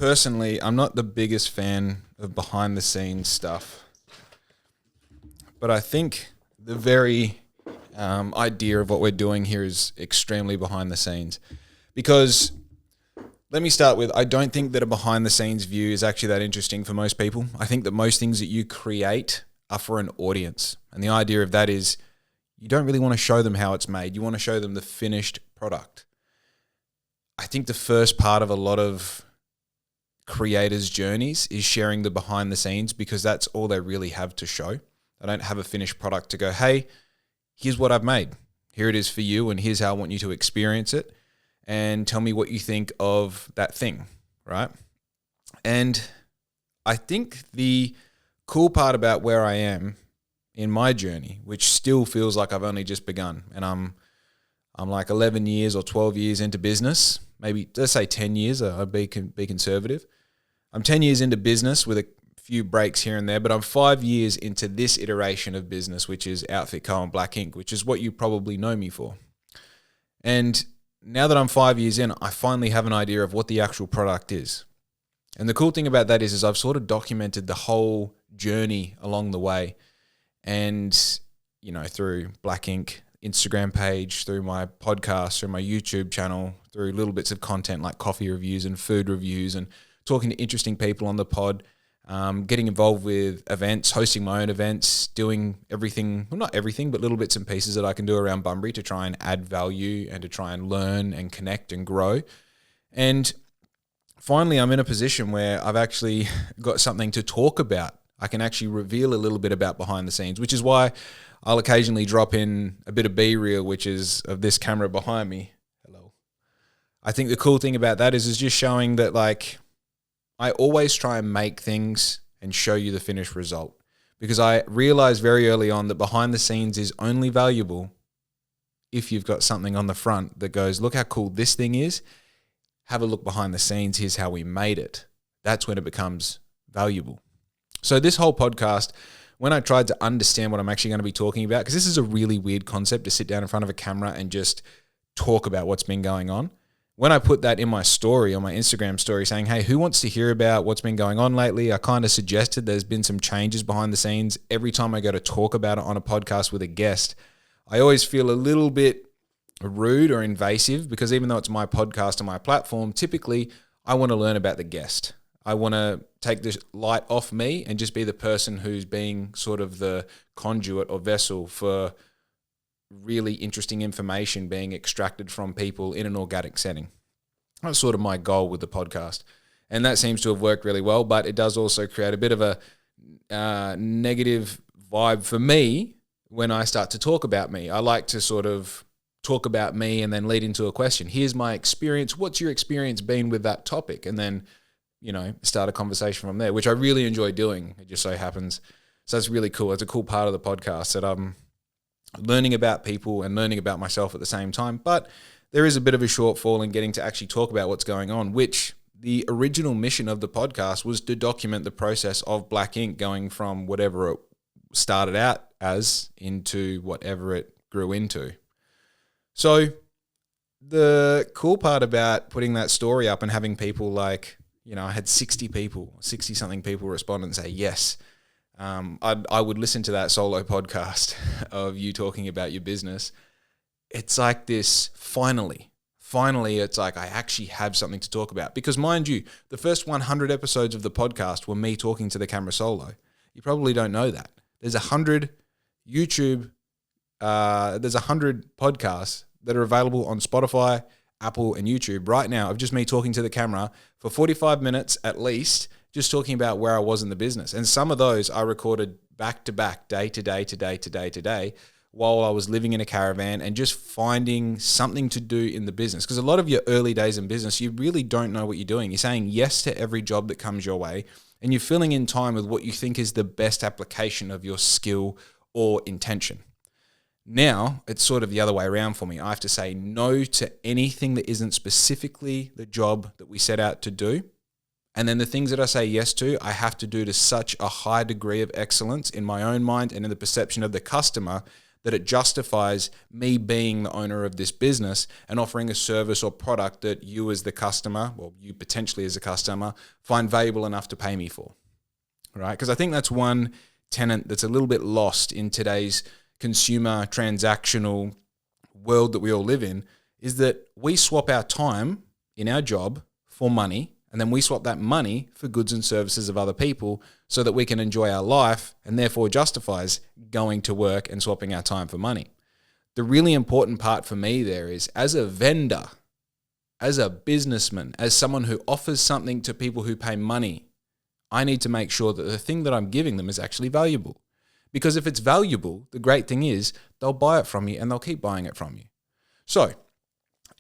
personally, I'm not the biggest fan of behind the scenes stuff, but I think the very idea of what we're doing here is extremely behind the scenes. Because let me start with, I don't think that a behind the scenes view is actually that interesting for most people. I think that most things that you create are for an audience. And the idea of that is you don't really want to show them how it's made. You want to show them the finished product. I think the first part of a lot of creators' journeys is sharing the behind the scenes because that's all they really have to show. They don't have a finished product to go, hey, here's what I've made. Here it is for you, and here's how I want you to experience it. And tell me what you think of that thing, right? And I think the cool part about where I am in my journey, which still feels like I've only just begun, and I'm like 11 years or 12 years into business, maybe let's say 10 years, I'd be conservative. I'm 10 years into business with a few breaks here and there, but I'm 5 years into this iteration of business, which is Outfit Co. and Black Ink, which is what you probably know me for. And now that I'm 5 years in, I finally have an idea of what the actual product is. And the cool thing about that is I've sort of documented the whole journey along the way. And, you know, through Black Ink Instagram page, through my podcast, through my YouTube channel, through little bits of content like coffee reviews and food reviews and talking to interesting people on the pod, getting involved with events, hosting my own events, doing everything, well, not everything, but little bits and pieces that I can do around Bunbury to try and add value and to try and learn and connect and grow. And finally, I'm in a position where I've actually got something to talk about. I can actually reveal a little bit about behind the scenes, which is why I'll occasionally drop in a bit of B-reel, which is of this camera behind me. Hello. I think the cool thing about that is just showing that, like, I always try and make things and show you the finished result, because I realized very early on that behind the scenes is only valuable if you've got something on the front that goes, look how cool this thing is. Have a look behind the scenes. Here's how we made it. That's when it becomes valuable. So this whole podcast, when I tried to understand what I'm actually going to be talking about, because this is a really weird concept to sit down in front of a camera and just talk about what's been going on. When I put that in my story, on my Instagram story, saying, hey, who wants to hear about what's been going on lately? I kind of suggested there's been some changes behind the scenes. Every time I go to talk about it on a podcast with a guest, I always feel a little bit rude or invasive, because even though it's my podcast and my platform, typically I want to learn about the guest. I want to take the light off me and just be the person who's being sort of the conduit or vessel for really interesting information being extracted from people in an organic setting. That's sort of my goal with the podcast. And that seems to have worked really well, but it does also create a bit of a negative vibe for me when I start to talk about me. I like to sort of talk about me and then lead into a question. Here's my experience. What's your experience been with that topic? And then, you know, start a conversation from there, which I really enjoy doing. It just so happens. So that's really cool. It's a cool part of the podcast that I'm learning about people and learning about myself at the same time. But there is a bit of a shortfall in getting to actually talk about what's going on, which the original mission of the podcast was to document the process of Black Ink going from whatever it started out as into whatever it grew into. So the cool part about putting that story up and having people like, you know, I had 60-something people respond and say yes. I would listen to that solo podcast of you talking about your business. It's like this, finally, it's like I actually have something to talk about. Because mind you, the first 100 episodes of the podcast were me talking to the camera solo. You probably don't know that. There's 100 YouTube, there's 100 podcasts that are available on Spotify, Apple, and YouTube right now of just me talking to the camera for 45 minutes at least, just talking about where I was in the business. And some of those I recorded back to back, day to day, while I was living in a caravan and just finding something to do in the business. Because a lot of your early days in business, you really don't know what you're doing. You're saying yes to every job that comes your way, and you're filling in time with what you think is the best application of your skill or intention. Now, it's sort of the other way around for me. I have to say no to anything that isn't specifically the job that we set out to do. And then the things that I say yes to, I have to do to such a high degree of excellence in my own mind and in the perception of the customer that it justifies me being the owner of this business and offering a service or product that you as the customer, or you potentially as a customer, find valuable enough to pay me for, right? Because I think that's one tenet that's a little bit lost in today's consumer transactional world that we all live in, is that we swap our time in our job for money, and then we swap that money for goods and services of other people so that we can enjoy our life, and therefore justifies going to work and swapping our time for money. The really important part for me there is, as a vendor, as a businessman, as someone who offers something to people who pay money, I need to make sure that the thing that I'm giving them is actually valuable. Because if it's valuable, the great thing is they'll buy it from you and they'll keep buying it from you. So,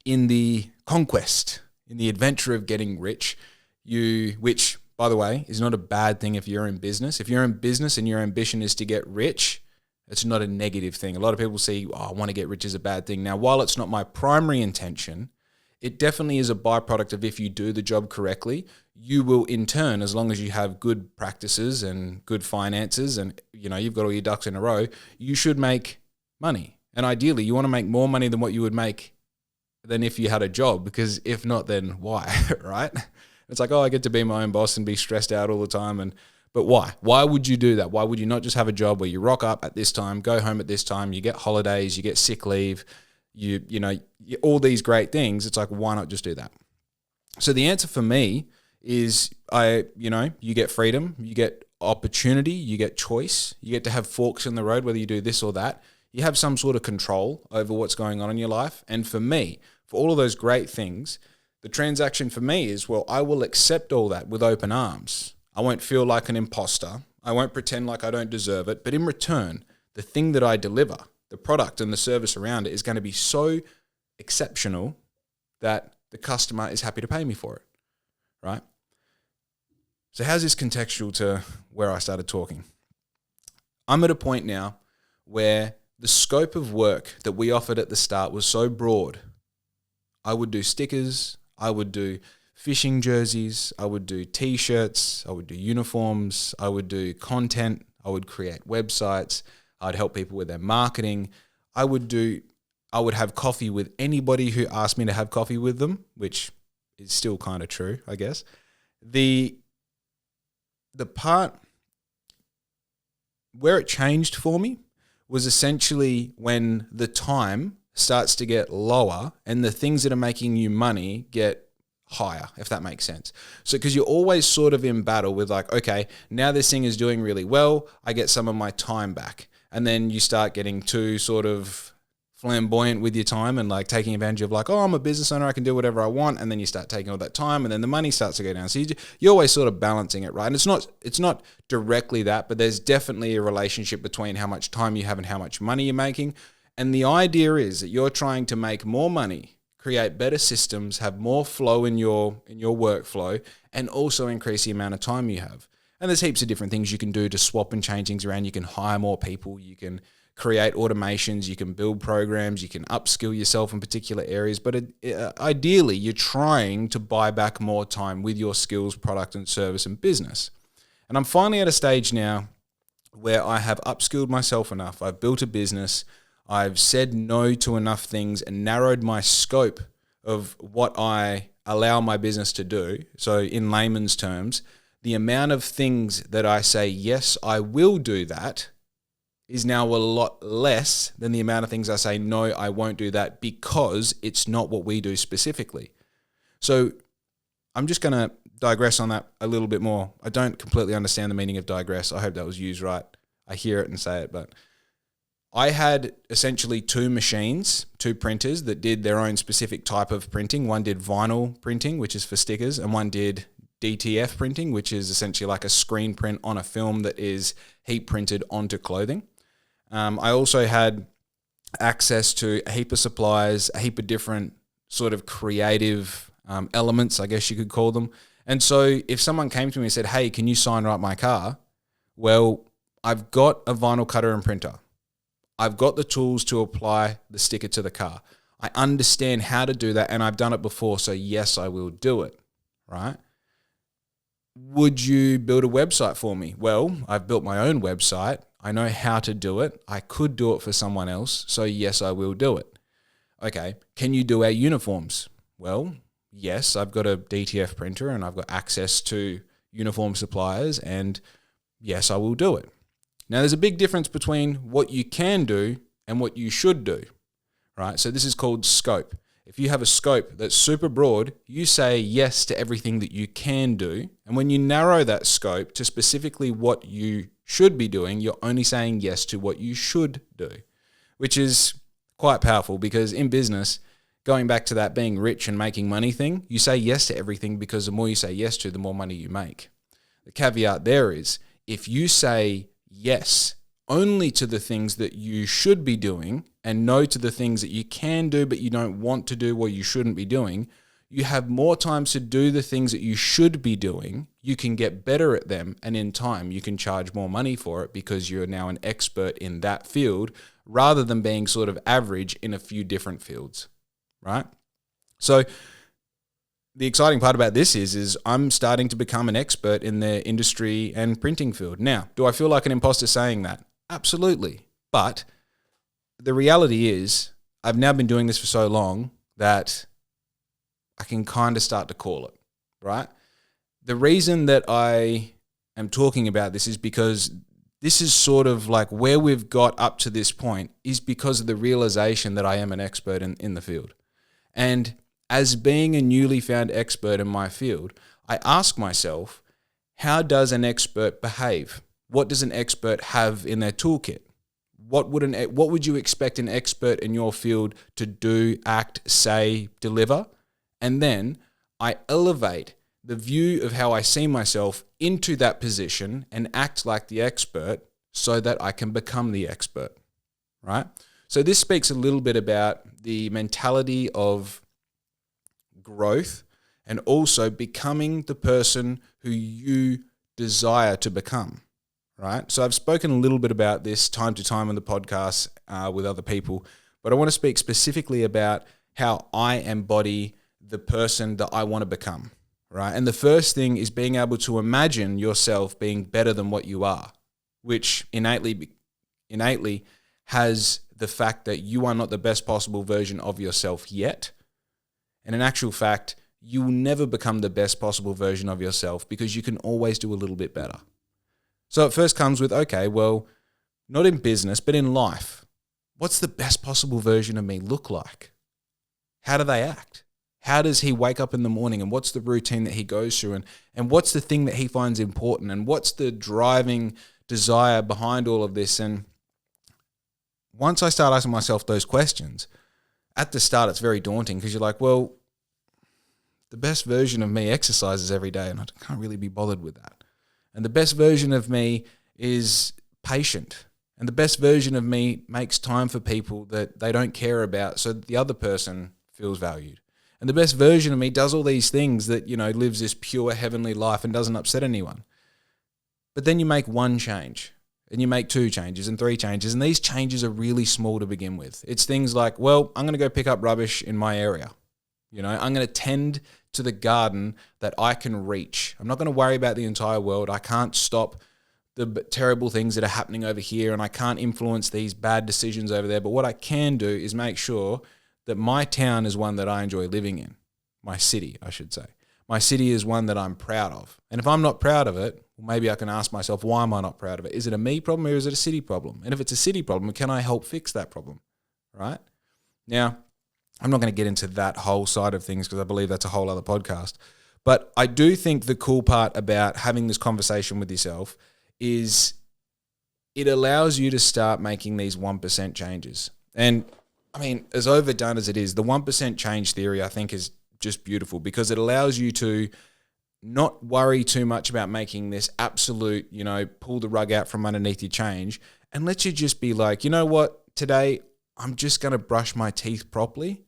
in the conquest, in the adventure of getting rich, which, by the way, is not a bad thing if you're in business. If you're in business and your ambition is to get rich, it's not a negative thing. A lot of people see, I want to get rich is a bad thing. Now, while it's not my primary intention, it definitely is a byproduct of, if you do the job correctly, you will in turn, as long as you have good practices and good finances and you've got all your ducks in a row, you should make money. And ideally, you want to make more money than what you would make than if you had a job, because if not, then why, right? It's like, I get to be my own boss and be stressed out all the time. But why? Why would you do that? Why would you not just have a job where you rock up at this time, go home at this time, you get holidays, you get sick leave, all these great things? It's like, why not just do that? So the answer for me is, you get freedom, you get opportunity, you get choice, you get to have forks in the road, whether you do this or that. You have some sort of control over what's going on in your life. And for me, for all of those great things, the transaction for me is, I will accept all that with open arms. I won't feel like an imposter. I won't pretend like I don't deserve it. But in return, the thing that I deliver, the product and the service around it, is going to be so exceptional that the customer is happy to pay me for it, right? So how's this contextual to where I started talking? I'm at a point now where the scope of work that we offered at the start was so broad. I would do stickers, I would do fishing jerseys, I would do t-shirts, I would do uniforms, I would do content, I would create websites, I'd help people with their marketing. I would have coffee with anybody who asked me to have coffee with them, which is still kind of true, I guess. The part where it changed for me was essentially when the time starts to get lower and the things that are making you money get higher, if that makes sense. So, because you're always sort of in battle with like, okay, now this thing is doing really well, I get some of my time back. And then you start getting too sort of flamboyant with your time and taking advantage of I'm a business owner, I can do whatever I want. And then you start taking all that time and then the money starts to go down. So you're always sort of balancing it, right? And it's not directly that, but there's definitely a relationship between how much time you have and how much money you're making. And the idea is that you're trying to make more money, create better systems, have more flow in your workflow, and also increase the amount of time you have. And there's heaps of different things you can do to swap and change things around. You can hire more people, you can create automations, you can build programs, you can upskill yourself in particular areas. But ideally, you're trying to buy back more time with your skills, product and service and business. And I'm finally at a stage now where I have upskilled myself enough. I've built a business. I've said no to enough things and narrowed my scope of what I allow my business to do. So in layman's terms, the amount of things that I say, yes, I will do that, is now a lot less than the amount of things I say, no, I won't do that, because it's not what we do specifically. So I'm just going to digress on that a little bit more. I don't completely understand the meaning of digress. I hope that was used right. I hear it and say it, but I had essentially two machines, two printers that did their own specific type of printing. One did vinyl printing, which is for stickers, and one did DTF printing, which is essentially like a screen print on a film that is heat printed onto clothing. I also had access to a heap of supplies, a heap of different sort of creative elements, I guess you could call them. And so if someone came to me and said, hey, can you sign write my car? Well, I've got a vinyl cutter and printer. I've got the tools to apply the sticker to the car. I understand how to do that, and I've done it before, so yes, I will do it, right? Would you build a website for me? Well, I've built my own website. I know how to do it. I could do it for someone else. So yes, I will do it. Okay, can you do our uniforms? Well, yes, I've got a DTF printer and I've got access to uniform suppliers, and yes, I will do it. Now, there's a big difference between what you can do and what you should do, right? So this is called scope. If you have a scope that's super broad, you say yes to everything that you can do. And when you narrow that scope to specifically what you should be doing, you're only saying yes to what you should do, which is quite powerful, because in business, going back to that being rich and making money thing, you say yes to everything because the more you say yes to, the more money you make. The caveat there is, if you say yes only to the things that you should be doing and no to the things that you can do but you don't want to do or you shouldn't be doing, you have more time to do the things that you should be doing. You can get better at them, and in time you can charge more money for it because you're now an expert in that field rather than being sort of average in a few different fields, right? So the exciting part about this is I'm starting to become an expert in the industry and printing field. Now, do I feel like an imposter saying that? Absolutely. But the reality is I've now been doing this for so long that I can kind of start to call it, right? The reason that I am talking about this is because this is sort of like where we've got up to this point is because of the realization that I am an expert in the field. And as being a newly found expert in my field, I ask myself, how does an expert behave? What does an expert have in their toolkit? What would you expect an expert in your field to do, act, say, deliver? And then I elevate the view of how I see myself into that position and act like the expert so that I can become the expert, right? So this speaks a little bit about the mentality of growth and also becoming the person who you desire to become, right? So I've spoken a little bit about this time to time on the podcast with other people, but I want to speak specifically about how I embody the person that I want to become, right? And the first thing is being able to imagine yourself being better than what you are, which innately has the fact that you are not the best possible version of yourself yet. And in actual fact, you will never become the best possible version of yourself because you can always do a little bit better. So it first comes with, okay, well, not in business, but in life, what's the best possible version of me look like? How do they act? How does he wake up in the morning, and what's the routine that he goes through, and what's the thing that he finds important, and what's the driving desire behind all of this? And once I start asking myself those questions, at the start it's very daunting because you're like, well, the best version of me exercises every day and I can't really be bothered with that. And the best version of me is patient. And the best version of me makes time for people that they don't care about so that the other person feels valued. And the best version of me does all these things that, lives this pure heavenly life and doesn't upset anyone. But then you make one change and you make two changes and three changes. And these changes are really small to begin with. It's things like, well, I'm going to go pick up rubbish in my area. I'm going to tend to the garden that I can reach. I'm not going to worry about the entire world. I can't stop the terrible things that are happening over here, and I can't influence these bad decisions over there. But what I can do is make sure that my town is one that I enjoy living in. My city, I should say. My city is one that I'm proud of. And if I'm not proud of it, maybe I can ask myself, why am I not proud of it? Is it a me problem or is it a city problem? And if it's a city problem, can I help fix that problem? Right? Now, I'm not going to get into that whole side of things because I believe that's a whole other podcast. But I do think the cool part about having this conversation with yourself is it allows you to start making these 1% changes. And I mean, as overdone as it is, the 1% change theory I think is just beautiful because it allows you to not worry too much about making this absolute, pull the rug out from underneath your change and let you just be like, you know what, today I'm just going to brush my teeth properly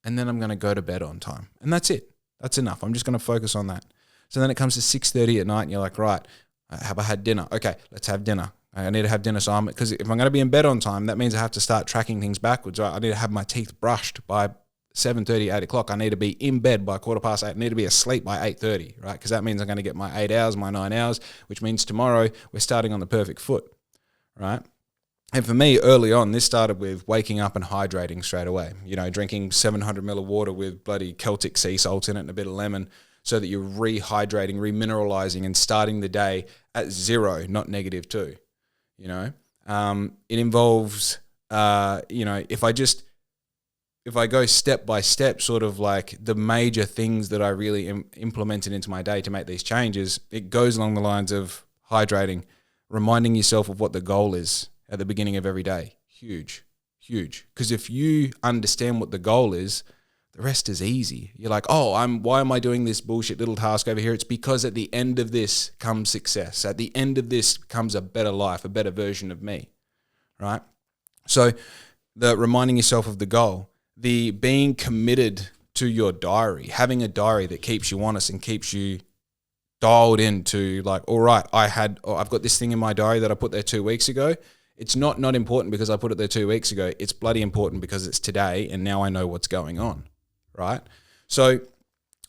and then I'm going to go to bed on time. And that's it. That's enough. I'm just going to focus on that. So then it comes to 6:30 at night and you're like, right, have I had dinner? Okay, let's have dinner. I need to have dinner. So because if I'm going to be in bed on time, that means I have to start tracking things backwards. Right? I need to have my teeth brushed by 7:30, 8 o'clock. I need to be in bed by 8:15. I need to be asleep by 8:30, right? Because that means I'm going to get my 8 hours, my 9 hours, which means tomorrow we're starting on the perfect foot. right? And for me, early on, this started with waking up and hydrating straight away. Drinking 700 ml of water with bloody Celtic sea salt in it and a bit of lemon, so that you're rehydrating, remineralizing, and starting the day at 0, not -2. It involves, if I go step by step, sort of like the major things that I really implemented into my day to make these changes, it goes along the lines of hydrating, reminding yourself of what the goal is at the beginning of every day. Huge. Because if you understand what the goal is, the rest is easy. You're like, why am I doing this bullshit little task over here? It's because at the end of this comes success. At the end of this comes a better life, a better version of me, right? So the reminding yourself of the goal, the being committed to your diary, having a diary that keeps you honest and keeps you dialed into like, all right, I've got this thing in my diary that I put there 2 weeks ago. It's not important because I put it there 2 weeks ago. It's bloody important because it's today and now I know what's going on, right? So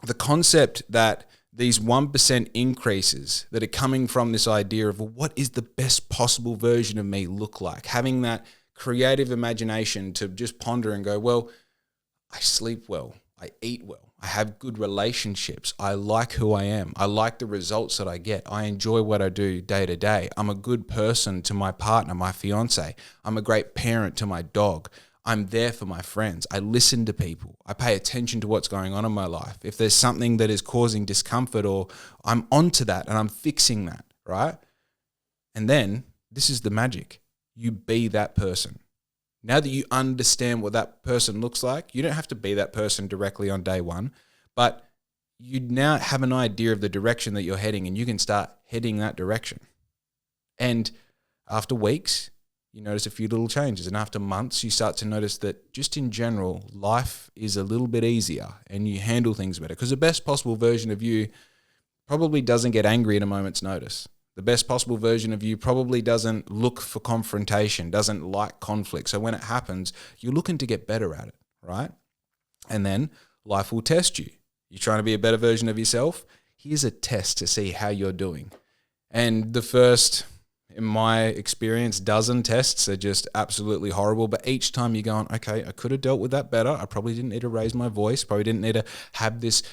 the concept that these 1% increases that are coming from this idea of, well, what is the best possible version of me look like? Having that creative imagination to just ponder and go, well, I sleep well, I eat well, I have good relationships, I like who I am, I like the results that I get, I enjoy what I do day to day, I'm a good person to my partner, my fiance, I'm a great parent to my dog, I'm there for my friends, I listen to people, I pay attention to what's going on in my life. If there's something that is causing discomfort, or I'm onto that and I'm fixing that, right? And then this is the magic. You be that person. Now that you understand what that person looks like, you don't have to be that person directly on day one, but you now have an idea of the direction that you're heading and you can start heading that direction. And after weeks, you notice a few little changes. And after months, you start to notice that just in general, life is a little bit easier and you handle things better. Because the best possible version of you probably doesn't get angry at a moment's notice. The best possible version of you probably doesn't look for confrontation, doesn't like conflict. So when it happens, you're looking to get better at it, right? And then life will test you. You're trying to be a better version of yourself. Here's a test to see how you're doing. And the first, in my experience, dozen tests are just absolutely horrible. But each time you're going, okay, I could have dealt with that better. I probably didn't need to raise my voice. Probably didn't need to have this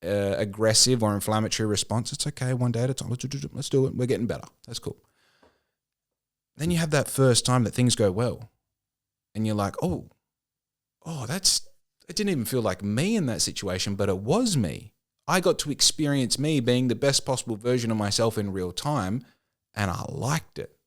aggressive or inflammatory response. It's okay, one day at a time. Let's do it. We're getting better. That's cool. Then you have that first time that things go well, and you're like, it didn't even feel like me in that situation, but it was me. I got to experience me being the best possible version of myself in real time, and I liked it.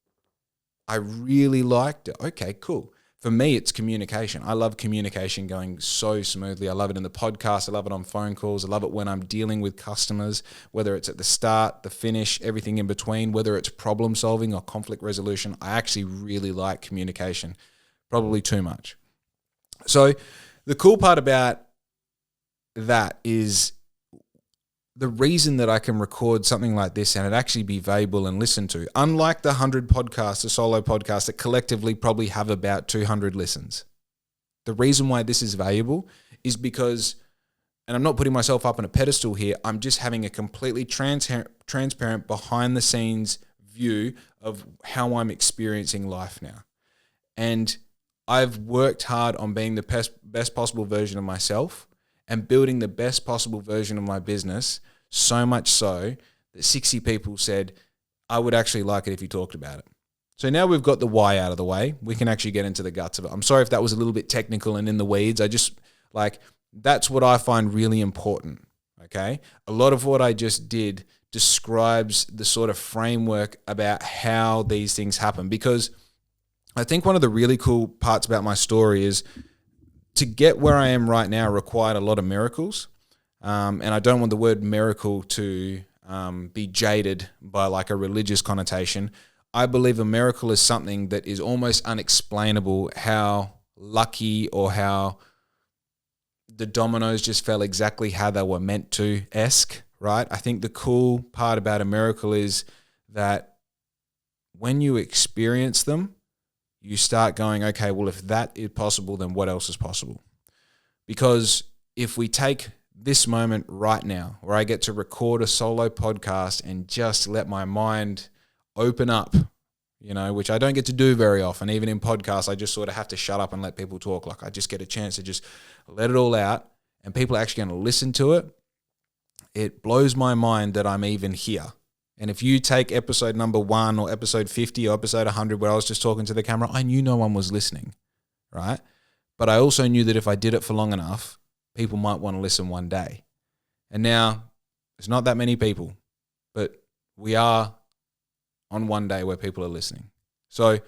I really liked it. Okay, cool. For me, it's communication. I love communication going so smoothly. I love it in the podcast. I love it on phone calls. I love it when I'm dealing with customers, whether it's at the start, the finish, everything in between, whether it's problem solving or conflict resolution. I actually really like communication, probably too much. So the cool part about that is the reason that I can record something like this and it actually be valuable and listened to, unlike the 100 podcasts, the solo podcasts that collectively probably have about 200 listens. The reason why this is valuable is because, and I'm not putting myself up on a pedestal here, I'm just having a completely transparent behind the scenes view of how I'm experiencing life now. And I've worked hard on being the best possible version of myself and building the best possible version of my business, so much so that 60 people said, I would actually like it if you talked about it. So now we've got the why out of the way. We can actually get into the guts of it. I'm sorry if that was a little bit technical and in the weeds. That's what I find really important, okay? A lot of what I just did describes the sort of framework about how these things happen, because I think one of the really cool parts about my story is to get where I am right now required a lot of miracles. And I don't want the word miracle to be jaded by like a religious connotation. I believe a miracle is something that is almost unexplainable, how lucky or how the dominoes just fell exactly how they were meant to-esque, right? I think the cool part about a miracle is that when you experience them, you start going, okay, well, if that is possible, then what else is possible? Because if we take this moment right now, where I get to record a solo podcast and just let my mind open up, which I don't get to do very often. Even in podcasts, I just sort of have to shut up and let people talk. Like, I just get a chance to just let it all out, and people are actually going to listen to it. It blows my mind that I'm even here. And if you take episode number 1 or episode 50 or episode 100 where I was just talking to the camera, I knew no one was listening, right? But I also knew that if I did it for long enough, people might want to listen one day. And now, it's not that many people, but we are on one day where people are listening. So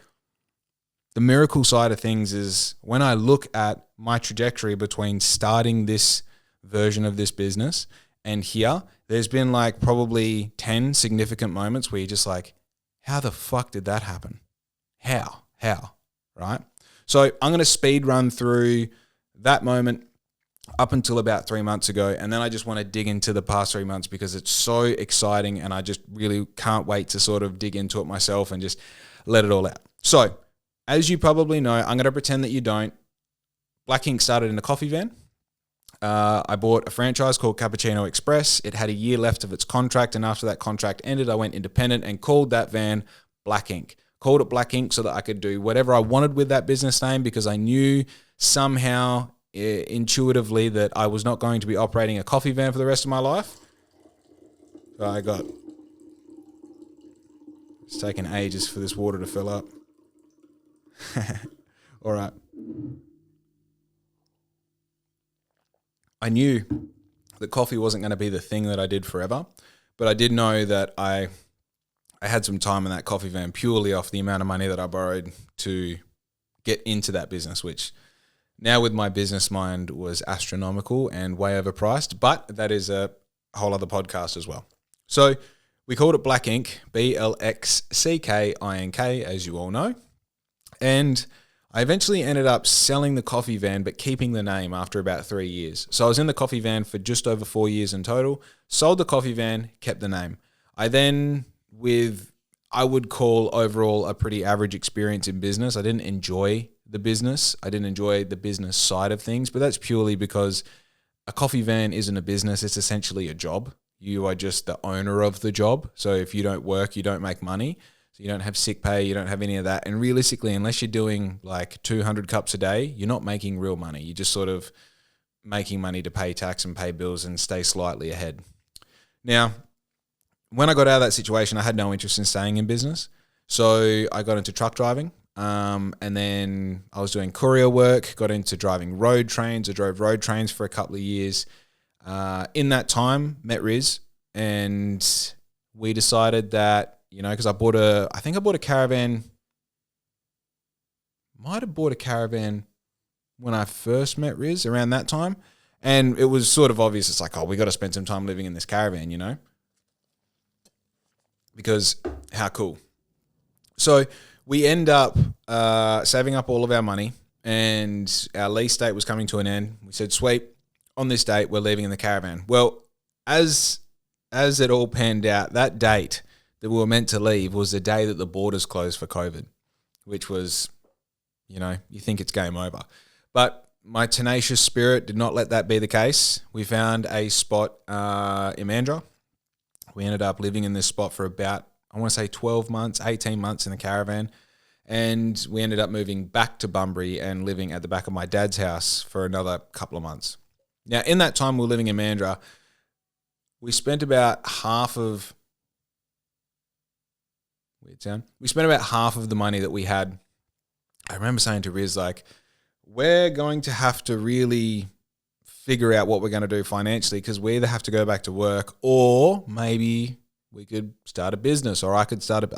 the miracle side of things is when I look at my trajectory between starting this version of this business and here, there's been like probably 10 significant moments where you're just like, how the fuck did that happen? How, right? So I'm going to speed run through that moment up until about 3 months ago. And then I just want to dig into the past 3 months because it's so exciting and I just really can't wait to sort of dig into it myself and just let it all out. So as you probably know, I'm going to pretend that you don't. Black Ink started in a coffee van. I bought a franchise called Cappuccino Express. It had a year left of its contract. And after that contract ended, I went independent and called that van Black Ink. Called it Black Ink so that I could do whatever I wanted with that business name because I knew somehow intuitively that I was not going to be operating a coffee van for the rest of my life. So it's taken ages for this water to fill up. All right. I knew that coffee wasn't going to be the thing that I did forever, but I did know that I had some time in that coffee van purely off the amount of money that I borrowed to get into that business, which now with my business mind was astronomical and way overpriced, but that is a whole other podcast as well. So we called it Black Ink, BLXCK, as you all know. And I eventually ended up selling the coffee van, but keeping the name after about 3 years. So I was in the coffee van for just over 4 years in total, sold the coffee van, kept the name. I then, I would call overall a pretty average experience in business. I didn't enjoy the business. I didn't enjoy the business side of things, but that's purely because a coffee van isn't a business. It's essentially a job. You are just the owner of the job. So if you don't work, you don't make money. So you don't have sick pay, you don't have any of that. And realistically, unless you're doing like 200 cups a day, you're not making real money. You're just sort of making money to pay tax and pay bills and stay slightly ahead. Now, when I got out of that situation, I had no interest in staying in business. So I got into truck driving. And then I was doing courier work, got into driving road trains. I drove road trains for a couple of years. In that time, met Riz, and we decided that, because I think I bought a caravan. Might have bought a caravan when I first met Riz around that time. And it was sort of obvious. It's like, we got to spend some time living in this caravan, because how cool. So we end up saving up all of our money, and our lease date was coming to an end. We said, sweet, on this date, we're leaving in the caravan. Well, as it all panned out, that date that we were meant to leave was the day that the borders closed for COVID, which was, you think it's game over. But my tenacious spirit did not let that be the case. We found a spot in Mandurah. We ended up living in this spot for about, 12 months, 18 months in the caravan. And we ended up moving back to Bunbury and living at the back of my dad's house for another couple of months. Now, in that time we were living in Mandurah, we spent about half of the money that we had. I remember saying to Riz, we're going to have to really figure out what we're going to do financially, because we either have to go back to work, or maybe we could start a business, or I could start a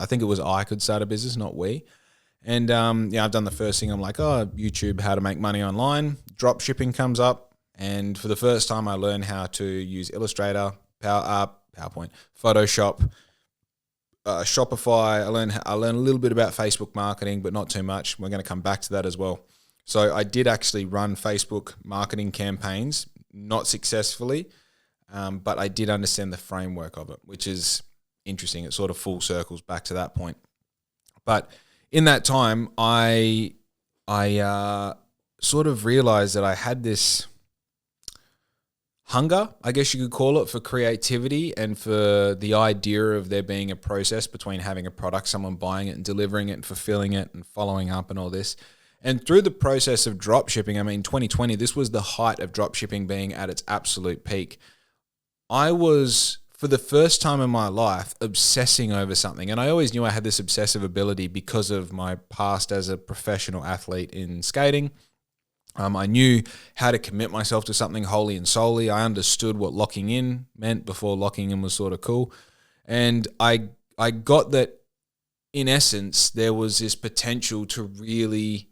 business, not we. And I've done the first thing. I'm like, YouTube, how to make money online. Drop shipping comes up. And for the first time, I learned how to use Illustrator, PowerPoint, Photoshop, Shopify. I learned a little bit about Facebook marketing, but not too much. We're going to come back to that as well. So I did actually run Facebook marketing campaigns, not successfully, but I did understand the framework of it, which is interesting. It sort of full circles back to that point. But in that time, I sort of realized that I had this hunger, I guess you could call it, for creativity and for the idea of there being a process between having a product, someone buying it and delivering it and fulfilling it and following up and all this. And through the process of drop shipping, I mean, 2020, this was the height of drop shipping being at its absolute peak. I was, for the first time in my life, obsessing over something. And I always knew I had this obsessive ability because of my past as a professional athlete in skating. I knew how to commit myself to something wholly and solely. I understood what locking in meant before locking in was sort of cool. And I got that, in essence, there was this potential to really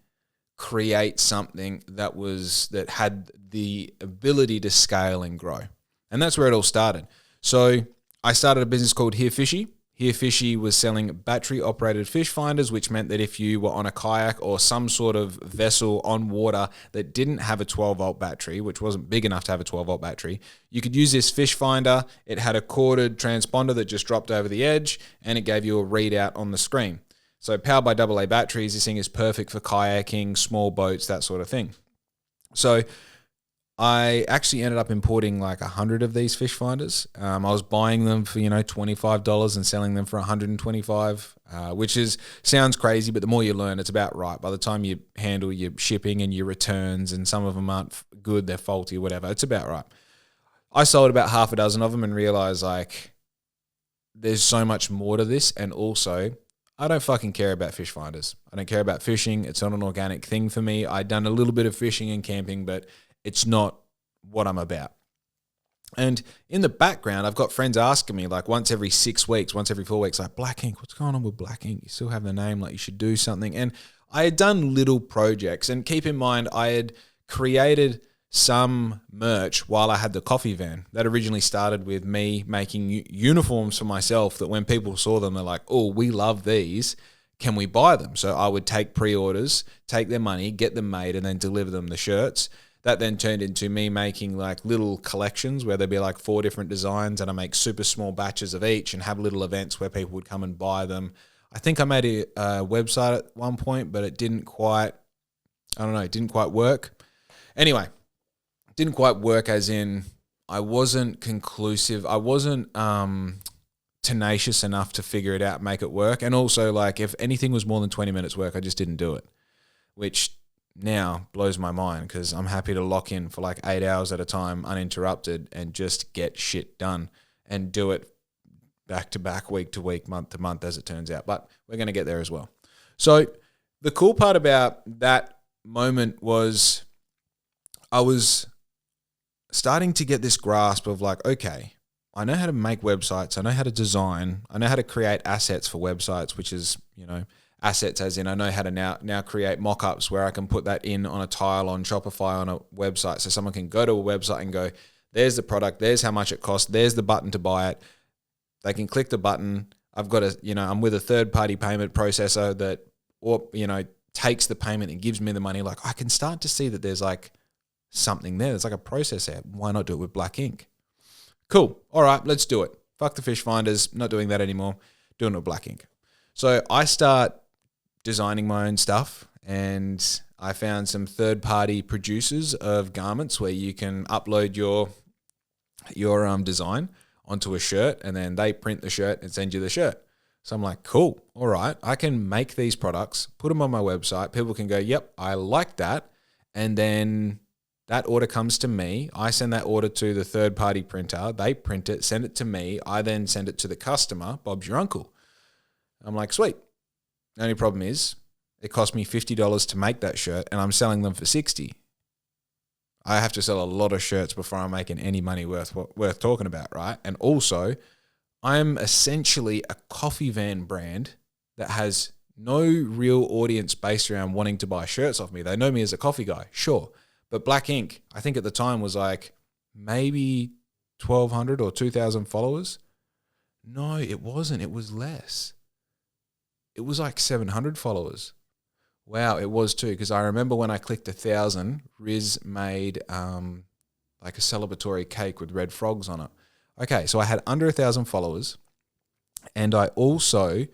create something that had the ability to scale and grow. And that's where it all started. So I started a business called Here Fishy. Here Fishy was selling battery-operated fish finders, which meant that if you were on a kayak or some sort of vessel on water that didn't have a 12-volt battery, which wasn't big enough to have a 12-volt battery, you could use this fish finder. It had a corded transponder that just dropped over the edge, and it gave you a readout on the screen. So powered by AA batteries, this thing is perfect for kayaking, small boats, that sort of thing. So I actually ended up importing like 100 of these fish finders. I was buying them for, $25 and selling them for $125, which sounds crazy, but the more you learn, it's about right. By the time you handle your shipping and your returns, and some of them aren't good, they're faulty or whatever, it's about right. I sold about half a dozen of them and realized like there's so much more to this. And also, I don't fucking care about fish finders. I don't care about fishing. It's not an organic thing for me. I'd done a little bit of fishing and camping, but it's not what I'm about. And in the background, I've got friends asking me like once every 6 weeks, once every 4 weeks, like, Black Ink, what's going on with Black Ink? You still have the name, like you should do something. And I had done little projects, and keep in mind, I had created some merch while I had the coffee van. That originally started with me making uniforms for myself that when people saw them, they're like, oh, we love these. Can we buy them? So I would take pre-orders, take their money, get them made, and then deliver them the shirts. That then turned into me making like little collections where there'd be like 4 different designs, and I make super small batches of each and have little events where people would come and buy them. I think I made a website at one point, but it didn't quite work. Anyway, it didn't quite work as in I wasn't conclusive. I wasn't tenacious enough to figure it out, make it work. And also, like, if anything was more than 20 minutes work, I just didn't do it, which now blows my mind because I'm happy to lock in for like 8 hours at a time uninterrupted and just get shit done and do it back to back, week to week, month to month, as it turns out. But we're going to get there as well. So the cool part about that moment was I was starting to get this grasp of like, okay, I know how to make websites. I know how to design. I know how to create assets for websites, which is, assets as in I know how to now create mock-ups where I can put that in on a tile on Shopify on a website, so someone can go to a website and go, there's the product, there's how much it costs, there's the button to buy it. They can click the button. I've got I'm with a third-party payment processor that, takes the payment and gives me the money. Like, I can start to see that there's like something there. There's like a process there. Why not do it with Black Ink? Cool. All right, let's do it. Fuck the fish finders. Not doing that anymore. Doing it with Black Ink. So I start designing my own stuff, and I found some third-party producers of garments where you can upload your design onto a shirt, and then they print the shirt and send you the shirt. So I'm like, cool, all right, I can make these products, put them on my website. People can go, yep, I like that, and then that order comes to me. I send that order to the third-party printer. They print it, send it to me. I then send it to the customer. Bob's your uncle. I'm like, sweet. The only problem is it cost me $50 to make that shirt, and I'm selling them for $60. I have to sell a lot of shirts before I'm making any money worth talking about, right? And also, I'm essentially a coffee van brand that has no real audience based around wanting to buy shirts off me. They know me as a coffee guy, sure. But Black Ink, I think at the time was like maybe 1,200 or 2,000 followers. No, it wasn't. It was less. It was like 700 followers. Wow, it was too, because I remember when I clicked 1,000, Riz made like a celebratory cake with red frogs on it. Okay, so I had under 1,000 followers, and I also,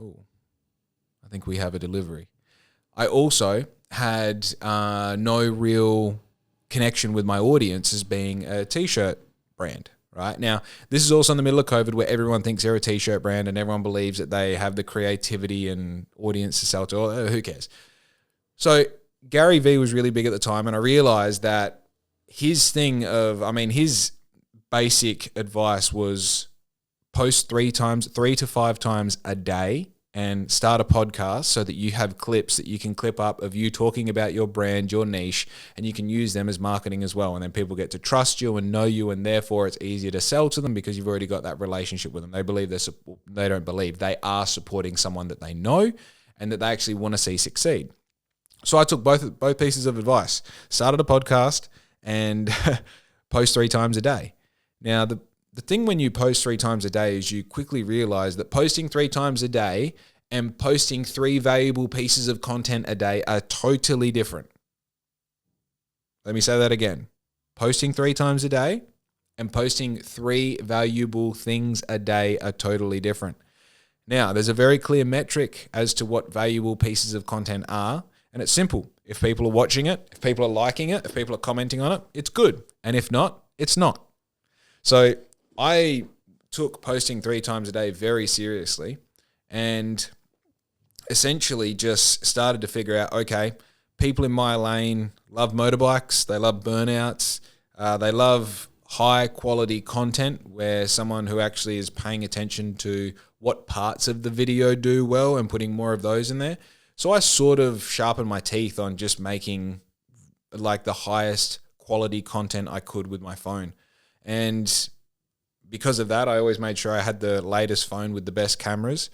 I think we have a delivery. I also had no real connection with my audience as being a t-shirt brand. Right now, this is also in the middle of COVID where everyone thinks they're a t-shirt brand and everyone believes that they have the creativity and audience to sell to. Who cares? So Gary Vee was really big at the time, and I realized that his basic advice was post 3 to 5 times a day and start a podcast so that you have clips that you can clip up of you talking about your brand, your niche, and you can use them as marketing as well. And then people get to trust you and know you, and therefore it's easier to sell to them because you've already got that relationship with them. They are supporting someone that they know and that they actually want to see succeed. So I took both pieces of advice, started a podcast and post 3 times a day. Now, the thing when you post 3 times a day is you quickly realize that posting 3 times a day and posting 3 valuable pieces of content a day are totally different. Let me say that again. Posting 3 times a day and posting 3 valuable things a day are totally different. Now, there's a very clear metric as to what valuable pieces of content are, and it's simple. If people are watching it, if people are liking it, if people are commenting on it, it's good. And if not, it's not. So I took posting 3 times a day very seriously and essentially just started to figure out, okay, people in my lane love motorbikes, they love burnouts, they love high quality content where someone who actually is paying attention to what parts of the video do well and putting more of those in there. So I sort of sharpened my teeth on just making like the highest quality content I could with my phone. And because of that, I always made sure I had the latest phone with the best cameras,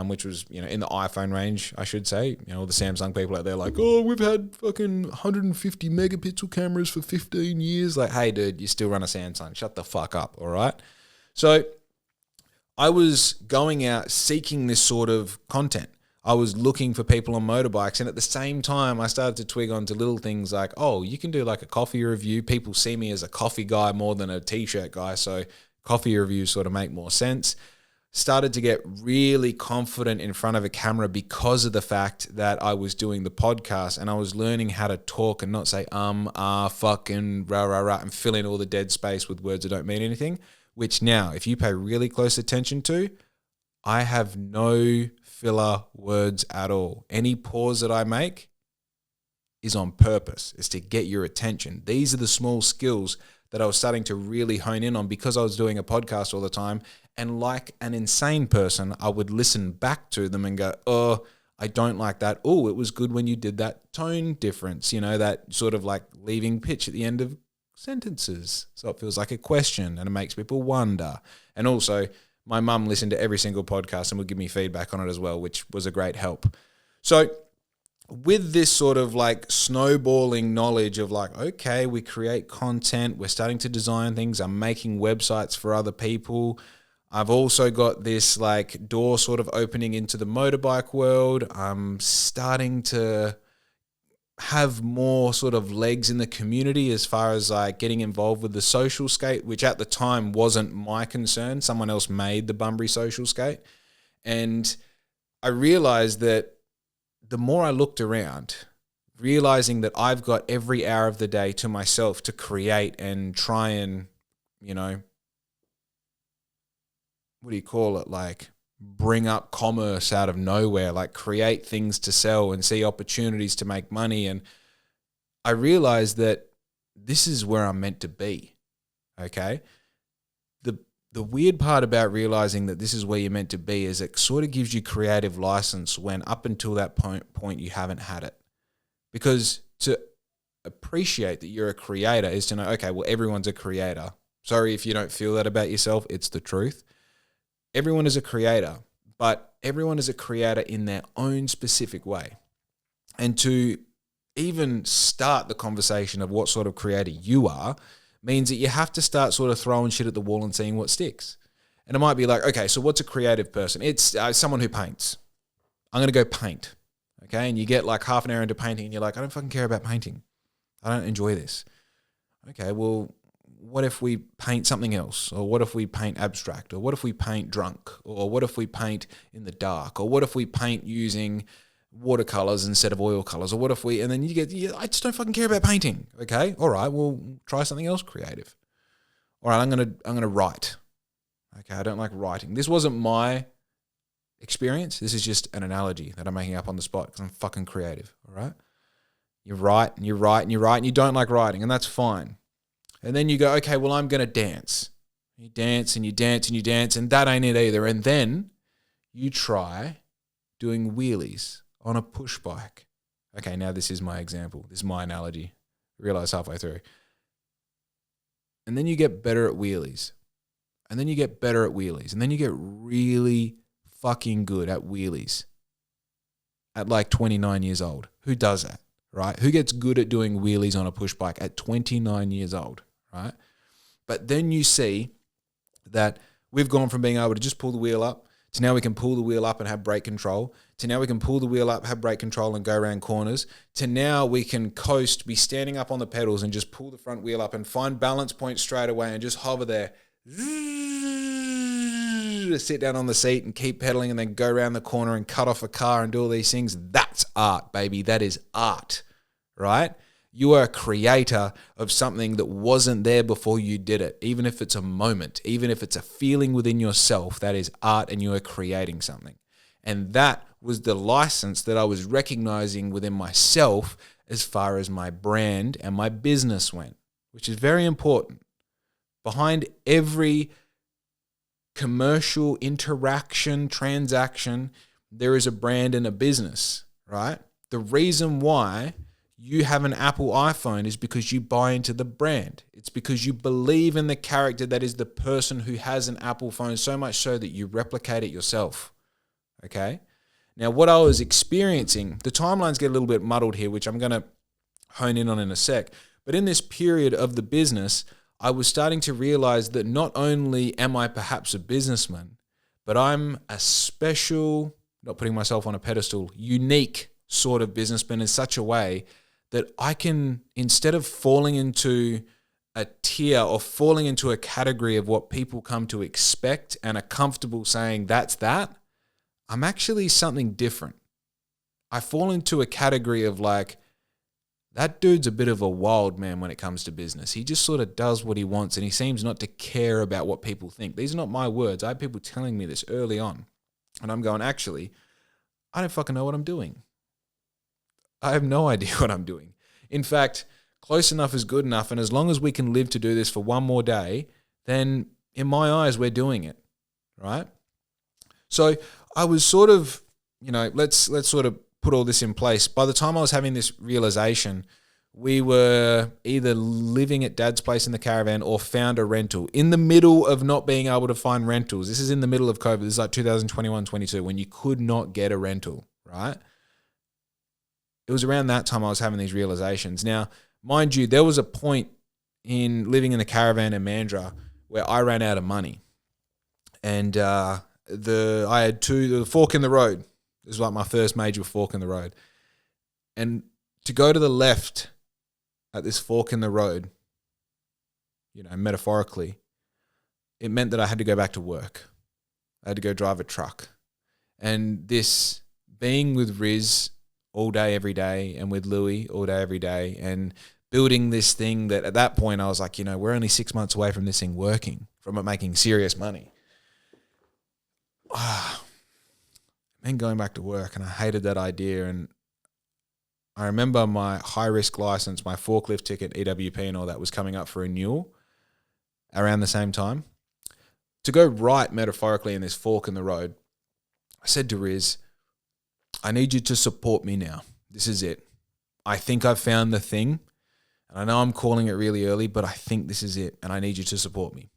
which was, in the iPhone range, I should say. All the Samsung people out there like, oh, we've had fucking 150 megapixel cameras for 15 years. Like, hey, dude, you still run a Samsung. Shut the fuck up, all right? So I was going out seeking this sort of content. I was looking for people on motorbikes, and at the same time, I started to twig onto little things like, oh, you can do like a coffee review. People see me as a coffee guy more than a t-shirt guy, so coffee reviews sort of make more sense. Started to get really confident in front of a camera because of the fact that I was doing the podcast and I was learning how to talk and not say fucking rah rah rah and fill in all the dead space with words that don't mean anything, which now, if you pay really close attention to, I have no filler words at all. Any pause that I make is on purpose. It's to get your attention. These are the small skills that I was starting to really hone in on because I was doing a podcast all the time. And like an insane person, I would listen back to them and go, oh, I don't like that. Oh, it was good when you did that tone difference, that sort of like leaving pitch at the end of sentences. So it feels like a question and it makes people wonder. And also, my mum listened to every single podcast and would give me feedback on it as well, which was a great help. So with this sort of like snowballing knowledge of like, okay, we create content, we're starting to design things, I'm making websites for other people. I've also got this like door sort of opening into the motorbike world. I'm starting to have more sort of legs in the community as far as like getting involved with the social skate, which at the time wasn't my concern. Someone else made the Bunbury social skate. And I realized that the more I looked around, realizing that I've got every hour of the day to myself to create and try and, like bring up commerce out of nowhere, like create things to sell and see opportunities to make money. And I realized that this is where I'm meant to be, okay? The weird part about realizing that this is where you're meant to be is it sort of gives you creative license when up until that point you haven't had it. Because to appreciate that you're a creator is to know, okay, well, everyone's a creator. Sorry if you don't feel that about yourself, it's the truth. Everyone is a creator, but everyone is a creator in their own specific way. And to even start the conversation of what sort of creator you are means that you have to start sort of throwing shit at the wall and seeing what sticks. And it might be like, okay, so what's a creative person? It's someone who paints. I'm going to go paint, okay? And you get like half an hour into painting and you're like, I don't fucking care about painting. I don't enjoy this. Okay, well, what if we paint something else? Or what if we paint abstract? Or what if we paint drunk? Or what if we paint in the dark? Or what if we paint using watercolors instead of oil colors? Or what if we, and then you get, I just don't fucking care about painting. Okay. All right. Well, try something else creative. All right. I'm going to write. Okay. I don't like writing. This wasn't my experience. This is just an analogy that I'm making up on the spot because I'm fucking creative. All right. You write and you write and you write and you don't like writing, and that's fine. And then you go, okay, well, I'm going to dance. You dance and you dance and you dance, and that ain't it either. And then you try doing wheelies on a push bike. Okay, now this is my example. This is my analogy. I realized halfway through. And then you get better at wheelies. And then you get better at wheelies. And then you get really fucking good at wheelies at like 29 years old. Who does that, right? Who gets good at doing wheelies on a push bike at 29 years old, right? But then you see that we've gone from being able to just pull the wheel up to now we can pull the wheel up and have brake control, to now we can pull the wheel up, have brake control and go around corners, to now we can coast, be standing up on the pedals and just pull the front wheel up and find balance points straight away and just hover there, to sit down on the seat and keep pedaling and then go around the corner and cut off a car and do all these things. That's art, baby. That is art, right? You are a creator of something that wasn't there before you did it. Even if it's a moment, even if it's a feeling within yourself, that is art and you are creating something. And that was the license that I was recognizing within myself as far as my brand and my business went, which is very important. Behind every commercial interaction, transaction, there is a brand and a business, right? The reason why you have an Apple iPhone is because you buy into the brand. It's because you believe in the character that is the person who has an Apple phone, so much so that you replicate it yourself. Okay? Now, what I was experiencing, the timelines get a little bit muddled here, which I'm going to hone in on in a sec. But in this period of the business, I was starting to realize that not only am I perhaps a businessman, but I'm a special, not putting myself on a pedestal, unique sort of businessman in such a way that I can, instead of falling into a tier or falling into a category of what people come to expect and are comfortable saying that's that, I'm actually something different. I fall into a category of like, that dude's a bit of a wild man when it comes to business. He just sort of does what he wants and he seems not to care about what people think. These are not my words. I had people telling me this early on. And I'm going, actually, I don't fucking know what I'm doing. I have no idea what I'm doing. In fact, close enough is good enough. And as long as we can live to do this for one more day, then in my eyes, we're doing it, right? So I was sort of, let's sort of put all this in place. By the time I was having this realization, we were either living at Dad's place in the caravan or found a rental in the middle of not being able to find rentals. This is in the middle of COVID. This is like 2021, 22, when you could not get a rental, right? It was around that time I was having these realizations. Now, mind you, there was a point in living in the caravan in Mandurah where I ran out of money. And I had the fork in the road. It was like my first major fork in the road. And to go to the left at this fork in the road, metaphorically, it meant that I had to go back to work. I had to go drive a truck. And this being with Riz all day, every day, and with Louis all day, every day, and building this thing that at that point I was like, we're only 6 months away from this thing working, from it making serious money. And going back to work, and I hated that idea. And I remember my high-risk license, my forklift ticket, EWP and all that was coming up for renewal around the same time. To go right metaphorically in this fork in the road, I said to Riz, I need you to support me now. This is it. I think I've found the thing. And I know I'm calling it really early, but I think this is it. And I need you to support me.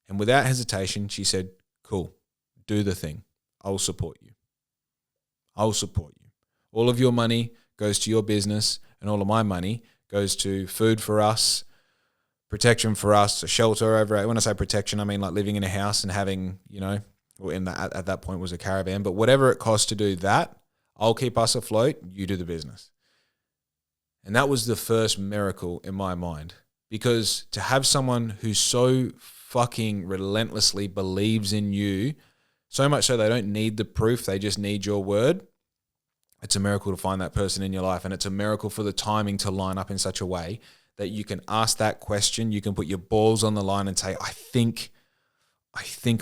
And without hesitation, she said, cool, do the thing. I'll support you. I'll support you. All of your money goes to your business and all of my money goes to food for us, protection for us, a shelter over. When I say protection, I mean like living in a house and having, at that point was a caravan. But whatever it costs to do that, I'll keep us afloat. You do the business. And that was the first miracle in my mind. Because to have someone who so fucking relentlessly believes in you, so much so they don't need the proof, they just need your word, It's a miracle to find that person in your life, and it's a miracle for the timing to line up in such a way that you can ask that question, you can put your balls on the line and say, I think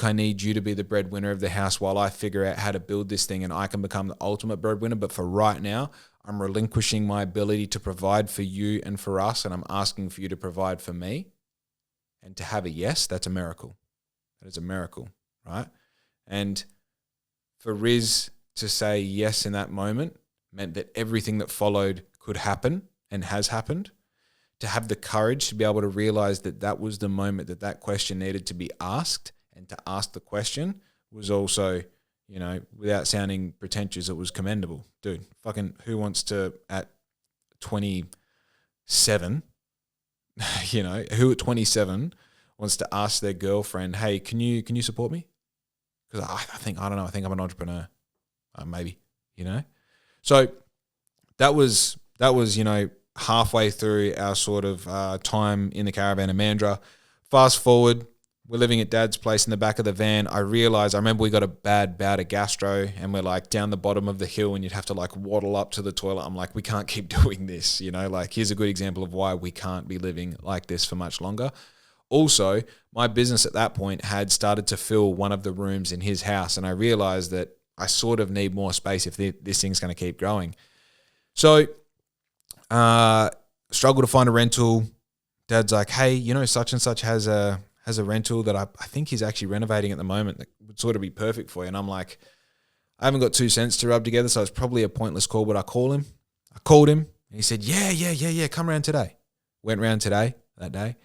I need you to be the breadwinner of the house while I figure out how to build this thing and I can become the ultimate breadwinner. But for right now, I'm relinquishing my ability to provide for you and for us, and I'm asking for you to provide for me. And to have a yes, that's a miracle. That is a miracle, right? And for Riz to say yes in that moment meant that everything that followed could happen and has happened. To have the courage to be able to realize that that was the moment that that question needed to be asked, and to ask the question was also, you know, without sounding pretentious, it was commendable. Dude, fucking who wants to, at 27, you know, who at 27 wants to ask their girlfriend, hey, can you support me? Because I think I'm an entrepreneur. Maybe, you know? So that was, you know, halfway through our sort of time in the caravan in Mandurah. Fast forward, we're living at Dad's place in the back of the van. I remember we got a bad bout of gastro, and we're like down the bottom of the hill and you'd have to like waddle up to the toilet. I'm like, we can't keep doing this, you know, like here's a good example of why we can't be living like this for much longer. Also, my business at that point had started to fill one of the rooms in his house, and I realized that I sort of need more space if this thing's going to keep growing. So, struggle to find a rental. Dad's like, hey, you know, such and such has a rental that I think he's actually renovating at the moment that would sort of be perfect for you. And I'm like, I haven't got 2 cents to rub together, so it's probably a pointless call, but I called him, and he said, yeah, come around today. Went around that day.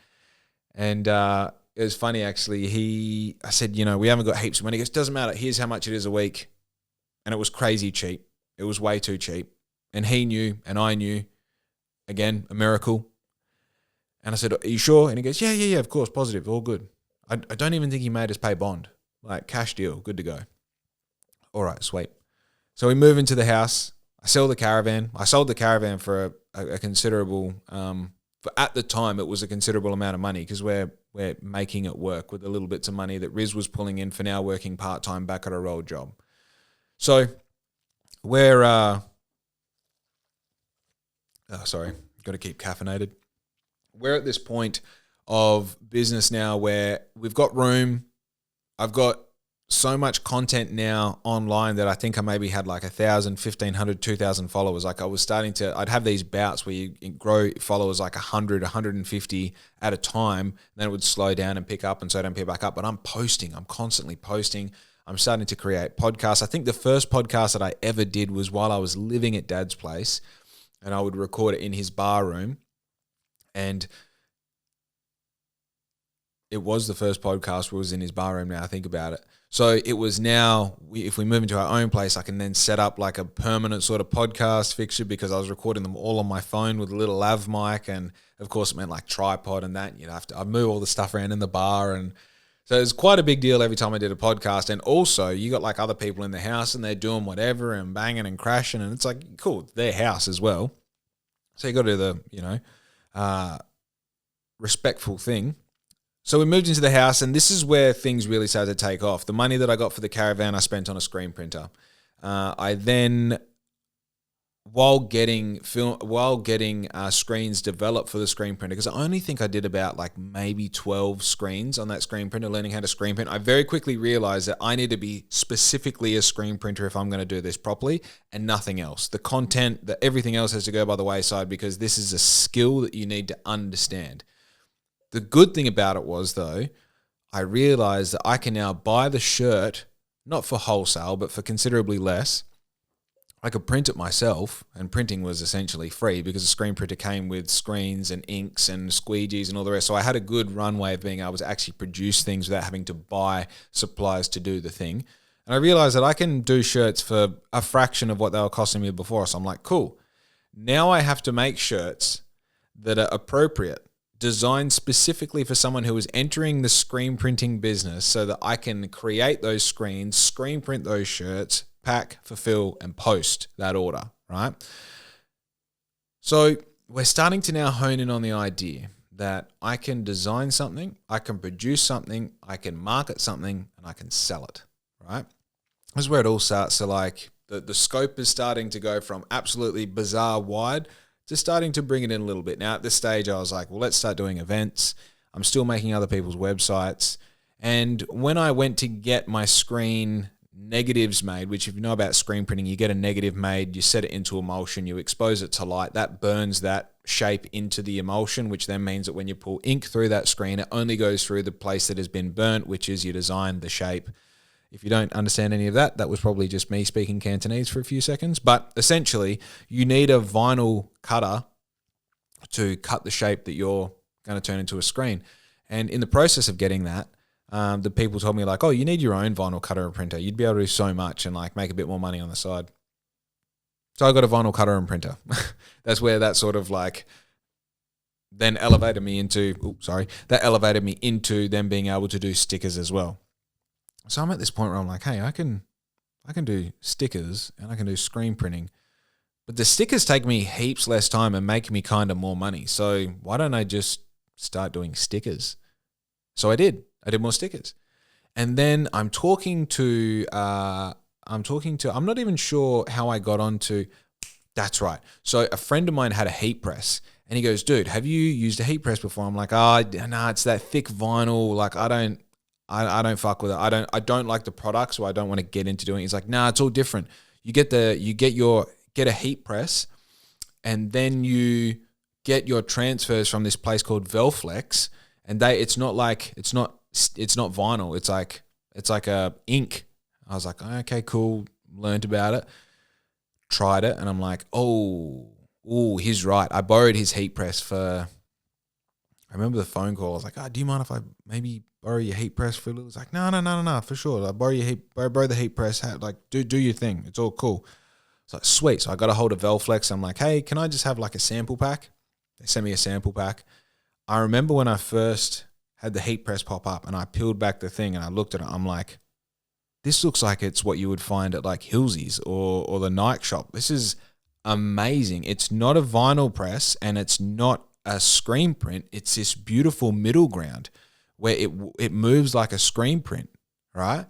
And it was funny, actually. I said, you know, we haven't got heaps of money. He goes, doesn't matter. Here's how much it is a week. And it was crazy cheap. It was way too cheap. And he knew, and I knew. Again, a miracle. And I said, are you sure? And he goes, yeah, of course, positive, all good. I don't even think he made us pay bond. Like, cash deal, good to go. All right, sweet. So we move into the house. I sell the caravan. I sold the caravan for a considerable, at the time, it was a considerable amount of money because we're making it work with the little bits of money that Riz was pulling in for now working part-time back at our old job. So we're, got to keep caffeinated. We're at this point of business now where we've got room. I've got so much content now online that I think I maybe had like 1,000, 1,500, 2,000 followers. Like I'd have these bouts where you grow followers like 100, 150 at a time. Then it would slow down and pick up and so don't pick back up. But I'm constantly posting. I'm starting to create podcasts. I think the first podcast that I ever did was while I was living at Dad's place, and I would record it in his bar room. And it was the first podcast where it was in his bar room now I think about it. So it was now, if we move into our own place, I can then set up like a permanent sort of podcast fixture because I was recording them all on my phone with a little lav mic. And of course it meant like tripod and that. I'd move all the stuff around in the bar. And so it was quite a big deal every time I did a podcast. And also you got like other people in the house and they're doing whatever and banging and crashing. And it's like, cool, their house as well. So you got to do the, respectful thing. So we moved into the house, and this is where things really started to take off. The money that I got for the caravan, I spent on a screen printer. I then, while getting screens developed for the screen printer, because I only think I did about like maybe 12 screens on that screen printer, learning how to screen print, I very quickly realized that I need to be specifically a screen printer if I'm going to do this properly and nothing else. The content, everything else has to go by the wayside because this is a skill that you need to understand. The good thing about it was, though, I realized that I can now buy the shirt, not for wholesale, but for considerably less. I could print it myself, and printing was essentially free because the screen printer came with screens and inks and squeegees and all the rest. So I had a good runway of being able to actually produce things without having to buy supplies to do the thing. And I realized that I can do shirts for a fraction of what they were costing me before. So I'm like, cool. Now I have to make shirts that are appropriate, designed specifically for someone who is entering the screen printing business so that I can create those screens, screen print those shirts, pack, fulfill, and post that order, right? So we're starting to now hone in on the idea that I can design something, I can produce something, I can market something, and I can sell it, right? This is where it all starts. So like the scope is starting to go from absolutely bizarre wide to starting to bring it in a little bit. Now at this stage I was like, well, let's start doing events. I'm still making other people's websites. And when I went to get my screen negatives made, which if you know about screen printing, you get a negative made, you set it into emulsion, you expose it to light, that burns that shape into the emulsion, which then means that when you pull ink through that screen, it only goes through the place that has been burnt, which is your design, the shape. If you don't understand any of that, that was probably just me speaking Cantonese for a few seconds. But essentially, you need a vinyl cutter to cut the shape that you're going to turn into a screen. And in the process of getting that, the people told me like, oh, you need your own vinyl cutter and printer. You'd be able to do so much and like make a bit more money on the side. So I got a vinyl cutter and printer. That's where that sort of like then elevated me into, that elevated me into them being able to do stickers as well. So I'm at this point where I'm like, hey, I can do stickers and I can do screen printing. But the stickers take me heaps less time and make me kind of more money. So why don't I just start doing stickers? So I did more stickers. And then I'm not even sure how I got onto, that's right. So a friend of mine had a heat press and he goes, dude, have you used a heat press before? I'm like, nah, it's that thick vinyl. Like I don't fuck with it. I don't like the product, so I don't want to get into doing it. He's like, nah, it's all different. You get a heat press and then you get your transfers from this place called WhereU, and it's not vinyl. It's like a ink. I was like, okay, cool. Learned about it, tried it, and I'm like, oh, he's right. I borrowed his heat press I remember the phone call. I was like, do you mind if I maybe borrow your heat press for a little? It's like, no, for sure. I borrow the heat press. Like, do your thing. It's all cool. It's like, sweet. So I got a hold of WhereU. I'm like, hey, can I just have like a sample pack? They sent me a sample pack. I remember when I first had the heat press pop up and I peeled back the thing and I looked at it. I'm like, this looks like it's what you would find at like Hillsy's or the Nike shop. This is amazing. It's not a vinyl press and it's not a screen print. It's this beautiful middle ground where it moves like a screen print, right?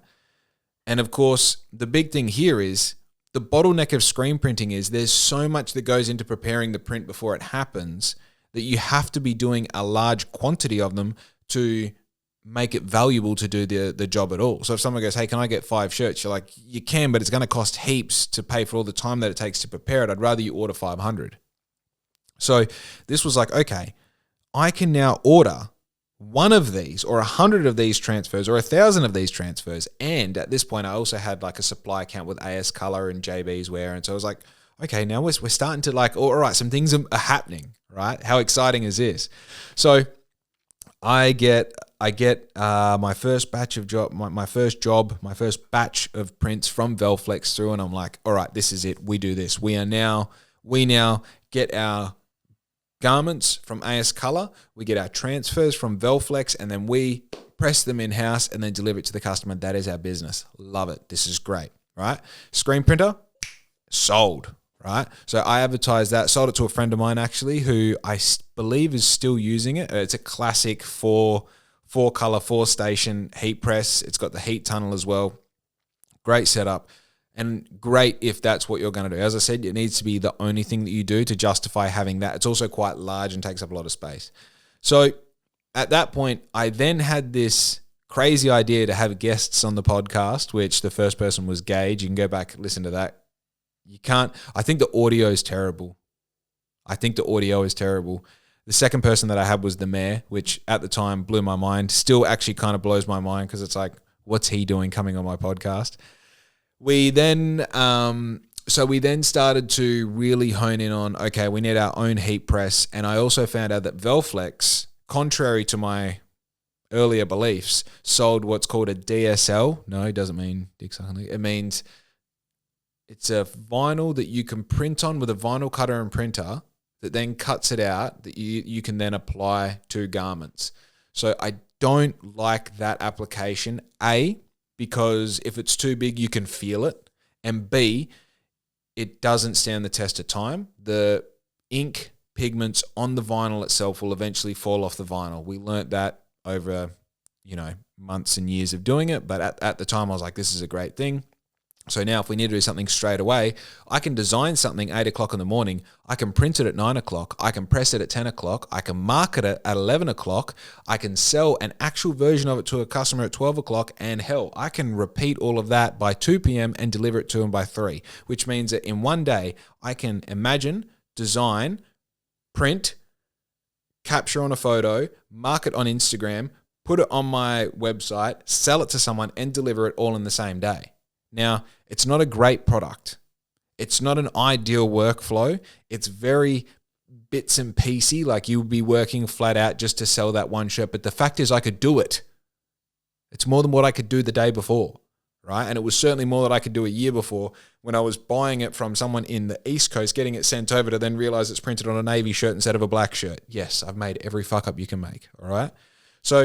And of course, the big thing here is the bottleneck of screen printing is there's so much that goes into preparing the print before it happens that you have to be doing a large quantity of them to make it valuable to do the job at all. So if someone goes, hey, can I get 5 shirts? You're like, you can, but it's going to cost heaps to pay for all the time that it takes to prepare it. I'd rather you order 500. So this was like, okay, I can now order one of these or 100 of these transfers or 1,000 of these transfers. And at this point, I also had like a supply account with AS Color and JB's Wear. And so I was like, okay, now we're starting to like, all right, some things are happening, right? How exciting is this? So I get my first batch of my first batch of prints from WhereU through, and I'm like, all right, this is it. We do this. We now get our garments from AS Color, we get our transfers from WhereU, and then we press them in-house and then deliver it to the customer. That is our business. Love it. This is great, right? Screen printer, sold, right? So I advertised that, sold it to a friend of mine actually who I believe is still using it. It's a classic four color, 4-station heat press. It's got the heat tunnel as well. Great setup. And great if that's what you're going to do. As I said, it needs to be the only thing that you do to justify having that. It's also quite large and takes up a lot of space. So at that point, I then had this crazy idea to have guests on the podcast, which the first person was Gage. You can go back and listen to that. You can't, I think the audio is terrible. The second person that I had was the mayor, which at the time blew my mind. Still actually kind of blows my mind because it's like, what's he doing coming on my podcast? We then started to really hone in on, okay, we need our own heat press. And I also found out that WhereU, contrary to my earlier beliefs, sold what's called a DSL. No, it doesn't mean Dick Suckley. It means it's a vinyl that you can print on with a vinyl cutter and printer that then cuts it out that you can then apply to garments. So I don't like that application, A, because if it's too big, you can feel it. And B, it doesn't stand the test of time. The ink pigments on the vinyl itself will eventually fall off the vinyl. We learnt that over, months and years of doing it. But at the time, I was like, this is a great thing. So now if we need to do something straight away, I can design something 8 o'clock in the morning. I can print it at 9 o'clock. I can press it at 10 o'clock. I can market it at 11 o'clock. I can sell an actual version of it to a customer at 12 o'clock. And hell, I can repeat all of that by 2 p.m. and deliver it to them by 3, which means that in one day, I can imagine, design, print, capture on a photo, market on Instagram, put it on my website, sell it to someone, and deliver it all in the same day. Now, it's not a great product. It's not an ideal workflow. It's very bits and piecey, like you would be working flat out just to sell that one shirt. But the fact is I could do it. It's more than what I could do the day before, right? And it was certainly more than I could do a year before when I was buying it from someone in the East Coast, getting it sent over to then realize it's printed on a navy shirt instead of a black shirt. Yes, I've made every fuck up you can make, all right? So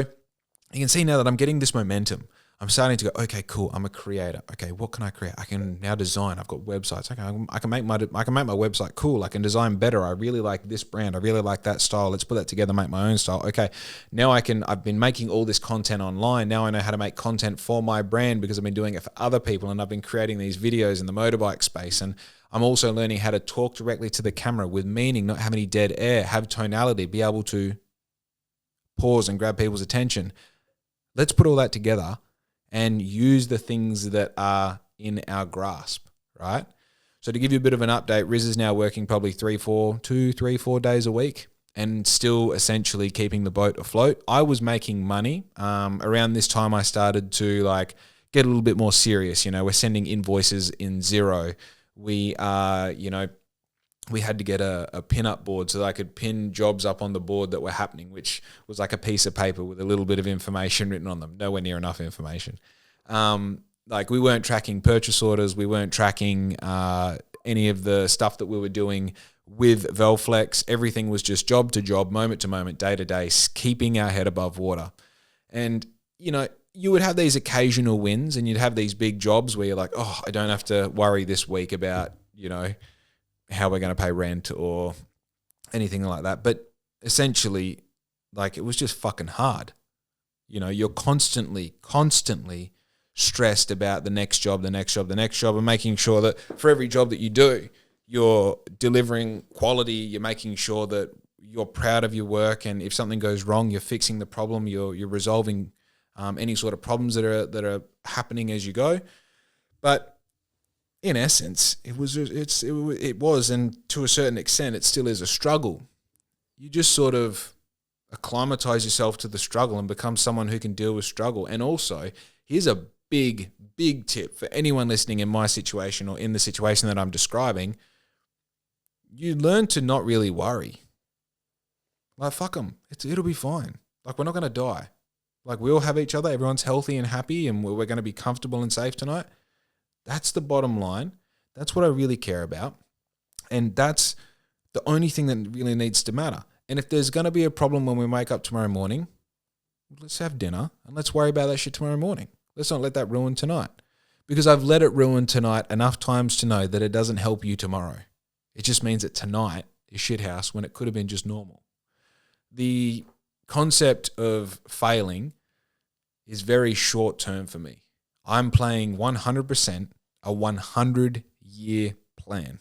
you can see now that I'm getting this momentum. I'm starting to go, okay, cool. I'm a creator. Okay, what can I create? I can now design. I've got websites. Okay, I can make my website cool. I can design better. I really like this brand. I really like that style. Let's put that together, make my own style. Okay, now I've been making all this content online. Now I know how to make content for my brand because I've been doing it for other people, and I've been creating these videos in the motorbike space. And I'm also learning how to talk directly to the camera with meaning, not have any dead air, have tonality, be able to pause and grab people's attention. Let's put all that together and use the things that are in our grasp, right? So to give you a bit of an update, Riz is now working probably 3-4 days a week and still essentially keeping the boat afloat. I was making money. Around this time, I started to get a little bit more serious. We're sending invoices in Xero. We had to get a pin-up board so that I could pin jobs up on the board that were happening, which was like a piece of paper with a little bit of information written on them. Nowhere near enough information. We weren't tracking purchase orders. We weren't tracking any of the stuff that we were doing with Velflex. Everything was just job to job, moment to moment, day to day, keeping our head above water. And, you would have these occasional wins and you'd have these big jobs where you're like, oh, I don't have to worry this week about, how we're going to pay rent or anything like that. But essentially, it was just fucking hard. You're constantly stressed about the next job, and making sure that for every job that you do, you're delivering quality, you're making sure that you're proud of your work, and if something goes wrong, you're fixing the problem, you're resolving any sort of problems that are happening as you go. But in essence, it was, and to a certain extent, it still is a struggle. You just sort of acclimatize yourself to the struggle and become someone who can deal with struggle. And also, here's a big, big tip for anyone listening in my situation or in the situation that I'm describing. You learn to not really worry. Fuck them. It'll be fine. We're not going to die. We all have each other. Everyone's healthy and happy, and we're going to be comfortable and safe tonight. That's the bottom line. That's what I really care about. And that's the only thing that really needs to matter. And if there's going to be a problem when we wake up tomorrow morning, let's have dinner and let's worry about that shit tomorrow morning. Let's not let that ruin tonight. Because I've let it ruin tonight enough times to know that it doesn't help you tomorrow. It just means that tonight is shithouse when it could have been just normal. The concept of failing is very short term for me. I'm playing 100% a 100-year plan.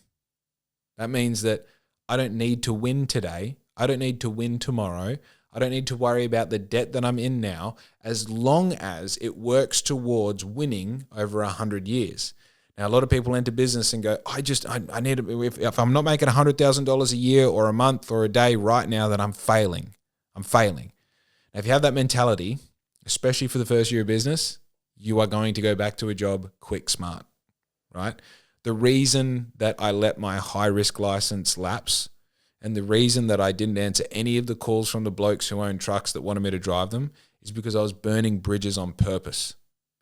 That means that I don't need to win today. I don't need to win tomorrow. I don't need to worry about the debt that I'm in now, as long as it works towards winning over 100 years. Now, a lot of people enter business and go, I need to, if I'm not making $100,000 a year or a month or a day right now, then I'm failing. I'm failing. Now, if you have that mentality, especially for the first year of business, you are going to go back to a job quick, smart, right? The reason that I let my high-risk license lapse and the reason that I didn't answer any of the calls from the blokes who own trucks that wanted me to drive them is because I was burning bridges on purpose.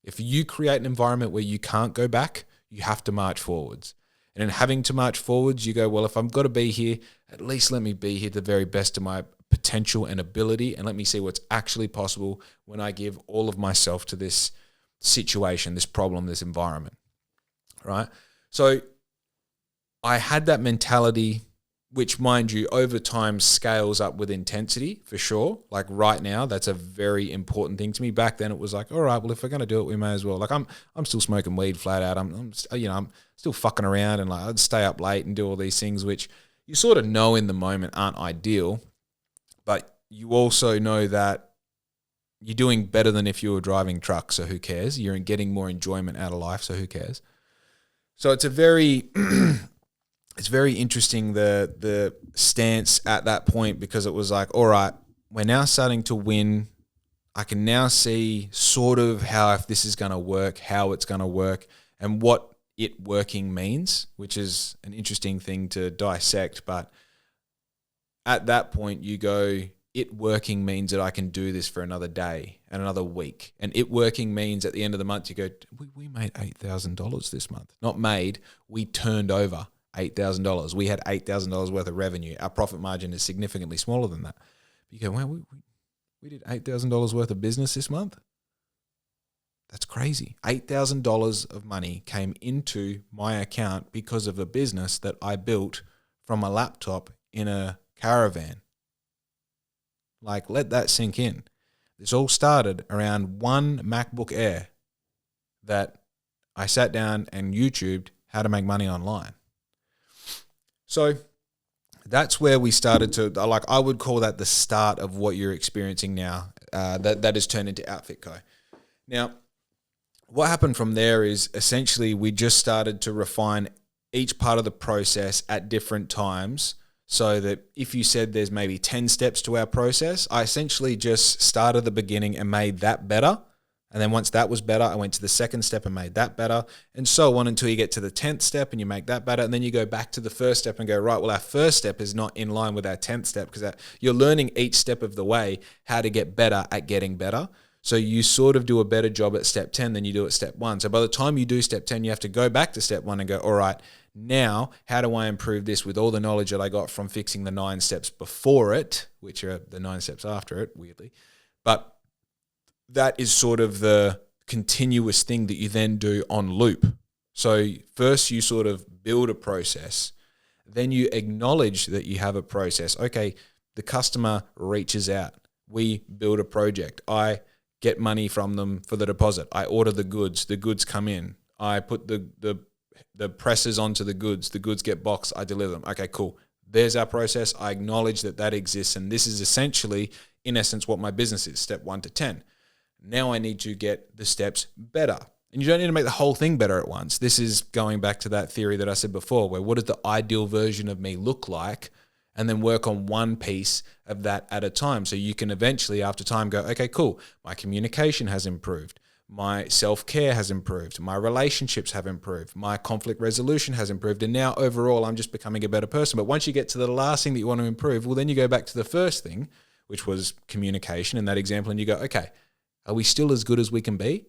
If you create an environment where you can't go back, you have to march forwards. And in having to march forwards, you go, well, if I've got to be here, at least let me be here to the very best of my potential and ability, and let me see what's actually possible when I give all of myself to this situation, this problem, this environment, right? So I had that mentality which, mind you, over time scales up with intensity for sure. Like right now, that's a very important thing to me. Back then, it was like, all right, well, if we're gonna do it, we may as well. Like I'm still smoking weed flat out. I'm still fucking around, and like I'd stay up late and do all these things, which you sort of know in the moment aren't ideal, but you also know that you're doing better than if you were driving trucks. So who cares? You're getting more enjoyment out of life. So who cares? So it's a very it's very interesting the stance at that point, because it was like, all right, we're now starting to win. I can now see sort of how, if this is going to work, how it's going to work, and what it working means, which is an interesting thing to dissect. But at that point, you go, it working means that I can do this for another day and another week. And it working means at the end of the month, you go, we made $8,000 this month. Not made, we turned over $8,000. We had $8,000 worth of revenue. Our profit margin is significantly smaller than that. But you go, wow, we did $8,000 worth of business this month? That's crazy. $8,000 of money came into my account because of a business that I built from a laptop in a caravan. Like, let that sink in. This all started around one MacBook Air that I sat down and YouTubed how to make money online. So that's where we started to, like, I would call that the start of what you're experiencing now, that has turned into Outfit Co. Now, what happened from there is essentially we just started to refine each part of the process at different times, so that if you said there's maybe 10 steps to our process, I essentially just started at the beginning and made that better. And then once that was better, I went to the second step and made that better, and so on until you get to the 10th step and you make that better. And then you go back to the first step and go, right, well, our first step is not in line with our 10th step, because you're learning each step of the way how to get better at getting better. So you sort of do a better job at step 10 than you do at step 1. So by the time you do step 10, you have to go back to step 1 and go, all right, now how do I improve this with all the knowledge that I got from fixing the 9 steps before it, which are the 9 steps after it, weirdly. But that is sort of the continuous thing that you then do on loop. So first you sort of build a process, then you acknowledge that you have a process. Okay, the customer reaches out. We build a project. I get money from them for the deposit. I order the goods come in. I put the presses onto the goods get boxed, I deliver them. Okay, cool. There's our process. I acknowledge that exists, and this is essentially, in essence, what my business is, step 1 to 10. Now I need to get the steps better. And you don't need to make the whole thing better at once. This is going back to that theory that I said before, where what does the ideal version of me look like? And then work on one piece of that at a time. So you can eventually, after time, go, okay, cool. My communication has improved. My self-care has improved. My relationships have improved. My conflict resolution has improved. And now overall, I'm just becoming a better person. But once you get to the last thing that you want to improve, well, then you go back to the first thing, which was communication in that example. And you go, okay, are we still as good as we can be?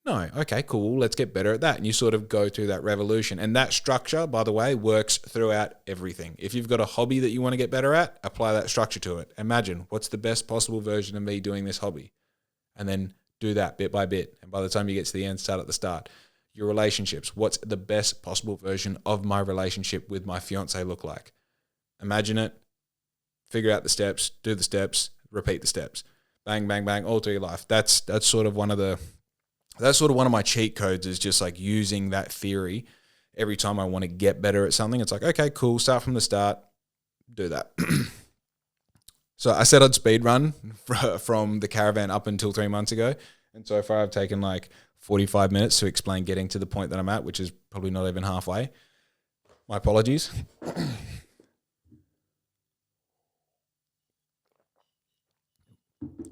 No. Okay, cool. Let's get better at that. And you sort of go through that revolution. And that structure, by the way, works throughout everything. If you've got a hobby that you want to get better at, apply that structure to it. Imagine, what's the best possible version of me doing this hobby? And then do that bit by bit. And by the time you get to the end, start at the start. Your relationships. What's the best possible version of my relationship with my fiance look like? Imagine it. Figure out the steps. Do the steps. Repeat the steps. Bang, bang, bang, all through your life. That's sort of one of my cheat codes, is just like using that theory every time I want to get better at something. It's like, okay, cool, start from the start, do that. So I said I'd speed run from the caravan up until 3 months ago. And so far I've taken like 45 minutes to explain getting to the point that I'm at, which is probably not even halfway. My apologies.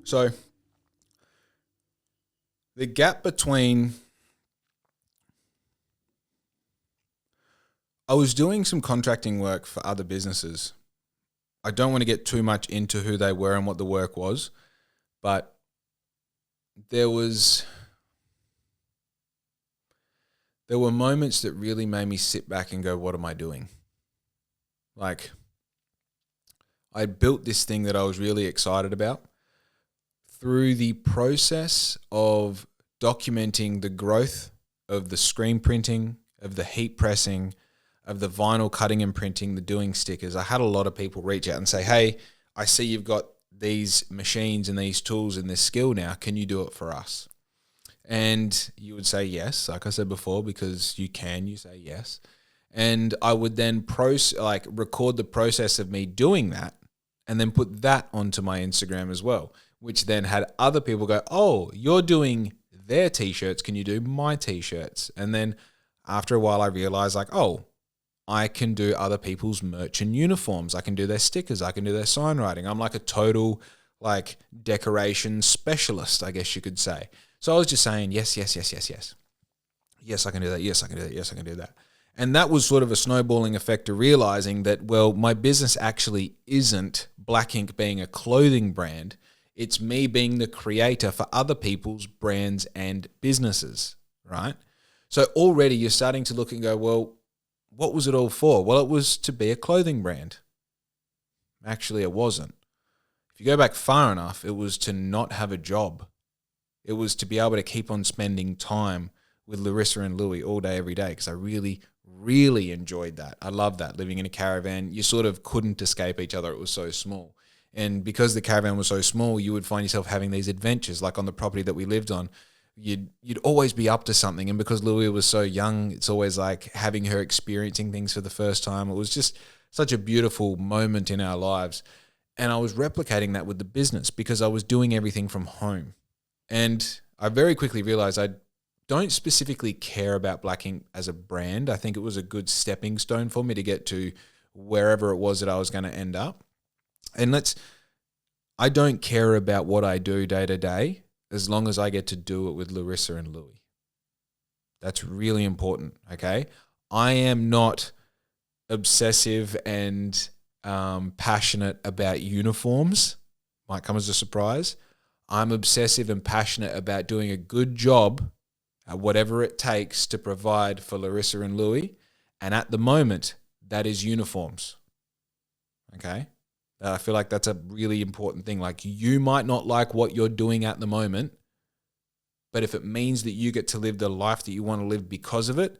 So the gap between, I was doing some contracting work for other businesses. I don't want to get too much into who they were and what the work was, but there were moments that really made me sit back and go, what am I doing? Like, I built this thing that I was really excited about. Through the process of documenting the growth of the screen printing, of the heat pressing, of the vinyl cutting and printing, the doing stickers, I had a lot of people reach out and say, hey, I see you've got these machines and these tools and this skill now. Can you do it for us? And you would say yes, like I said before, because you say yes. And I would then record the process of me doing that and then put that onto my Instagram as well, which then had other people go, oh, you're doing their t-shirts, can you do my t-shirts? And then after a while I realized like, oh, I can do other people's merch and uniforms. I can do their stickers. I can do their sign writing. I'm like a total like decoration specialist, I guess you could say. So I was just saying, yes, yes, yes, yes, yes. Yes, I can do that. Yes, I can do that. Yes, I can do that. And that was sort of a snowballing effect of realizing that, well, my business actually isn't Black Ink being a clothing brand. It's me being the creator for other people's brands and businesses, right? So already you're starting to look and go, well, what was it all for? Well, it was to be a clothing brand. Actually, it wasn't. If you go back far enough, it was to not have a job. It was to be able to keep on spending time with Larissa and Louie all day, every day, because I really, really enjoyed that. I love that, living in a caravan. You sort of couldn't escape each other. It was so small. And because the caravan was so small, you would find yourself having these adventures, like on the property that we lived on. You'd always be up to something. And because Louie was so young, it's always like having her experiencing things for the first time. It was just such a beautiful moment in our lives. And I was replicating that with the business because I was doing everything from home. And I very quickly realized I don't specifically care about Black Ink as a brand. I think it was a good stepping stone for me to get to wherever it was that I was going to end up. And I don't care about what I do day to day as long as I get to do it with Larissa and Louie. That's really important, okay? I am not obsessive and passionate about uniforms. Might come as a surprise. I'm obsessive and passionate about doing a good job at whatever it takes to provide for Larissa and Louie. And at the moment, that is uniforms, okay? I feel like that's a really important thing. Like, you might not like what you're doing at the moment, but if it means that you get to live the life that you want to live because of it,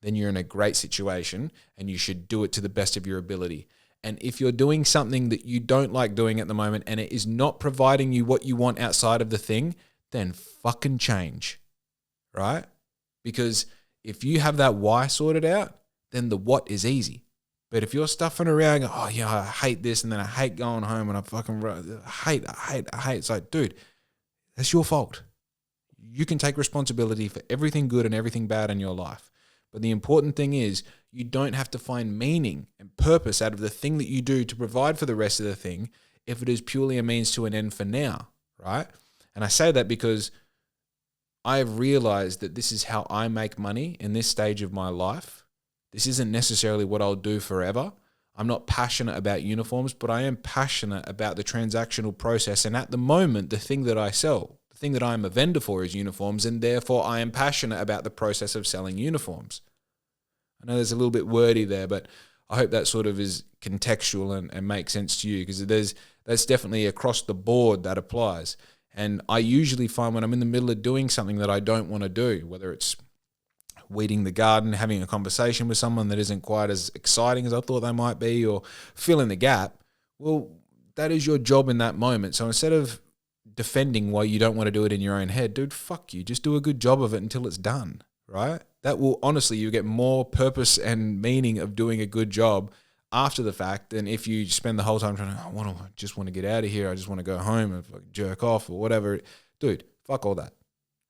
then you're in a great situation and you should do it to the best of your ability. And if you're doing something that you don't like doing at the moment and it is not providing you what you want outside of the thing, then fucking change, right? Because if you have that why sorted out, then the what is easy. But if you're stuffing around, oh yeah, I hate this, and then I hate going home, and I hate. It's like, dude, that's your fault. You can take responsibility for everything good and everything bad in your life. But the important thing is you don't have to find meaning and purpose out of the thing that you do to provide for the rest of the thing if it is purely a means to an end for now, right? And I say that because I've realized that this is how I make money in this stage of my life. This isn't necessarily what I'll do forever. I'm not passionate about uniforms, but I am passionate about the transactional process. And at the moment, the thing that I sell, the thing that I am a vendor for is uniforms, and therefore I am passionate about the process of selling uniforms. I know there's a little bit wordy there, but I hope that sort of is contextual and makes sense to you, because that's definitely across the board that applies. And I usually find when I'm in the middle of doing something that I don't want to do, whether it's weeding the garden, having a conversation with someone that isn't quite as exciting as I thought they might be, or filling the gap, well, that is your job in that moment. So instead of defending why you don't want to do it in your own head, dude, fuck you. Just do a good job of it until it's done, right? That will, honestly, you get more purpose and meaning of doing a good job after the fact than if you spend the whole time trying to, I just want to get out of here. I just want to go home and jerk off or whatever. Dude, fuck all that.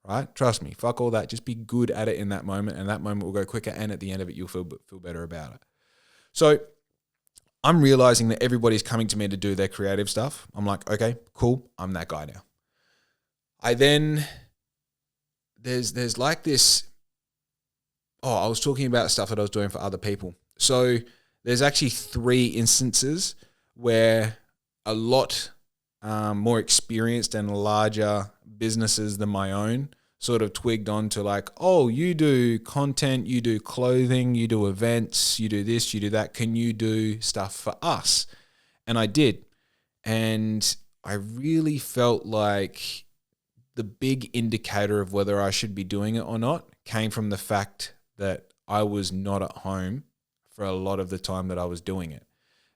Right? Trust me, fuck all that. Just be good at it in that moment, and that moment will go quicker, and at the end of it, you'll feel better about it. So I'm realizing that everybody's coming to me to do their creative stuff. I'm like, okay, cool. I'm that guy now. There's like this, I was talking about stuff that I was doing for other people. So there's actually 3 instances where a lot more experienced and larger businesses than my own sort of twigged on to like, oh, you do content, you do clothing, you do events, you do this, you do that. Can you do stuff for us? And I did. And I really felt like the big indicator of whether I should be doing it or not came from the fact that I was not at home for a lot of the time that I was doing it.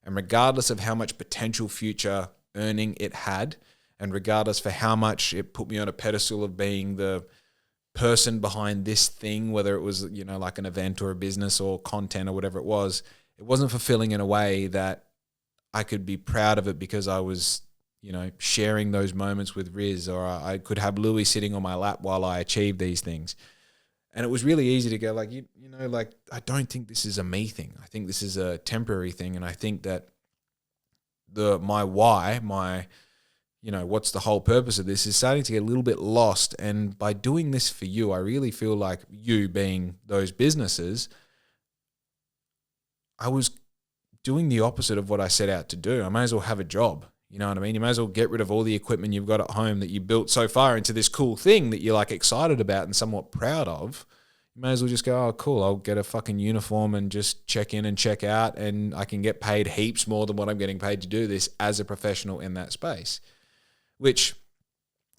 And regardless of how much potential future earning it had, and regardless for how much it put me on a pedestal of being the person behind this thing, whether it was, like an event or a business or content or whatever it wasn't fulfilling in a way that I could be proud of it because I was, sharing those moments with Riz, or I could have Louis sitting on my lap while I achieved these things. And it was really easy to go like, I don't think this is a me thing. I think this is a temporary thing. And I think that my why, what's the whole purpose of this is starting to get a little bit lost. And by doing this for you, I really feel like you being those businesses, I was doing the opposite of what I set out to do. I may as well have a job. You know what I mean? You may as well get rid of all the equipment you've got at home that you built so far into this cool thing that you're like excited about and somewhat proud of. You may as well just go, oh, cool, I'll get a fucking uniform and just check in and check out, and I can get paid heaps more than what I'm getting paid to do this as a professional in that space. Which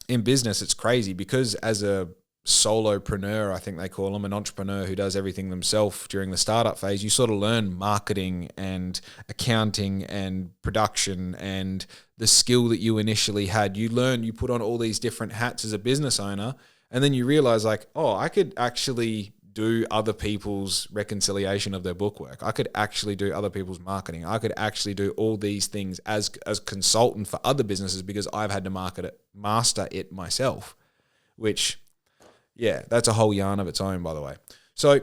in business, it's crazy because as a solopreneur, I think they call them, an entrepreneur who does everything themselves during the startup phase, you sort of learn marketing and accounting and production and the skill that you initially had. You put on all these different hats as a business owner, and then you realize like, oh, I could actually do other people's reconciliation of their bookwork. I could actually do other people's marketing. I could actually do all these things as consultant for other businesses because I've had to master it myself, which, yeah, that's a whole yarn of its own, by the way. So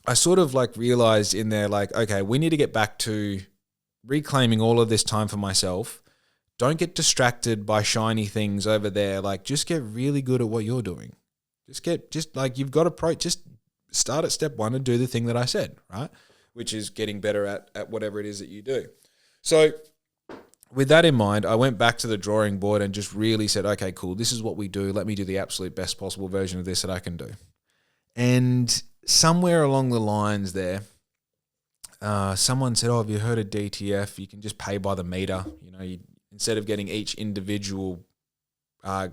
I sort of like realized in there, like, okay, we need to get back to reclaiming all of this time for myself. Don't get distracted by shiny things over there. Like, just get really good at what you're doing. You've got to just start at step one and do the thing that I said, right? Which is getting better at whatever it is that you do. So with that in mind, I went back to the drawing board and just really said, okay, cool, this is what we do. Let me do the absolute best possible version of this that I can do. And somewhere along the lines there, someone said, oh, have you heard of DTF? You can just pay by the meter. Instead of getting each individual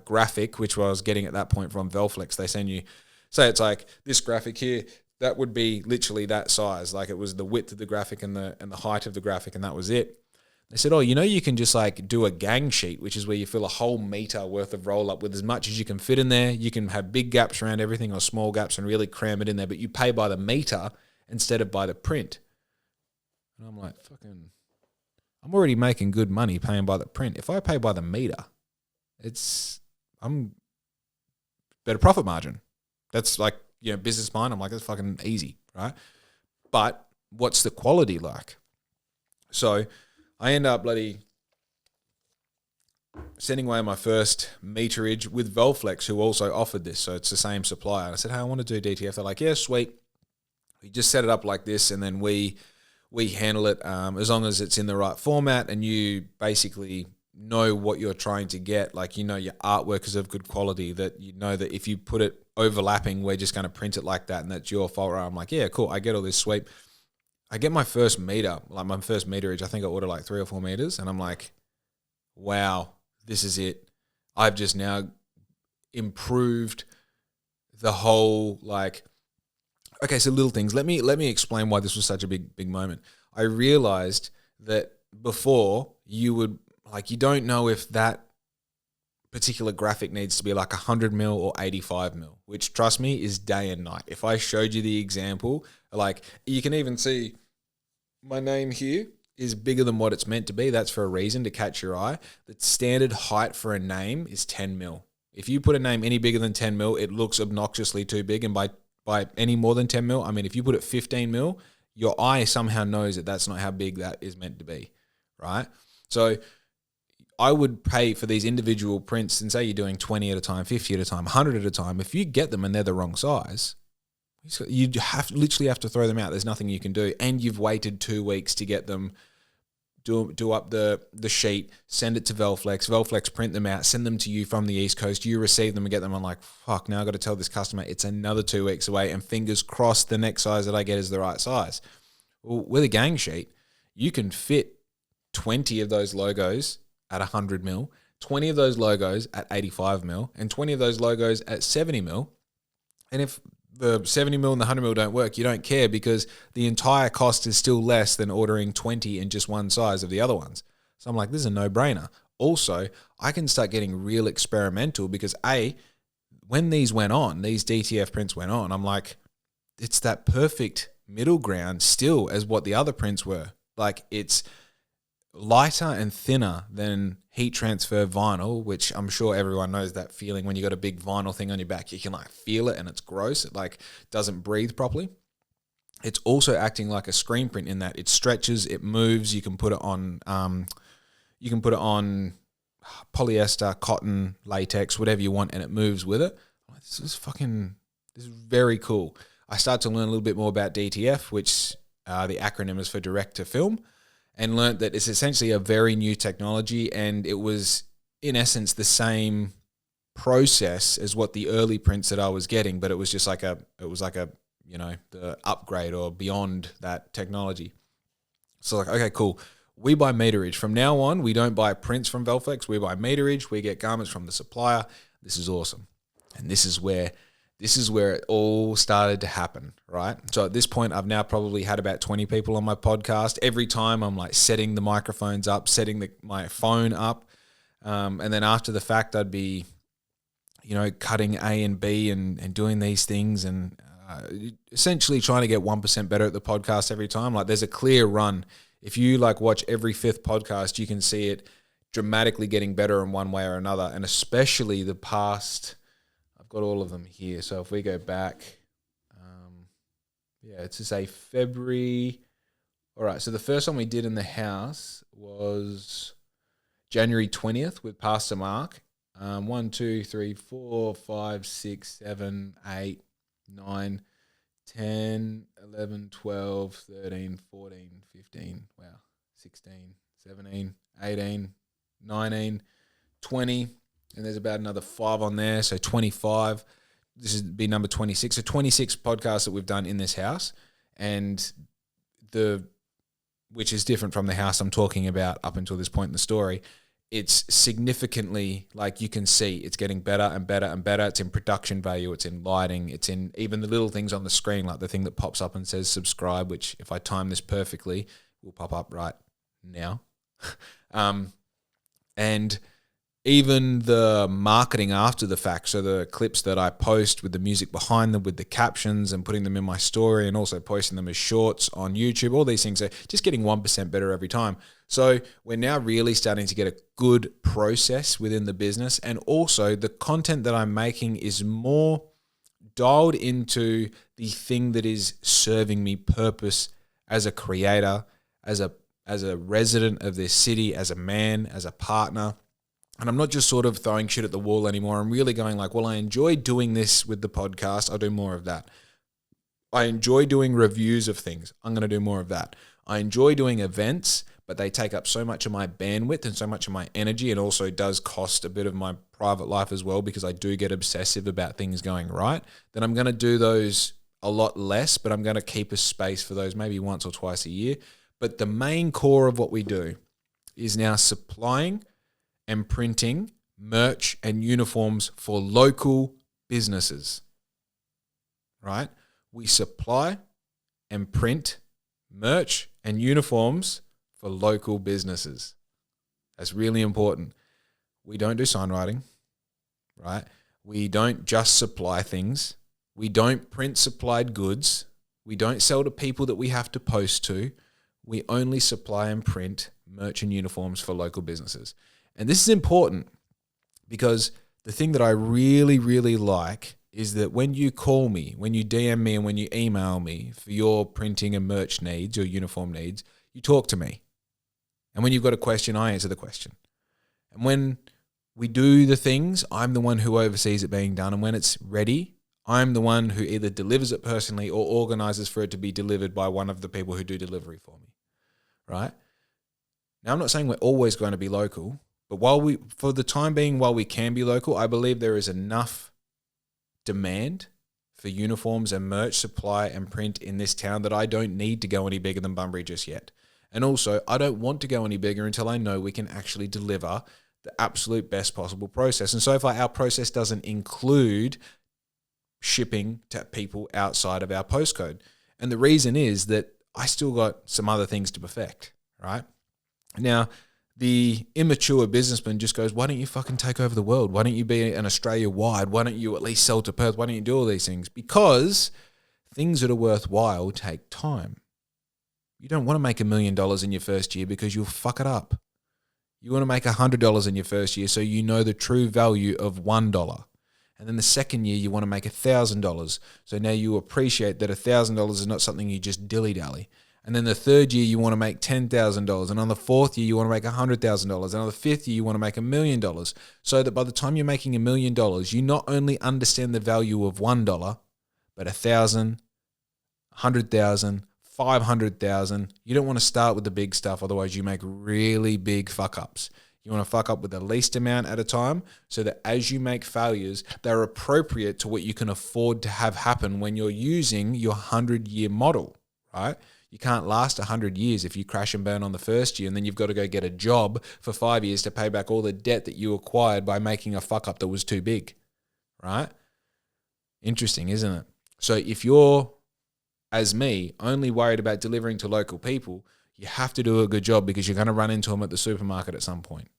graphic, which I was getting at that point from Velflex, they send you, say it's like this graphic here, that would be literally that size. Like it was the width of the graphic and the height of the graphic, and that was it. They said, oh, you can just like do a gang sheet, which is where you fill a whole meter worth of roll up with as much as you can fit in there. You can have big gaps around everything or small gaps and really cram it in there, but you pay by the meter instead of by the print. And I'm like, I'm already making good money paying by the print. If I pay by the meter, I'm better profit margin. That's like, business mind. I'm like, that's fucking easy, right? But what's the quality like? So I end up sending away my first meterage with Velflex, who also offered this. So it's the same supplier. And I said, hey, I want to do DTF. They're like, yeah, sweet. We just set it up like this, and then we handle it as long as it's in the right format and you basically know what you're trying to get. Like, your artwork is of good quality, that that if you put it overlapping, we're just going to print it like that, and that's your fault. I'm like, yeah, cool. I get all this, sweet. I get my first meter, like my first meterage. I think I ordered like 3 or 4 meters, and I'm like, wow, this is it. I've just now improved the whole, like, okay, so little things. Let me explain why this was such a big moment. I realized that before you don't know if that particular graphic needs to be like 100 mil or 85 mil, which, trust me, is day and night. If I showed you the example, like, you can even see my name here is bigger than what it's meant to be. That's for a reason, to catch your eye. The standard height for a name is 10 mil. If you put a name any bigger than 10 mil, it looks obnoxiously too big. And by any more than 10 mil, I mean, if you put it 15 mil, your eye somehow knows that that's not how big that is meant to be, right? So I would pay for these individual prints, and say you're doing 20 at a time, 50 at a time, 100 at a time. If you get them and they're the wrong size, you literally have to throw them out. There's nothing you can do. And you've waited 2 weeks to get them, do up the sheet, send it to Velflex. Velflex print them out, send them to you from the East Coast. You receive them and get them. I'm like, fuck, now I've got to tell this customer it's another 2 weeks away, and fingers crossed the next size that I get is the right size. Well, with a gang sheet, you can fit 20 of those logos at 100 mil, 20 of those logos at 85 mil, and 20 of those logos at 70 mil. And if the 70 mil and the 100 mil don't work, you don't care because the entire cost is still less than ordering 20 in just one size of the other ones. So I'm like, this is a no-brainer. Also, I can start getting real experimental because when these went on, these DTF prints went on, I'm like, it's that perfect middle ground still as what the other prints were. Like, it's lighter and thinner than heat transfer vinyl, which I'm sure everyone knows that feeling when you got a big vinyl thing on your back. You can like feel it and it's gross. It like doesn't breathe properly. It's also acting like a screen print in that it stretches, it moves. You can put it on polyester, cotton, latex, whatever you want, and it moves with it. This is very cool. I started to learn a little bit more about DTF, which the acronym is for direct to film, and learned that it's essentially a very new technology, and it was in essence the same process as what the early prints that I was getting, but it was just like the upgrade or beyond that technology. So like, okay, cool. We buy meterage. From now on, we don't buy prints from Velflex. We buy meterage. We get garments from the supplier. This is awesome. And this is where it all started to happen, right? So at this point, I've now probably had about 20 people on my podcast. Every time I'm like setting the microphones up, setting my phone up. And then after the fact, I'd be, cutting A and B and doing these things and essentially trying to get 1% better at the podcast every time. Like there's a clear run. If you like watch every fifth podcast, you can see it dramatically getting better in one way or another. And especially the past, I've got all of them here. So if we go back, it's to say February. All right. So the first one we did in the house was January 20th with Pastor Mark. 1, 2, 3, 4, 5, 6, 7, 8, 9, 10, 11, 12, 13, 14, 15, 16, 17, 18, 19, 20, and there's about another 5 on there, so 25. This would be number 26. So 26 podcasts that we've done in this house, and which is different from the house I'm talking about up until this point in the story. It's significantly, like you can see, it's getting better and better and better. It's in production value. It's in lighting. It's in even the little things on the screen, like the thing that pops up and says subscribe, which if I time this perfectly, will pop up right now. And even the marketing after the fact, so the clips that I post with the music behind them, with the captions and putting them in my story and also posting them as shorts on YouTube, all these things are just getting 1% better every time. So we're now really starting to get a good process within the business. And also the content that I'm making is more dialed into the thing that is serving me purpose as a creator, as a resident of this city, as a man, as a partner. And I'm not just sort of throwing shit at the wall anymore. I'm really going like, well, I enjoy doing this with the podcast. I'll do more of that. I enjoy doing reviews of things. I'm going to do more of that. I enjoy doing events, but they take up so much of my bandwidth and so much of my energy. It also does cost a bit of my private life as well because I do get obsessive about things going right. Then I'm going to do those a lot less, but I'm going to keep a space for those maybe once or twice a year. But the main core of what we do is now supplying and printing merch and uniforms for local businesses, right? We supply and print merch and uniforms for local businesses. That's really important. We don't do sign writing, right? We don't just supply things. We don't print supplied goods. We don't sell to people that we have to post to. We only supply and print merch and uniforms for local businesses. And this is important because the thing that I really, really like is that when you call me, when you DM me, and when you email me for your printing and merch needs, your uniform needs, you talk to me. And when you've got a question, I answer the question. And when we do the things, I'm the one who oversees it being done. And when it's ready, I'm the one who either delivers it personally or organizes for it to be delivered by one of the people who do delivery for me, right? Now, I'm not saying we're always going to be local, but for the time being, while we can be local, I believe there is enough demand for uniforms and merch supply and print in this town that I don't need to go any bigger than Bunbury just yet. And also, I don't want to go any bigger until I know we can actually deliver the absolute best possible process. And so far, our process doesn't include shipping to people outside of our postcode. And the reason is that I still got some other things to perfect, right? Now, the immature businessman just goes, why don't you fucking take over the world? Why don't you be an Australia-wide? Why don't you at least sell to Perth? Why don't you do all these things? Because things that are worthwhile take time. You don't want to make $1 million in your first year because you'll fuck it up. You want to make $100 in your first year so you know the true value of $1. And then the second year, you want to make $1,000. So now you appreciate that $1,000 is not something you just dilly-dally. And then the third year, you want to make $10,000. And on the fourth year, you want to make $100,000. And on the fifth year, you want to make $1 million. So that by the time you're making $1 million, you not only understand the value of $1, but 1,000, 100,000, 500,000. You don't want to start with the big stuff. Otherwise, you make really big fuck-ups. You want to fuck up with the least amount at a time so that as you make failures, they're appropriate to what you can afford to have happen when you're using your 100-year model, right? You can't last 100 years if you crash and burn on the first year and then you've got to go get a job for 5 years to pay back all the debt that you acquired by making a fuck up that was too big, right? Interesting, isn't it? So if you're, as me, only worried about delivering to local people, you have to do a good job because you're going to run into them at the supermarket at some point.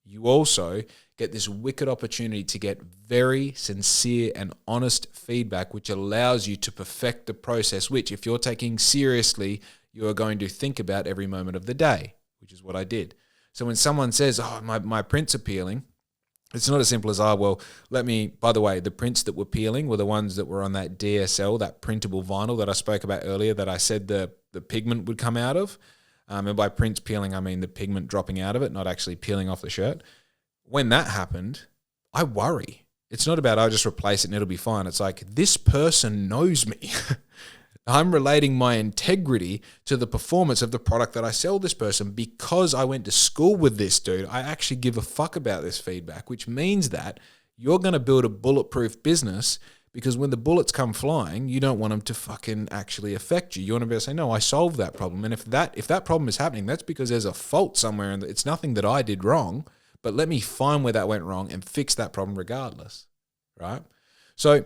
You also get this wicked opportunity to get very sincere and honest feedback, which allows you to perfect the process, which if you're taking seriously, you are going to think about every moment of the day, which is what I did. So when someone says, oh, my prints are peeling, it's not as simple as, by the way, the prints that were peeling were the ones that were on that DSL, that printable vinyl that I spoke about earlier that I said the pigment would come out of. And by prints peeling, I mean the pigment dropping out of it, not actually peeling off the shirt. When that happened, I worry. It's not about I just replace it and it'll be fine. It's like, this person knows me. I'm relating my integrity to the performance of the product that I sell this person because I went to school with this dude. I actually give a fuck about this feedback, which means that you're going to build a bulletproof business because when the bullets come flying, you don't want them to fucking actually affect you. You want to be able to say, no, I solved that problem. And if that problem is happening, that's because there's a fault somewhere and it's nothing that I did wrong, but let me find where that went wrong and fix that problem regardless, right? So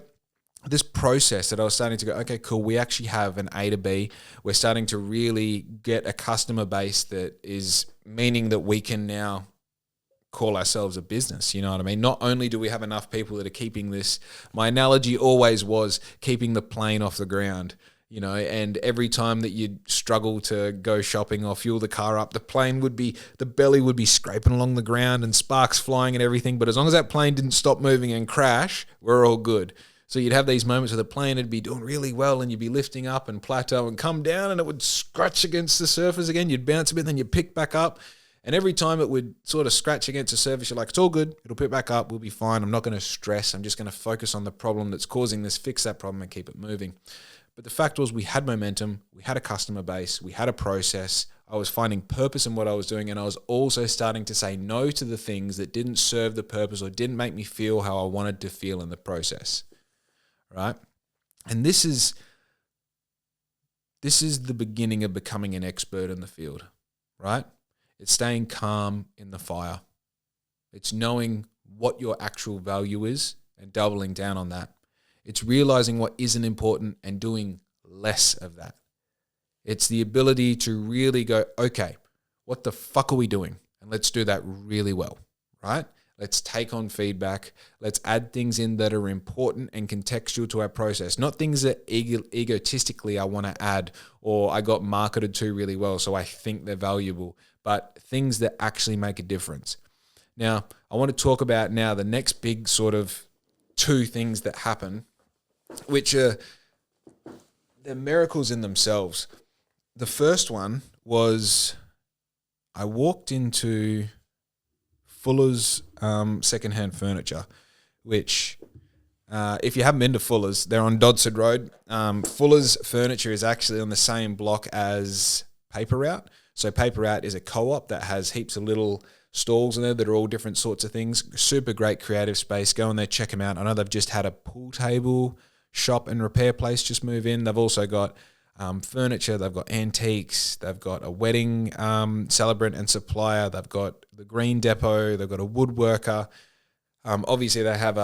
this process that I was starting to go, okay, cool, we actually have an A to B. We're starting to really get a customer base that is meaning that we can now call ourselves a business, you know what I mean? Not only do we have enough people that are keeping this, my analogy always was keeping the plane off the ground, you know, and every time that you'd struggle to go shopping or fuel the car up, the belly would be scraping along the ground and sparks flying and everything. But as long as that plane didn't stop moving and crash, we're all good. So you'd have these moments where the plane would be doing really well and you'd be lifting up and plateau and come down and it would scratch against the surface again. You'd bounce a bit, then you'd pick back up. And every time it would sort of scratch against the surface, you're like, it's all good. It'll pick back up. We'll be fine. I'm not going to stress. I'm just going to focus on the problem that's causing this, fix that problem and keep it moving. But the fact was we had momentum. We had a customer base. We had a process. I was finding purpose in what I was doing. And I was also starting to say no to the things that didn't serve the purpose or didn't make me feel how I wanted to feel in the process. Right? And this is the beginning of becoming an expert in the field. Right? It's staying calm in the fire. It's knowing what your actual value is and doubling down on that. It's realizing what isn't important and doing less of that. It's the ability to really go, okay, what the fuck are we doing? And let's do that really well, right? Let's take on feedback. Let's add things in that are important and contextual to our process, not things that egotistically I want to add or I got marketed to really well so I think they're valuable, but things that actually make a difference. Now, I want to talk about now the next big sort of two things that happen, which are they're miracles in themselves. The first one was I walked into Fuller's secondhand furniture, which if you haven't been to Fuller's, they're on Dodson Road. Fuller's Furniture is actually on the same block as Paper Route. So Paper Route is a co-op that has heaps of little stalls in there that are all different sorts of things. Super great creative space. Go in there, check them out. I know they've just had a pool table shop and repair place just move in. They've also got furniture. They've got antiques. They've got a wedding celebrant and supplier. They've got the green depot. They've got a woodworker. Obviously, they have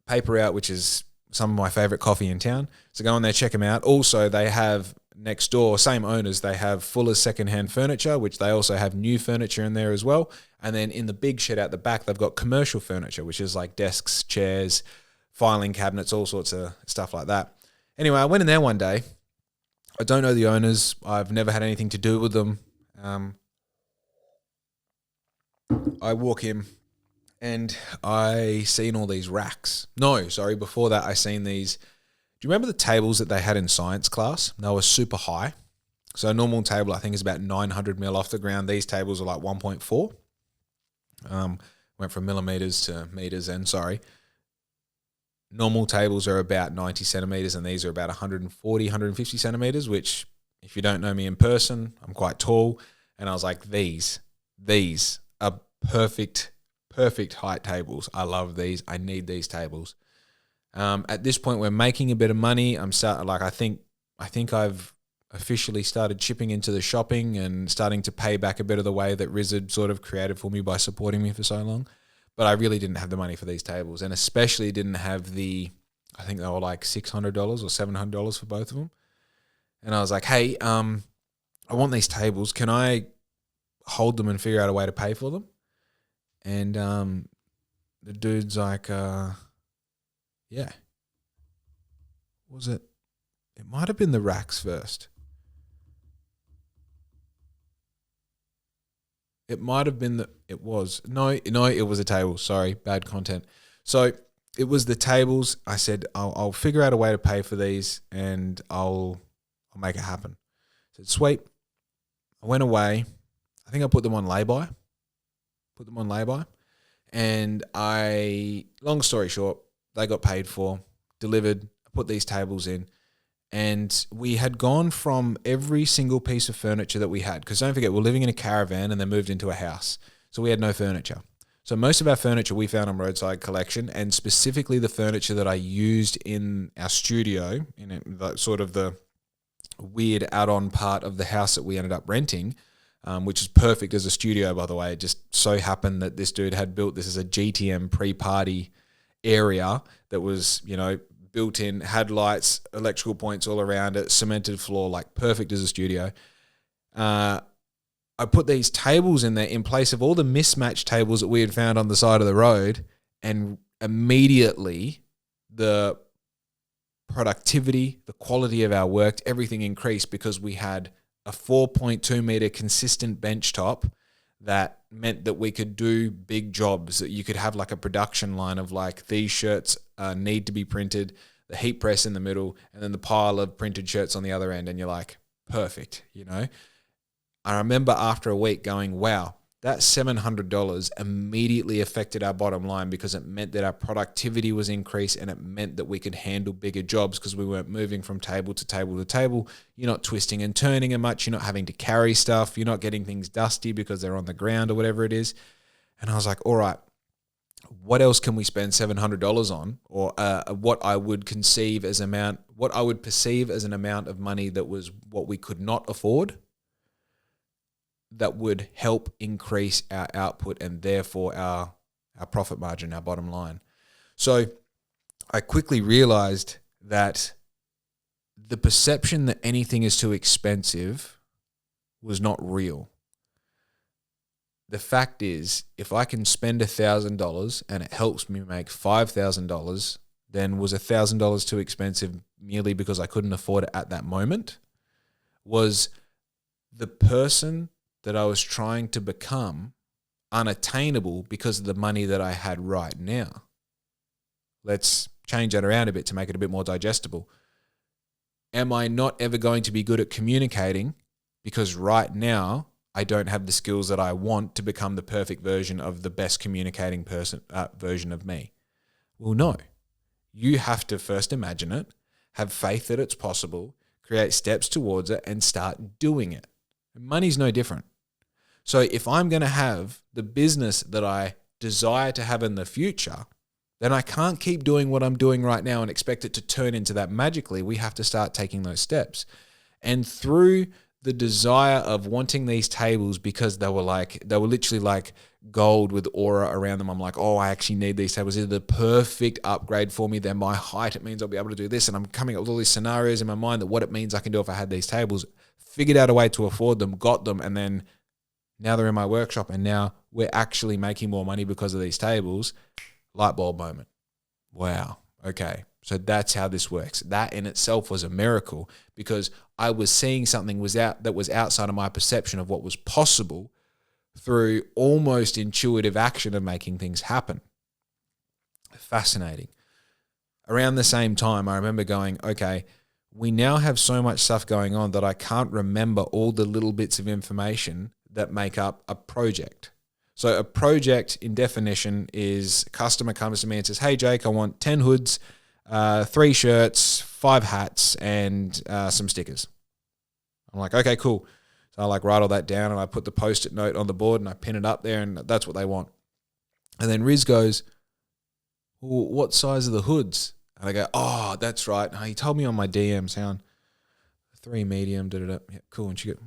Paper Out, which is some of my favorite coffee in town. So go on there, check them out. Also, they have next door, same owners, they have Fuller's secondhand furniture, which they also have new furniture in there as well. And then in the big shed out the back, they've got commercial furniture, which is like desks, chairs, filing cabinets, all sorts of stuff like that. Anyway, I went in there one day. I don't know the owners. I've never had anything to do with them. I walk in and I seen all these racks. No, sorry, before that I seen these. Do you remember the tables that they had in science class? They were super high. So a normal table I think is about 900 mil off the ground. These tables are like 1.4. Went from millimeters to meters and normal tables are about 90 centimeters and these are about 140, 150 centimeters, which if you don't know me in person, I'm quite tall. And I was like, these are perfect height tables. I love these. I need these tables. At this point, we're making a bit of money. I think I've officially started chipping into the shopping and starting to pay back a bit of the way that Riz had sort of created for me by supporting me for so long. But I really didn't have the money for these tables, and especially didn't have I think they were like $600 or $700 for both of them. And I was like, hey, I want these tables. Can I hold them and figure out a way to pay for them? And the dude's like, yeah. Was it? It might have been the racks first. It might have been it was a table. Sorry, bad content. So it was the tables. I said, I'll figure out a way to pay for these and I'll make it happen. I said, sweet. I went away. I think I put them on lay-by. And long story short, they got paid for, delivered, I put these tables in. And we had gone from every single piece of furniture that we had, because don't forget, we're living in a caravan and then moved into a house. So we had no furniture. So most of our furniture we found on Roadside Collection, and specifically the furniture that I used in our studio, sort of the weird add-on part of the house that we ended up renting, which is perfect as a studio, by the way. It just so happened that this dude had built this as a GTM pre-party area that was, built in, had lights, electrical points all around it, cemented floor, like perfect as a studio. I put these tables in there in place of all the mismatched tables that we had found on the side of the road, and immediately the productivity, the quality of our work, everything increased because we had a 4.2 meter consistent bench top that meant that we could do big jobs, that you could have like a production line of like these shirts need to be printed, the heat press in the middle, and then the pile of printed shirts on the other end. And you're like, perfect, I remember after a week going, wow, that $700 immediately affected our bottom line because it meant that our productivity was increased and it meant that we could handle bigger jobs because we weren't moving from table to table to table. You're not twisting and turning as much. You're not having to carry stuff. You're not getting things dusty because they're on the ground or whatever it is. And I was like, all right, what else can we spend $700 on? Or what I would perceive as an amount of money that was what we could not afford, that would help increase our output and therefore our profit margin, our bottom line. So I quickly realized that the perception that anything is too expensive was not real. The fact is, if I can spend $1,000 and it helps me make $5,000, then was $1,000 too expensive merely because I couldn't afford it at that moment? Was the person that I was trying to become unattainable because of the money that I had right now? Let's change that around a bit to make it a bit more digestible. Am I not ever going to be good at communicating because right now I don't have the skills that I want to become the perfect version of the best communicating version of me? Well, no. You have to first imagine it, have faith that it's possible, create steps towards it, and start doing it. Money's no different. So if I'm going to have the business that I desire to have in the future, then I can't keep doing what I'm doing right now and expect it to turn into that magically. We have to start taking those steps. And through the desire of wanting these tables because they were literally like gold with aura around them. I'm like, oh, I actually need these tables. They're the perfect upgrade for me. They're my height. It means I'll be able to do this. And I'm coming up with all these scenarios in my mind that what it means I can do if I had these tables. Figured out a way to afford them, got them, and then now they're in my workshop, and now we're actually making more money because of these tables. Light bulb moment. Wow. Okay. So that's how this works. That in itself was a miracle because I was seeing something that was outside of my perception of what was possible through almost intuitive action of making things happen. Fascinating. Around the same time, I remember going, okay, we now have so much stuff going on that I can't remember all the little bits of information that make up a project. So a project in definition is a customer comes to me and says, hey, Jake, I want 10 hoods, 3 shirts, 5 hats, and some stickers. I'm like, okay, cool. So I like write all that down and I put the post-it note on the board and I pin it up there and that's what they want. And then Riz goes, well, what size are the hoods? And I go, oh, that's right. He told me on my DM, sound 3 medium, Yeah, cool. And she goes,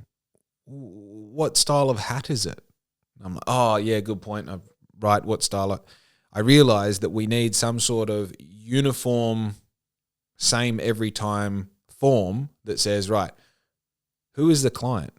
what style of hat is it? And I'm like, oh, yeah, good point. Right, what style? I realized that we need some sort of uniform, same every time form that says, right, who is the client?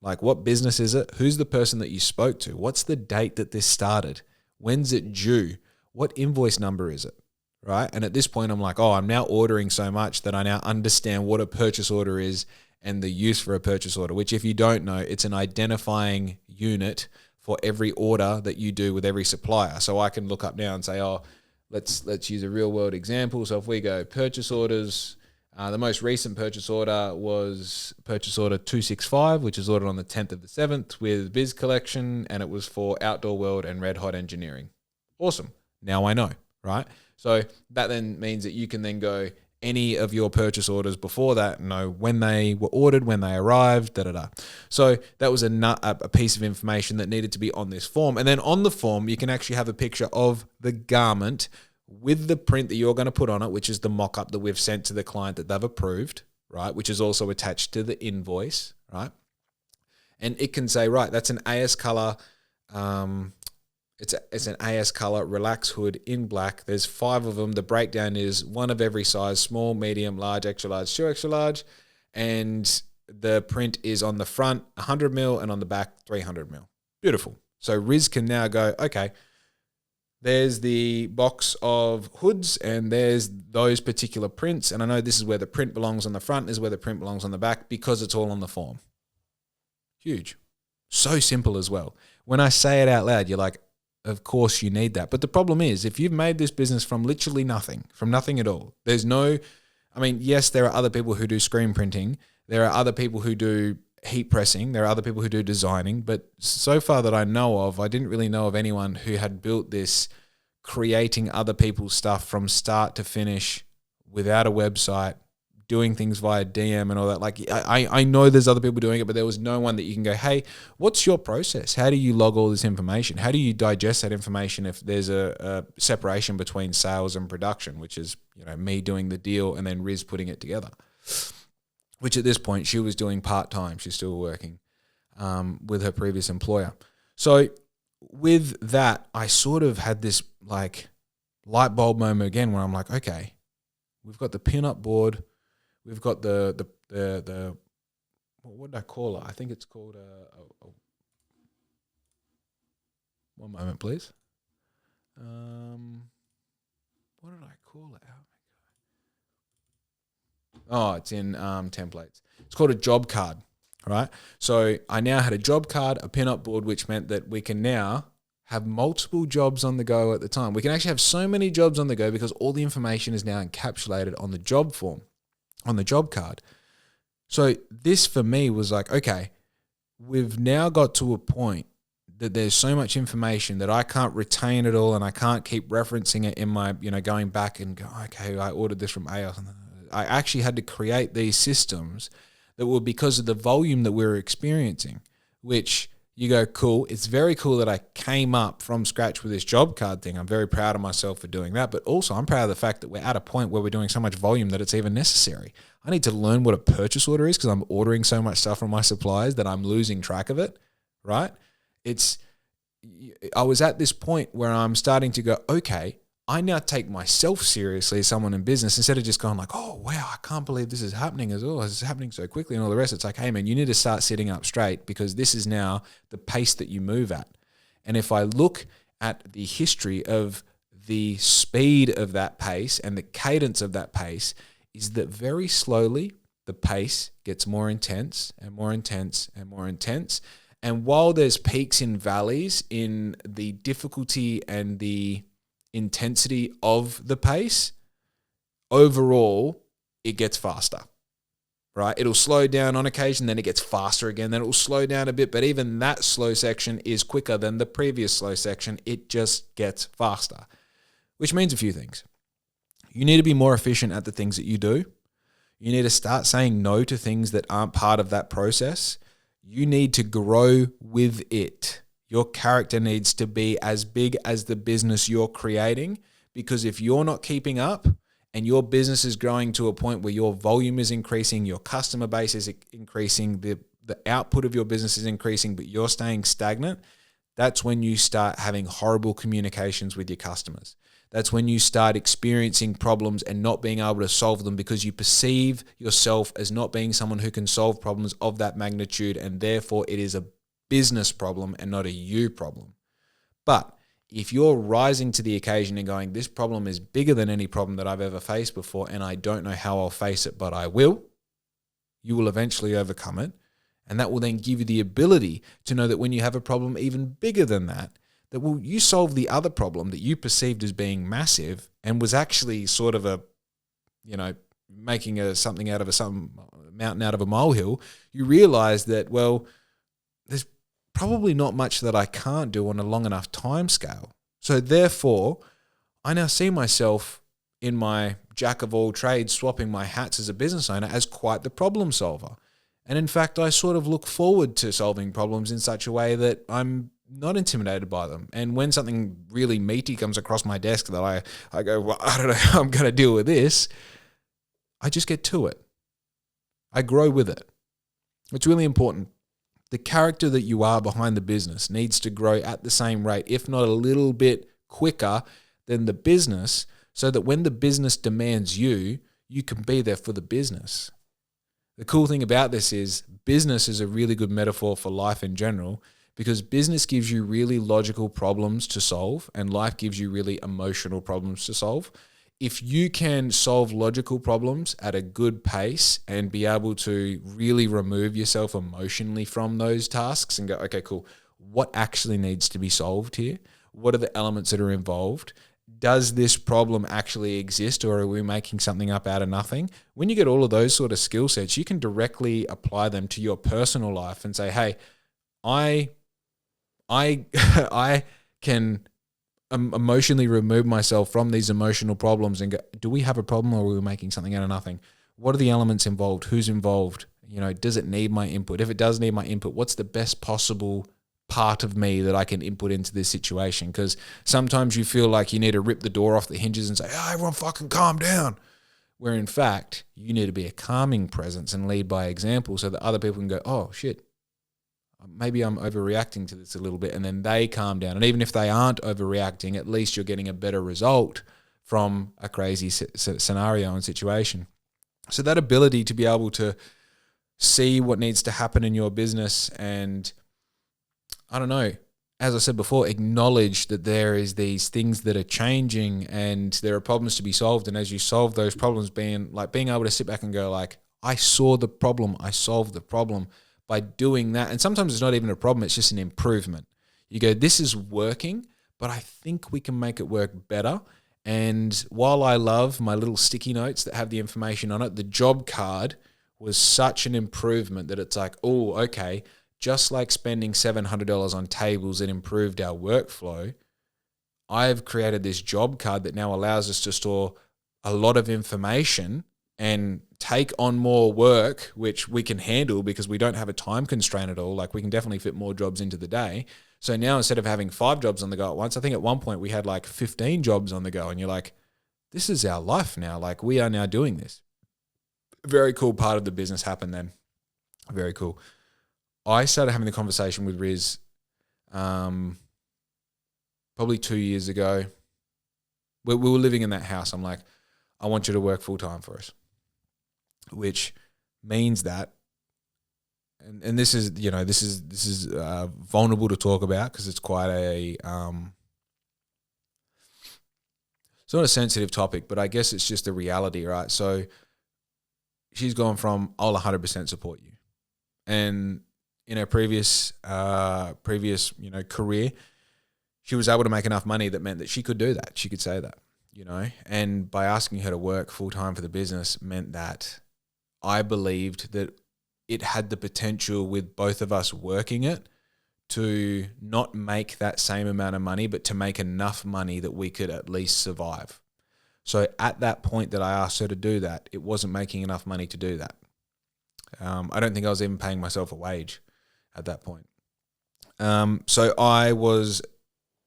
Like, what business is it? Who's the person that you spoke to? What's the date that this started? When's it due? What invoice number is it? Right? And at this point, I'm like, oh, I'm now ordering so much that I now understand what a purchase order is and the use for a purchase order, which if you don't know, it's an identifying unit for every order that you do with every supplier. So I can look up now and say, oh, let's use a real world example. So if we go purchase orders, the most recent purchase order was purchase order 265, which is ordered on the 10th of the 7th with Biz Collection, and it was for Outdoor World and Red Hot Engineering. Awesome. Now I know, right? So that then means that you can then go any of your purchase orders before that, know when they were ordered, when they arrived, da-da-da. So that was a piece of information that needed to be on this form. And then on the form, you can actually have a picture of the garment with the print that you're going to put on it, which is the mock-up that we've sent to the client that they've approved, right, which is also attached to the invoice, right? And it can say, right, that's an AS color, it's an AS color relax hood in black. There's 5 of them. The breakdown is 1 of every size, small, medium, large, extra large, 2 extra large. And the print is on the front 100 mil and on the back 300 mil. Beautiful. So Riz can now go, okay, there's the box of hoods and there's those particular prints. And I know this is where the print belongs on the front, this is where the print belongs on the back because it's all on the form. Huge. So simple as well. When I say it out loud, you're like, of course you need that. But the problem is, if you've made this business from literally nothing, from nothing at all, yes, there are other people who do screen printing. There are other people who do heat pressing. There are other people who do designing. But so far that I know of, I didn't really know of anyone who had built this creating other people's stuff from start to finish without a website, doing things via DM and all that. Like I know there's other people doing it, but there was no one that you can go, hey, what's your process? How do you log all this information? How do you digest that information if there's a separation between sales and production, which is, me doing the deal and then Riz putting it together, which at this point she was doing part-time. She's still working with her previous employer. So with that, I sort of had this like light bulb moment again where I'm like, okay, we've got the pin-up board. We've got the what did I call it? I think it's called one moment, please. What did I call it? Oh, it's in templates. It's called a job card, right? So I now had a job card, a pin-up board, which meant that we can now have multiple jobs on the go at the time. We can actually have so many jobs on the go because all the information is now encapsulated on the job form, on the job card. So this for me was like, okay, we've now got to a point that there's so much information that I can't retain it all and I can't keep referencing it in my, going back and go, okay, I ordered this from A. I actually had to create these systems that were because of the volume that we were experiencing, which, You go, cool. It's very cool that I came up from scratch with this job card thing. I'm very proud of myself for doing that. But also I'm proud of the fact that we're at a point where we're doing so much volume that it's even necessary. I need to learn what a purchase order is because I'm ordering so much stuff from my suppliers that I'm losing track of it, right? I was at this point where I'm starting to go, okay, I now take myself seriously as someone in business instead of just going like, oh, wow, I can't believe this is happening. This is happening so quickly and all the rest. It's like, hey, man, you need to start sitting up straight because this is now the pace that you move at. And if I look at the history of the speed of that pace and the cadence of that pace, is that very slowly the pace gets more intense and more intense and more intense. And while there's peaks and valleys in the difficulty and the intensity of the pace, overall, it gets faster, right? It'll slow down on occasion, then it gets faster again, then it will slow down a bit, but even that slow section is quicker than the previous slow section. It just gets faster, which means a few things. You need to be more efficient at the things that you do. You need to start saying no to things that aren't part of that process. You need to grow with it. Your character needs to be as big as the business you're creating, because if you're not keeping up and your business is growing to a point where your volume is increasing, your customer base is increasing, the output of your business is increasing, but you're staying stagnant, that's when you start having horrible communications with your customers. That's when you start experiencing problems and not being able to solve them because you perceive yourself as not being someone who can solve problems of that magnitude, and therefore it is a business problem and not a you problem. But if you're rising to the occasion and going, this problem is bigger than any problem that I've ever faced before and I don't know how I'll face it, but I will, you will eventually overcome it. And that will then give you the ability to know that when you have a problem even bigger than that, you solve the other problem that you perceived as being massive and was actually sort of making something out of some mountain out of a molehill. You realize that, well, there's probably not much that I can't do on a long enough time scale. So therefore, I now see myself in my jack of all trades, swapping my hats as a business owner as quite the problem solver. And in fact, I sort of look forward to solving problems in such a way that I'm not intimidated by them. And when something really meaty comes across my desk that I go, well, I don't know how I'm going to deal with this, I just get to it. I grow with it. It's really important. The character that you are behind the business needs to grow at the same rate, if not a little bit quicker than the business, so that when the business demands you, you can be there for the business. The cool thing about this is business is a really good metaphor for life in general, because business gives you really logical problems to solve and life gives you really emotional problems to solve. If you can solve logical problems at a good pace and be able to really remove yourself emotionally from those tasks and go, okay, cool, what actually needs to be solved here? What are the elements that are involved? Does this problem actually exist, or are we making something up out of nothing? When you get all of those sort of skill sets, you can directly apply them to your personal life and say, hey, I can emotionally remove myself from these emotional problems and go, do we have a problem, or are we making something out of nothing? What are the elements involved? Who's involved? Does it need my input? If it does need my input, what's the best possible part of me that I can input into this situation? Because sometimes you feel like you need to rip the door off the hinges and say, oh, everyone fucking calm down. Where in fact, you need to be a calming presence and lead by example so that other people can go, oh shit, maybe I'm overreacting to this a little bit, and then they calm down. And even if they aren't overreacting, at least you're getting a better result from a crazy scenario and situation. So that ability to be able to see what needs to happen in your business and, I don't know, as I said before, acknowledge that there is these things that are changing and there are problems to be solved. And as you solve those problems, being able to sit back and go like, I saw the problem, I solved the problem. By doing that, and sometimes it's not even a problem, it's just an improvement. You go, this is working, but I think we can make it work better. And while I love my little sticky notes that have the information on it, the job card was such an improvement that it's like, oh, okay, just like spending $700 on tables that improved our workflow, I've created this job card that now allows us to store a lot of information and take on more work, which we can handle because we don't have a time constraint at all. Like, we can definitely fit more jobs into the day. So now, instead of having 5 jobs on the go at once, I think at one point we had like 15 jobs on the go, and you're like, this is our life now. Like, we are now doing this. Very cool part of the business happened then. Very cool. I started having the conversation with Riz probably 2 years ago. We were living in that house. I'm like, I want you to work full time for us, which means that, and this is, you know, this is vulnerable to talk about because it's quite a it's not a sensitive topic, but I guess it's just a reality, right? So she's gone from, I'll 100% support you, and in her previous you know, career, she was able to make enough money that meant that she could do that. She could say that, you know, and by asking her to work full time for the business meant that I believed that it had the potential, with both of us working it, to not make that same amount of money, but to make enough money that we could at least survive. So at that point that I asked her to do that, it wasn't making enough money to do that. I don't think I was even paying myself a wage at that point. So I was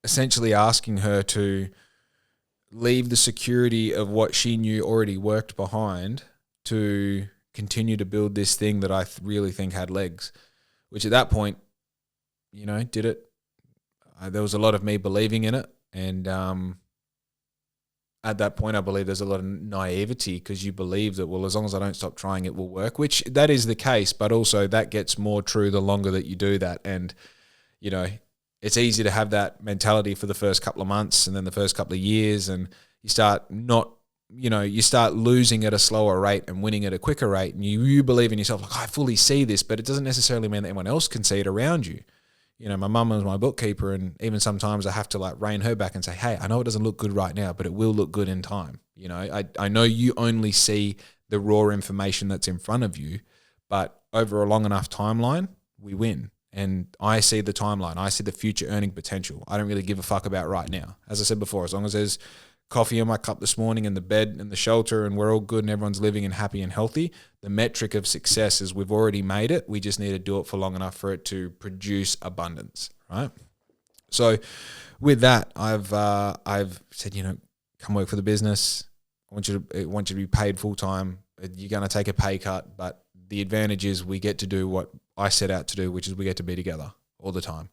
essentially asking her to leave the security of what she knew already worked behind to continue to build this thing that I really think had legs, which at that point, you know, did it. There was a lot of me believing in it. And at that point, I believe there's a lot of naivety, because you believe that, well, as long as I don't stop trying, it will work, which that is the case. But also that gets more true the longer that you do that. And, you know, it's easy to have that mentality for the first couple of months and then the first couple of years, and you start you start losing at a slower rate and winning at a quicker rate. And you believe in yourself, like, I fully see this, but it doesn't necessarily mean that anyone else can see it around you. You know, my mum was my bookkeeper, and even sometimes I have to like rein her back and say, hey, I know it doesn't look good right now, but it will look good in time. You know, I know you only see the raw information that's in front of you, but over a long enough timeline, we win. And I see the timeline. I see the future earning potential. I don't really give a fuck about right now. As I said before, as long as there's coffee in my cup this morning, and the bed and the shelter, and we're all good and everyone's living and happy and healthy, the metric of success is we've already made it. We just need to do it for long enough for it to produce abundance, right? So with that, I've said, you know, come work for the business. I want you to be paid full time. You're going to take a pay cut, but the advantage is we get to do what I set out to do, which is we get to be together all the time.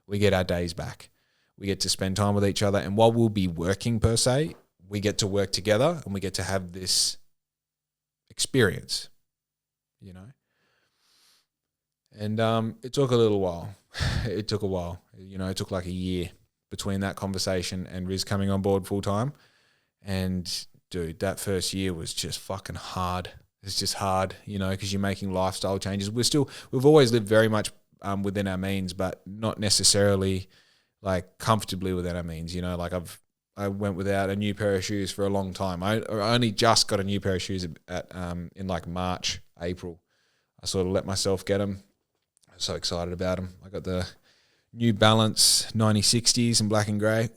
We get our days back. We get to spend time with each other. And while we'll be working per se, we get to work together and we get to have this experience, you know. And it took a little while. It took a while. You know, it took like a year between that conversation and Riz coming on board full time. And dude, that first year was just fucking hard. It's just hard, you know, because you're making lifestyle changes. We've always lived very much within our means, but not necessarily like comfortably within our means. You know, like I went without a new pair of shoes for a long time. I only just got a new pair of shoes in like March, April. I sort of let myself get them. I was so excited about them. I got the New Balance 9060s in black and grey.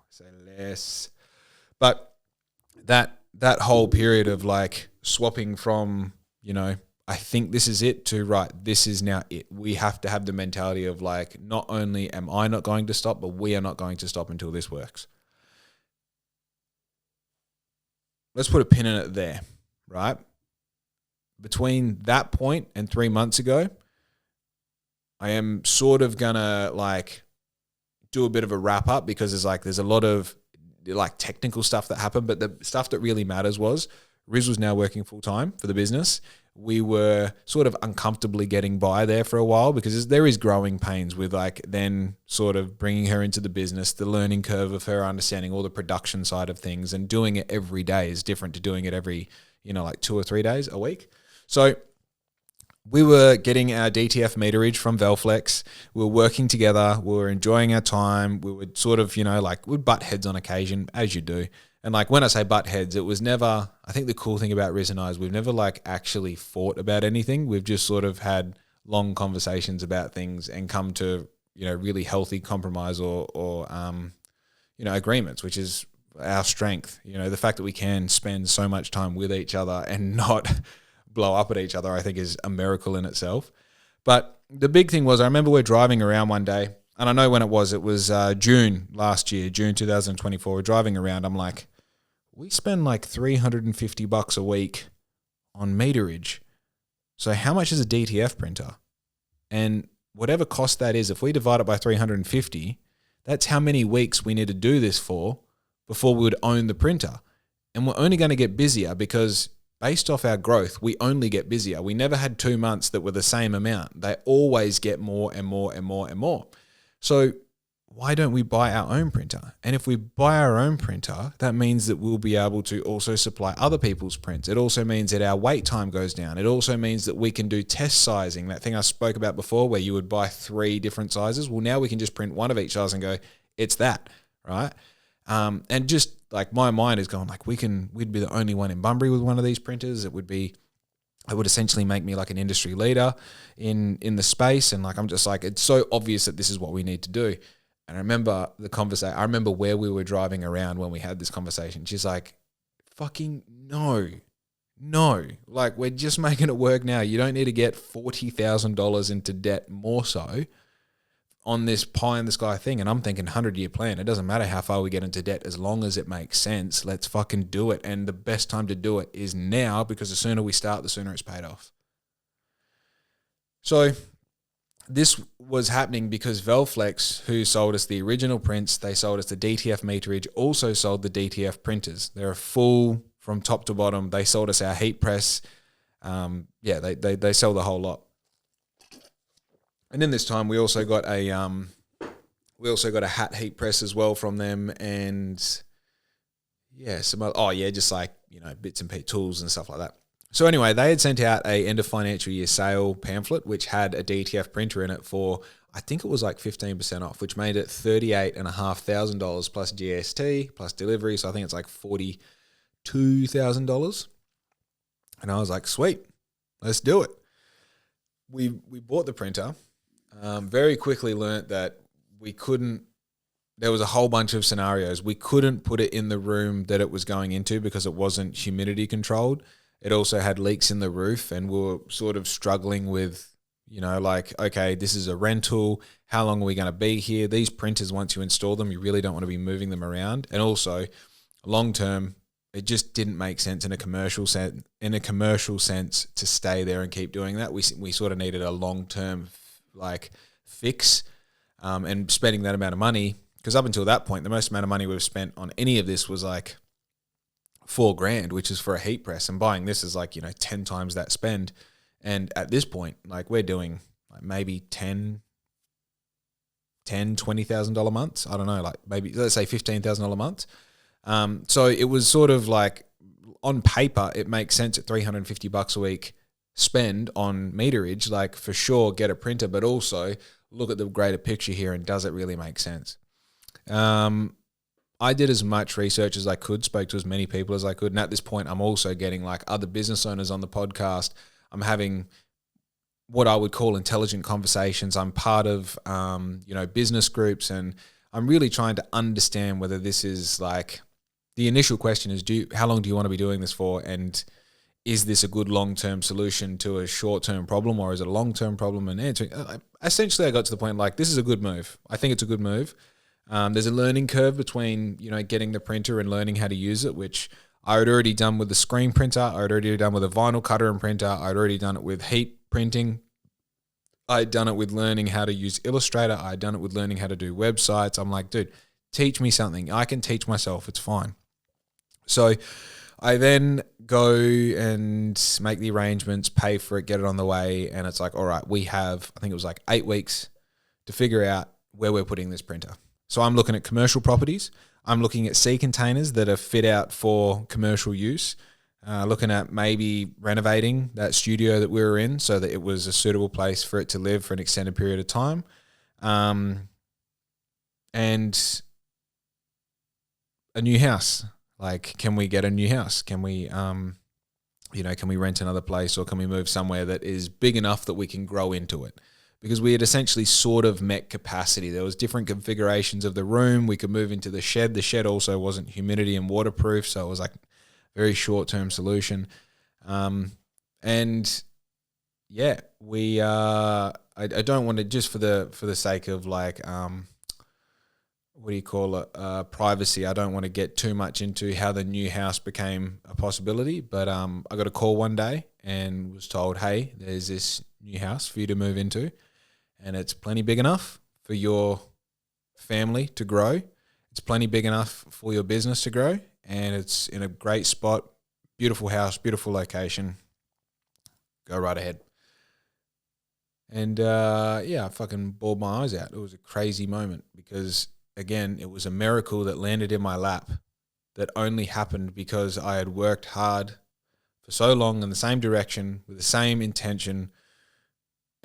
Say less. But that whole period of like swapping from, you know, I think this is it, to right, this is now it. We have to have the mentality of like, not only am I not going to stop, but we are not going to stop until this works. Let's put a pin in it there, right? Between that point and 3 months ago, I am sort of gonna like do a bit of a wrap up, because there's a lot of like technical stuff that happened, but the stuff that really matters was Riz was now working full time for the business. We were sort of uncomfortably getting by there for a while, because there is growing pains with like then sort of bringing her into the business, the learning curve of her understanding all the production side of things, and doing it every day is different to doing it every, you know, like 2 or 3 days a week. So we were getting our DTF meterage from Velflex. We were working together. We were enjoying our time. We would sort of, you know, like we'd butt heads on occasion, as you do. And like when I say butt heads, it was never, I think the cool thing about Riz and I is we've never like actually fought about anything. We've just sort of had long conversations about things and come to, you know, really healthy compromise or you know, agreements, which is our strength. You know, the fact that we can spend so much time with each other and not blow up at each other, I think is a miracle in itself. But the big thing was, I remember we're driving around one day, and I know when it was June last year, June 2024. We're driving around. I'm like, we spend like $350 a week on meterage. So how much is a DTF printer? And whatever cost that is, if we divide it by 350, that's how many weeks we need to do this for before we would own the printer. And we're only going to get busier because based off our growth, we only get busier. We never had 2 months that were the same amount. They always get more and more and more and more. So why don't we buy our own printer? And if we buy our own printer, that means that we'll be able to also supply other people's prints. It also means that our wait time goes down. It also means that we can do test sizing, that thing I spoke about before where you would buy 3 different sizes. Well, now we can just print one of each size and go, it's that, right? And just like my mind is going like, we'd be the only one in Bunbury with one of these printers. It would essentially make me like an industry leader in the space. And like, I'm just like, it's so obvious that this is what we need to do. And I remember the conversation. I remember where we were driving around when we had this conversation. She's like, fucking no. Like, we're just making it work now. You don't need to get $40,000 into debt more so on this pie in the sky thing. And I'm thinking 100-year plan. It doesn't matter how far we get into debt as long as it makes sense. Let's fucking do it. And the best time to do it is now, because the sooner we start, the sooner it's paid off. So this was happening because Velflex, who sold us the original prints, they sold us the DTF meterage, also sold the DTF printers. They're a full from top to bottom. They sold us our heat press. They sell the whole lot. And in this time, we also got a hat heat press as well from them, and just like, you know, bits and tools and stuff like that. So anyway, they had sent out a end of financial year sale pamphlet, which had a DTF printer in it for, I think it was like 15% off, which made it $38,500 plus GST plus delivery. So I think it's like $42,000. And I was like, sweet, let's do it. We bought the printer. Very quickly learnt that there was a whole bunch of scenarios. We couldn't put it in the room that it was going into because it wasn't humidity controlled. It also had leaks in the roof, and we were sort of struggling with, you know, like, okay, this is a rental. How long are we going to be here? These printers, once you install them, you really don't want to be moving them around. And also, long term, it just didn't make sense in a commercial sense to stay there and keep doing that. We sort of needed a long term like fix, and spending that amount of money, because up until that point, the most amount of money we've spent on any of this was like $4,000, which is for a heat press, and buying this is like, you know, 10 times that spend. And at this point, like, we're doing like maybe $20,000 months. I don't know, like maybe let's say $15,000 months. So it was sort of like, on paper, it makes sense at $350 a week spend on meterage, like for sure get a printer, but also look at the greater picture here and does it really make sense? I did as much research as I could, spoke to as many people as I could. And at this point, I'm also getting like other business owners on the podcast. I'm having what I would call intelligent conversations. I'm part of, business groups, and I'm really trying to understand whether this is like, the initial question is, how long do you want to be doing this for? And is this a good long-term solution to a short-term problem, or is it a long-term problem? And answering, essentially I got to the point like, this is a good move. I think it's a good move. There's a learning curve between, you know, getting the printer and learning how to use it, which I had already done with the screen printer. I had already done with a vinyl cutter and printer. I'd already done it with heat printing. I'd done it with learning how to use Illustrator. I'd done it with learning how to do websites. I'm like, dude, teach me something. I can teach myself. It's fine. So I then go and make the arrangements, pay for it, get it on the way. And it's like, all right, we have, I think it was like 8 weeks to figure out where we're putting this printer. So I'm looking at commercial properties. I'm looking at sea containers that are fit out for commercial use. Looking at maybe renovating that studio that we were in so that it was a suitable place for it to live for an extended period of time. And a new house. Like, can we get a new house? Can we, can we rent another place, or can we move somewhere that is big enough that we can grow into it? because we had essentially sort of met capacity. There was different configurations of the room. We could move into the shed. The shed also wasn't humidity and waterproof, so it was like a very short-term solution. And yeah, we I don't want to, just for the sake of like what do you call it, privacy, I don't want to get too much into how the new house became a possibility, but I got a call one day and was told, hey, there's this new house for you to move into, and it's plenty big enough for your family to grow. It's plenty big enough for your business to grow, and it's in a great spot, beautiful house, beautiful location. Go right ahead. And I fucking bawled my eyes out. It was a crazy moment because, again, it was a miracle that landed in my lap that only happened because I had worked hard for so long in the same direction, with the same intention,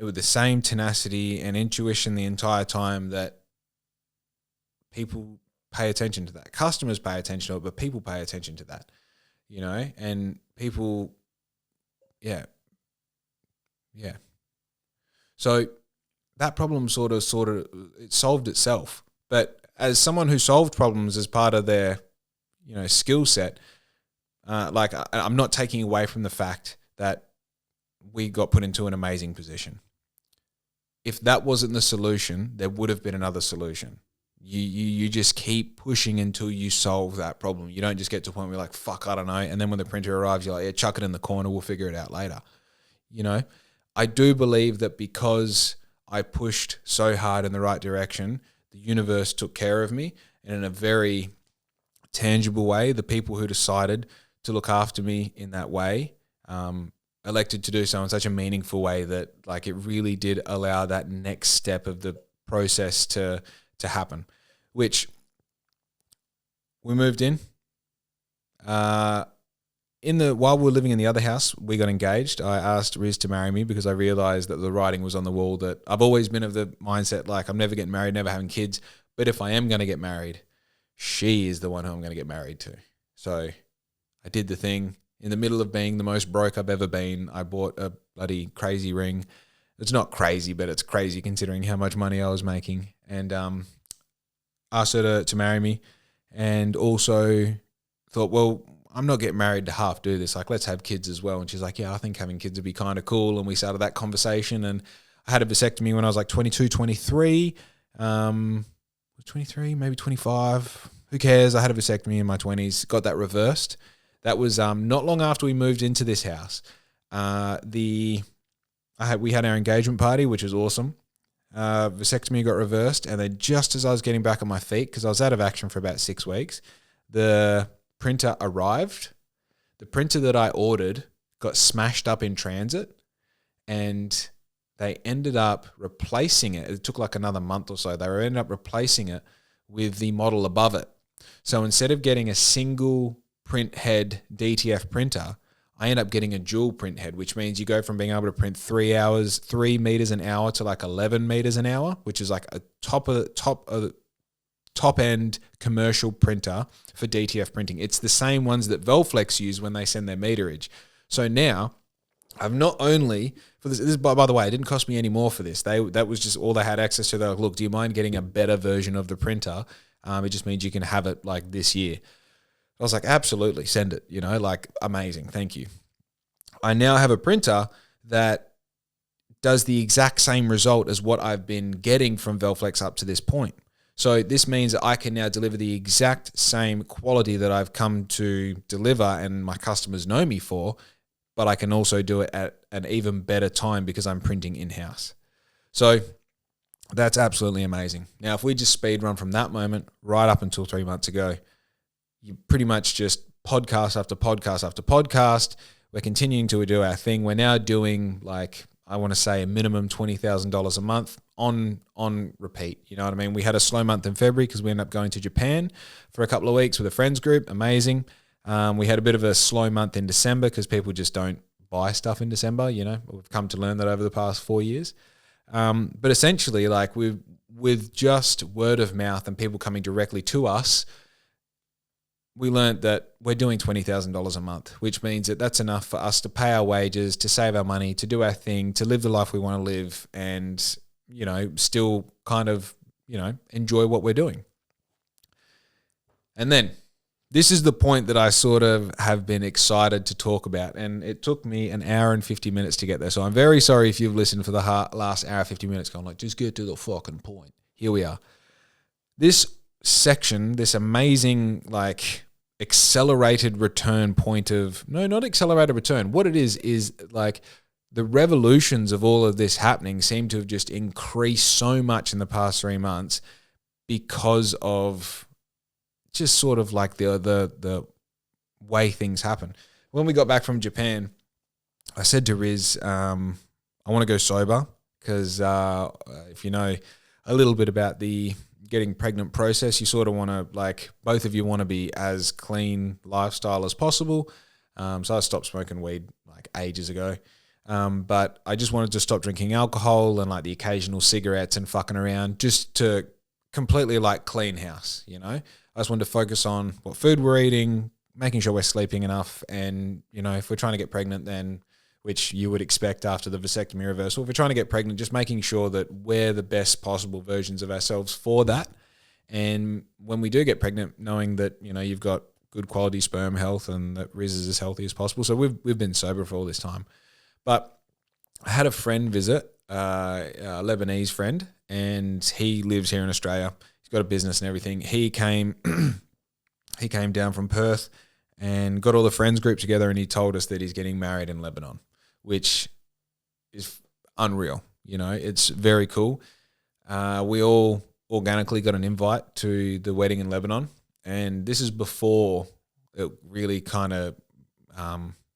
with the same tenacity and intuition the entire time, that people pay attention to that. Customers pay attention to it, but people pay attention to that, and people, yeah. So that problem sort of it solved itself. But as someone who solved problems as part of their, skill set, I'm not taking away from the fact that we got put into an amazing position. If that wasn't the solution, there would have been another solution. You just keep pushing until you solve that problem. You don't just get to a point where you're like, fuck, I don't know. And then when the printer arrives, you're like, yeah, chuck it in the corner. We'll figure it out later. I do believe that because I pushed so hard in the right direction, the universe took care of me, and in a very tangible way, the people who decided to look after me in that way elected to do so in such a meaningful way that, like, it really did allow that next step of the process to happen, which we moved in. While we were living in the other house, we got engaged. I asked Riz to marry me because I realized that the writing was on the wall, that I've always been of the mindset, like, I'm never getting married, never having kids. But if I am going to get married, she is the one who I'm going to get married to. So I did the thing. In the middle of being the most broke I've ever been, I bought a bloody crazy ring. It's not crazy, but it's crazy considering how much money I was making. And asked her to marry me, and also thought, well, I'm not getting married to half do this. Like, let's have kids as well. And she's like, yeah, I think having kids would be kind of cool. And we started that conversation, and I had a vasectomy when I was like 22, 23, 23, maybe 25. Who cares? I had a vasectomy in my 20s, got that reversed. That was not long after we moved into this house. We had our engagement party, which was awesome. Vasectomy got reversed, and then just as I was getting back on my feet, because I was out of action for about 6 weeks, the printer arrived. The printer that I ordered got smashed up in transit, and they ended up replacing it. It took like another month or so. They ended up replacing it with the model above it. So instead of getting a single print head DTF printer, I end up getting a dual print head, which means you go from being able to print 3 meters an hour to like 11 meters an hour, which is like a top end commercial printer for DTF printing. It's the same ones that Velflex use when they send their meterage. So now I've not only, for this by the way, it didn't cost me any more for this. That was just all they had access to. They're like, look, do you mind getting a better version of the printer? It just means you can have it like this year. I was like, absolutely, send it, like, amazing, thank you. I now have a printer that does the exact same result as what I've been getting from Velflex up to this point. So this means that I can now deliver the exact same quality that I've come to deliver and my customers know me for, but I can also do it at an even better time because I'm printing in-house. So that's absolutely amazing. Now, if we just speed run from that moment right up until 3 months ago, you pretty much just podcast after podcast after podcast. We're continuing to do our thing. We're now doing, like, I want to say a minimum $20,000 a month on repeat. You know what I mean? We had a slow month in February because we ended up going to Japan for a couple of weeks with a friends group. Amazing. We had a bit of a slow month in December because people just don't buy stuff in December. We've come to learn that over the past 4 years. But essentially, like, with just word of mouth and people coming directly to us, we learned that we're doing $20,000 a month, which means that that's enough for us to pay our wages, to save our money, to do our thing, to live the life we want to live, and, you know, still kind of, you know, enjoy what we're doing. And then this is the point that I sort of have been excited to talk about, and it took me an hour and 50 minutes to get there. So I'm very sorry if you've listened for the last hour 50 minutes going like, just get to the fucking point. Here we are. This section, this amazing like accelerated return point of, no, not accelerated return. What it is like the revolutions of all of this happening seem to have just increased so much in the past 3 months because of just sort of like the way things happen. When we got back from Japan, I said to Riz, I want to go sober because if you know a little bit about the getting pregnant process, you sort of want to, like, both of you want to be as clean lifestyle as possible. So I stopped smoking weed like ages ago. But I just wanted to stop drinking alcohol and like the occasional cigarettes and fucking around, just to completely like clean house, you know? I just wanted to focus on what food we're eating, making sure we're sleeping enough. And, you know, if we're trying to get pregnant, then, which you would expect after the vasectomy reversal, if we're trying to get pregnant, just making sure that we're the best possible versions of ourselves for that. And when we do get pregnant, knowing that, you know, you've got good quality sperm health and that Riz is as healthy as possible. So we've been sober for all this time. But I had a friend visit, a Lebanese friend, and he lives here in Australia. He's got a business and everything. He came down from Perth and got all the friends group together, and he told us that he's getting married in Lebanon, which is unreal. You know, it's very cool. We all organically got an invite to the wedding in Lebanon, and this is before it really kind of,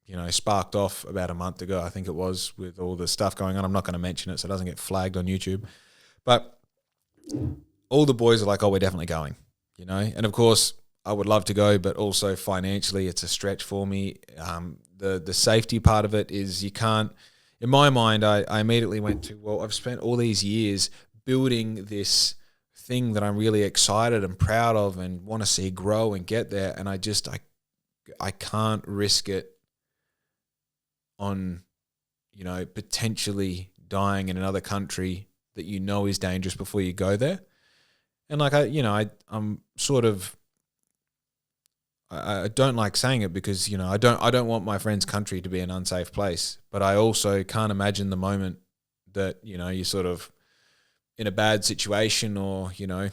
you know, sparked off about a month ago, I think it was, with all the stuff going on. I'm not going to mention it so it doesn't get flagged on YouTube. But all the boys are like, oh, we're definitely going, you know. And of course, I would love to go, but also financially it's a stretch for me. The safety part of it is you can't, in my mind, I immediately went to, well, I've spent all these years building this thing that I'm really excited and proud of and want to see grow and get there. And I can't risk it on, you know, potentially dying in another country that you know is dangerous before you go there. And like, I'm sort of, I don't like saying it because, you know, I don't want my friend's country to be an unsafe place, but I also can't imagine the moment that, you know, you're sort of in a bad situation or, you know,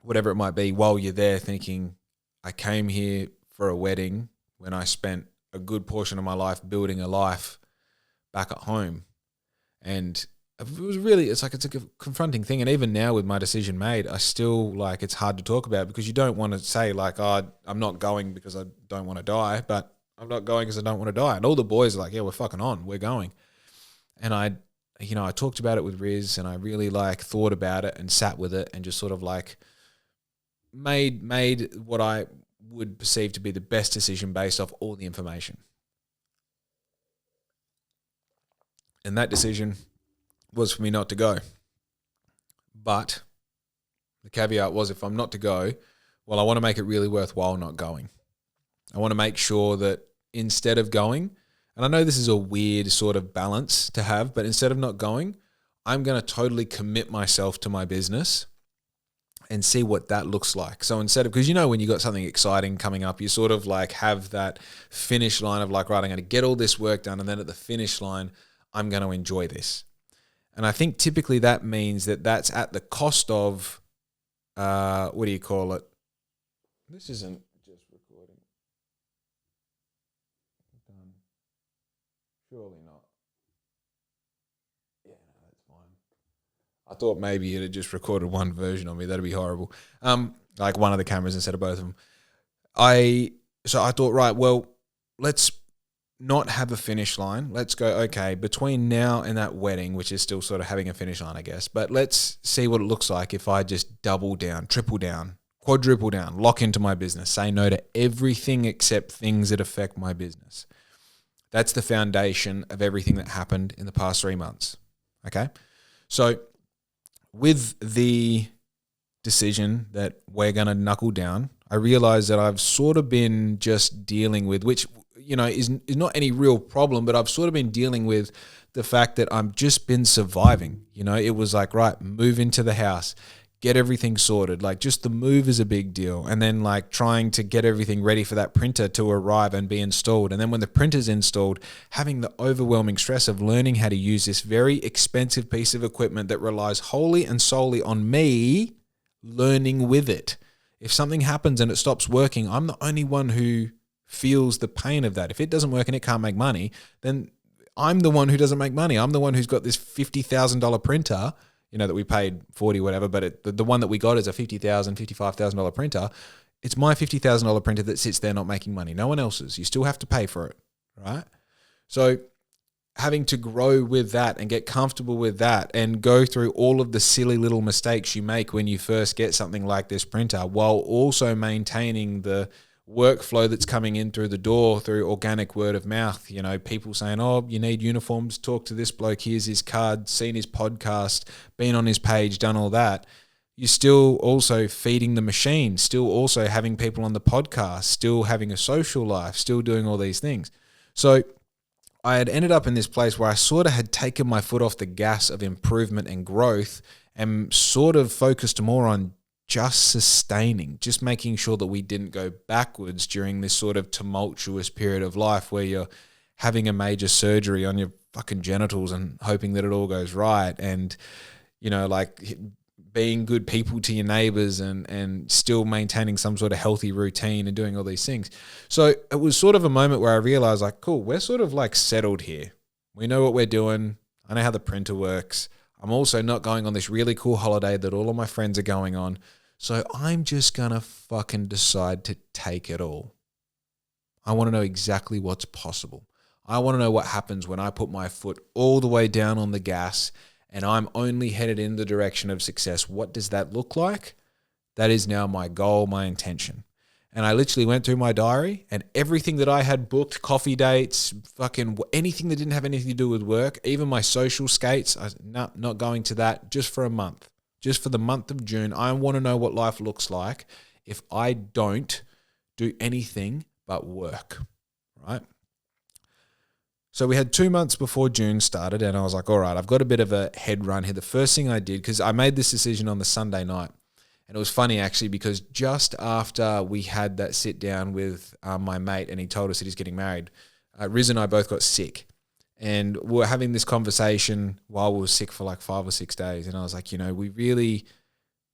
whatever it might be, while you're there thinking, I came here for a wedding when I spent a good portion of my life building a life back at home. And it was really, it's a confronting thing. And even now with my decision made, I still, like, it's hard to talk about because you don't want to say like, oh, I'm not going because I don't want to die, but I'm not going because I don't want to die. And all the boys are like, yeah, we're fucking on, we're going. And I talked about it with Riz, and I really like thought about it and sat with it and just sort of like made what I would perceive to be the best decision based off all the information. And that decision was for me not to go. But the caveat was, if I'm not to go, well, I want to make it really worthwhile not going. I want to make sure that instead of going, and I know this is a weird sort of balance to have, but instead of not going, I'm going to totally commit myself to my business and see what that looks like. So instead of, because you know when you got something exciting coming up, you sort of like have that finish line of like, right, I'm going to get all this work done, and then at the finish line, I'm going to enjoy this. And I think typically that means that that's at the cost of, what do you call it? This isn't just recording. Done. Surely not. Yeah, no, that's fine. I thought maybe it had just recorded one version of me. That'd be horrible. Like one of the cameras instead of both of them. So I thought, right, well, let's not have a finish line. Let's go, okay, between now and that wedding, which is still sort of having a finish line, I guess, but let's see what it looks like if I just double down, triple down, quadruple down, lock into my business, say no to everything except things that affect my business. That's the foundation of everything that happened in the past 3 months, okay? So with the decision that we're going to knuckle down, I realized that I've sort of been just dealing with, which, is not any real problem, but I've sort of been dealing with the fact that I've just been surviving. It was like, right, move into the house, get everything sorted. Like, just the move is a big deal. And then like trying to get everything ready for that printer to arrive and be installed. And then when the printer's installed, having the overwhelming stress of learning how to use this very expensive piece of equipment that relies wholly and solely on me learning with it. If something happens and it stops working, I'm the only one who feels the pain of that. If it doesn't work and it can't make money, then I'm the one who doesn't make money. I'm the one who's got this $50,000 printer, that we paid 40 whatever, but the one that we got is a $50,000, $55,000 printer. It's my $50,000 printer that sits there not making money. No one else's. You still have to pay for it, right? So having to grow with that and get comfortable with that and go through all of the silly little mistakes you make when you first get something like this printer, while also maintaining the workflow that's coming in through the door through organic word of mouth. People saying, oh, you need uniforms, talk to this bloke, here's his card, seen his podcast, been on his page, done all that. You're still also feeding the machine, still also having people on the podcast, still having a social life, still doing all these things. So I had ended up in this place where I sort of had taken my foot off the gas of improvement and growth and sort of focused more on just sustaining, just making sure that we didn't go backwards during this sort of tumultuous period of life where you're having a major surgery on your fucking genitals and hoping that it all goes right. And, like being good people to your neighbors and still maintaining some sort of healthy routine and doing all these things. So it was sort of a moment where I realized, like, cool, we're sort of like settled here. We know what we're doing. I know how the printer works. I'm also not going on this really cool holiday that all of my friends are going on. So I'm just going to fucking decide to take it all. I want to know exactly what's possible. I want to know what happens when I put my foot all the way down on the gas and I'm only headed in the direction of success. What does that look like? That is now my goal, my intention. And I literally went through my diary and everything that I had booked, coffee dates, fucking anything that didn't have anything to do with work, even my social skates, not going to that just for a month. Just for the month of June, I want to know what life looks like if I don't do anything but work, right? So we had 2 months before June started and I was like, all right, I've got a bit of a head run here. The first thing I did, because I made this decision on the Sunday night, and it was funny actually because just after we had that sit down with my mate and he told us that he's getting married, Riz and I both got sick. And we were having this conversation while we were sick for like 5 or 6 days. And I was like, we really,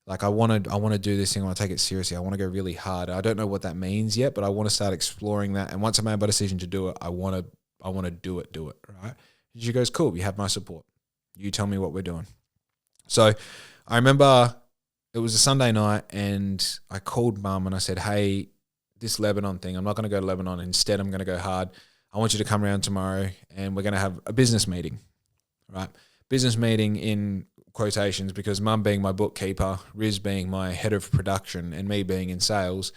like, I want to do this thing. I want to take it seriously. I want to go really hard. I don't know what that means yet, but I want to start exploring that. And once I made my decision to do it, I want to do it, right? And she goes, cool, you have my support. You tell me what we're doing. So I remember it was a Sunday night and I called mum and I said, hey, this Lebanon thing, I'm not going to go to Lebanon. Instead, I'm going to go hard. I want you to come around tomorrow and we're going to have a business meeting, right? Business meeting in quotations because mum being my bookkeeper, Riz being my head of production and me being in sales,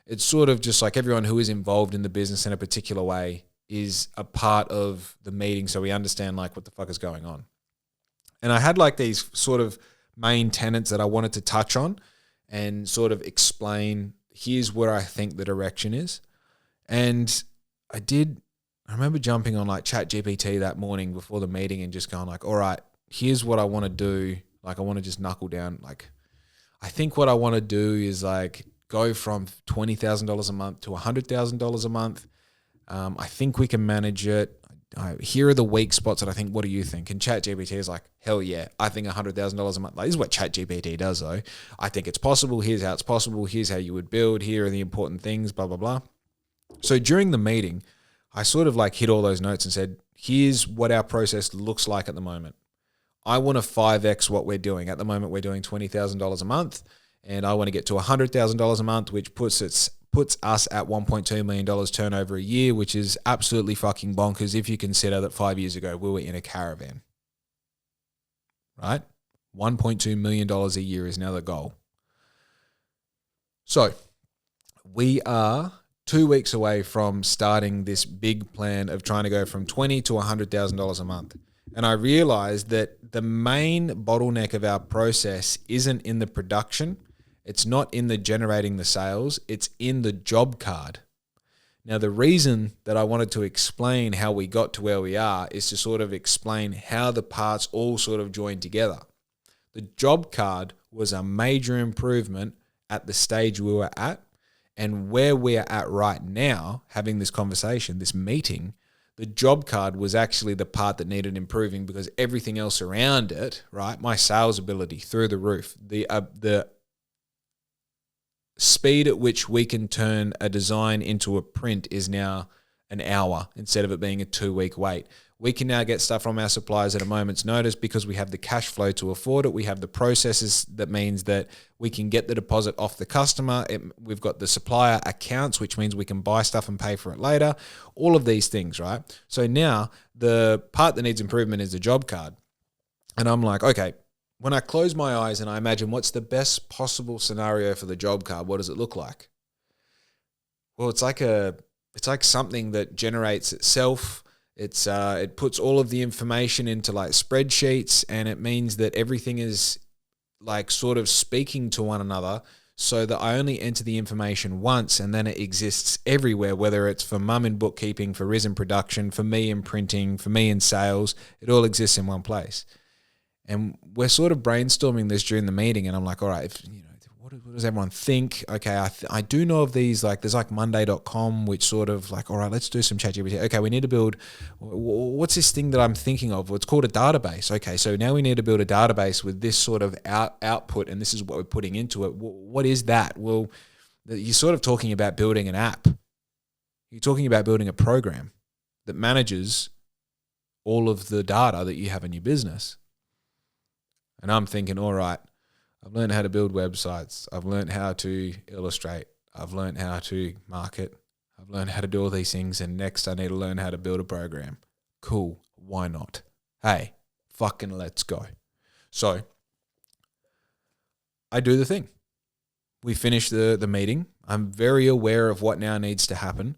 it's sort of just like everyone who is involved in the business in a particular way is a part of the meeting so we understand like what the fuck is going on. And I had like these sort of main tenets that I wanted to touch on and sort of explain, here's where I think the direction is. And I remember jumping on like ChatGPT that morning before the meeting and just going like, all right, here's what I want to do. Like, I want to just knuckle down. Like, I think what I want to do is like go from $20,000 a month to $100,000 a month. I think we can manage it. Here are the weak spots that I think, what do you think? And ChatGPT is like, hell yeah, I think $100,000 a month. Like, this is what ChatGPT does though. I think it's possible. Here's how it's possible. Here's how you would build. Here are the important things, blah, blah, blah. So during the meeting, I sort of like hit all those notes and said, here's what our process looks like at the moment. I want to 5X what we're doing. At the moment, we're doing $20,000 a month and I want to get to $100,000 a month, which puts us at $1.2 million turnover a year, which is absolutely fucking bonkers if you consider that 5 years ago we were in a caravan, right? $1.2 million a year is now the goal. So we are 2 weeks away from starting this big plan of trying to go from $20,000 to $100,000 a month. And I realized that the main bottleneck of our process isn't in the production. It's not in the generating the sales, it's in the job card. Now, the reason that I wanted to explain how we got to where we are is to sort of explain how the parts all sort of join together. The job card was a major improvement at the stage we were at, and where we're at right now, having this conversation, this meeting, the job card was actually the part that needed improving because everything else around it, right? My sales ability through the roof, the speed at which we can turn a design into a print is now an hour instead of it being a 2-week wait. We can now get stuff from our suppliers at a moment's notice because we have the cash flow to afford it. We have the processes that means that we can get the deposit off the customer. We've got the supplier accounts, which means we can buy stuff and pay for it later. All of these things, right? So now the part that needs improvement is the job card. And I'm like, okay, when I close my eyes and I imagine what's the best possible scenario for the job card, what does it look like? Well, it's like something that generates itself. It puts all of the information into like spreadsheets, and it means that everything is like sort of speaking to one another so that I only enter the information once and then it exists everywhere, whether it's for mum in bookkeeping, for Riz in production, for me in printing, for me in sales. It all exists in one place. And we're sort of brainstorming this during the meeting, and I'm like, all right, what does everyone think? Okay, I do know of these, like there's like Monday.com, which sort of like, all right, let's do some ChatGPT. Okay, we need to build, what's this thing that I'm thinking of? Well, it's called a database. Okay, so now we need to build a database with this sort of output, and this is what we're putting into it. What is that? Well, you're sort of talking about building an app. You're talking about building a program that manages all of the data that you have in your business. And I'm thinking, all right, I've learned how to build websites. I've learned how to illustrate. I've learned how to market. I've learned how to do all these things. And next I need to learn how to build a program. Cool. Why not? Hey, fucking let's go. So I do the thing. We finish the meeting. I'm very aware of what now needs to happen.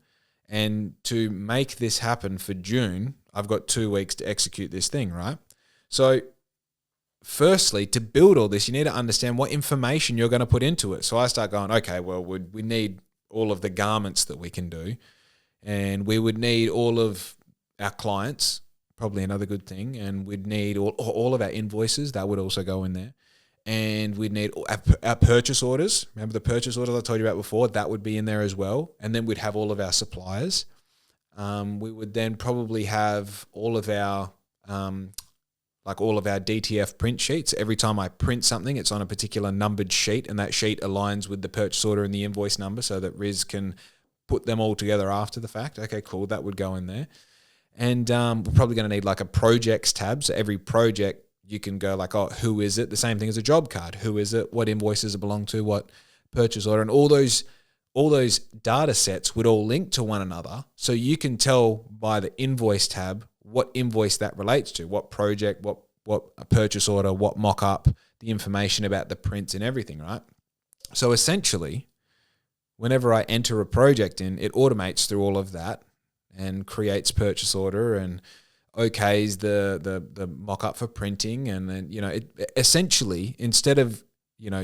And to make this happen for June, I've got 2 weeks to execute this thing, right? So firstly, to build all this, you need to understand what information you're going to put into it. So I start going, okay, well, we need all of the garments that we can do. And we would need all of our clients, probably another good thing. And we'd need all of our invoices. That would also go in there. And we'd need our purchase orders. Remember the purchase orders I told you about before? That would be in there as well. And then we'd have all of our suppliers. We would then probably have all of our DTF print sheets. Every time I print something, it's on a particular numbered sheet, and that sheet aligns with the purchase order and the invoice number so that Riz can put them all together after the fact. Okay, cool. That would go in there. And we're probably going to need like a projects tab. So every project you can go like, oh, who is it? The same thing as a job card. Who is it? What invoices it belong to? What purchase order? And all those data sets would all link to one another. So you can tell by the invoice tab what invoice that relates to, what project, what a purchase order, what mock-up, the information about the prints and everything, right? So essentially, whenever I enter a project in, it automates through all of that and creates purchase order and okays the mock-up for printing. And then, it essentially, instead of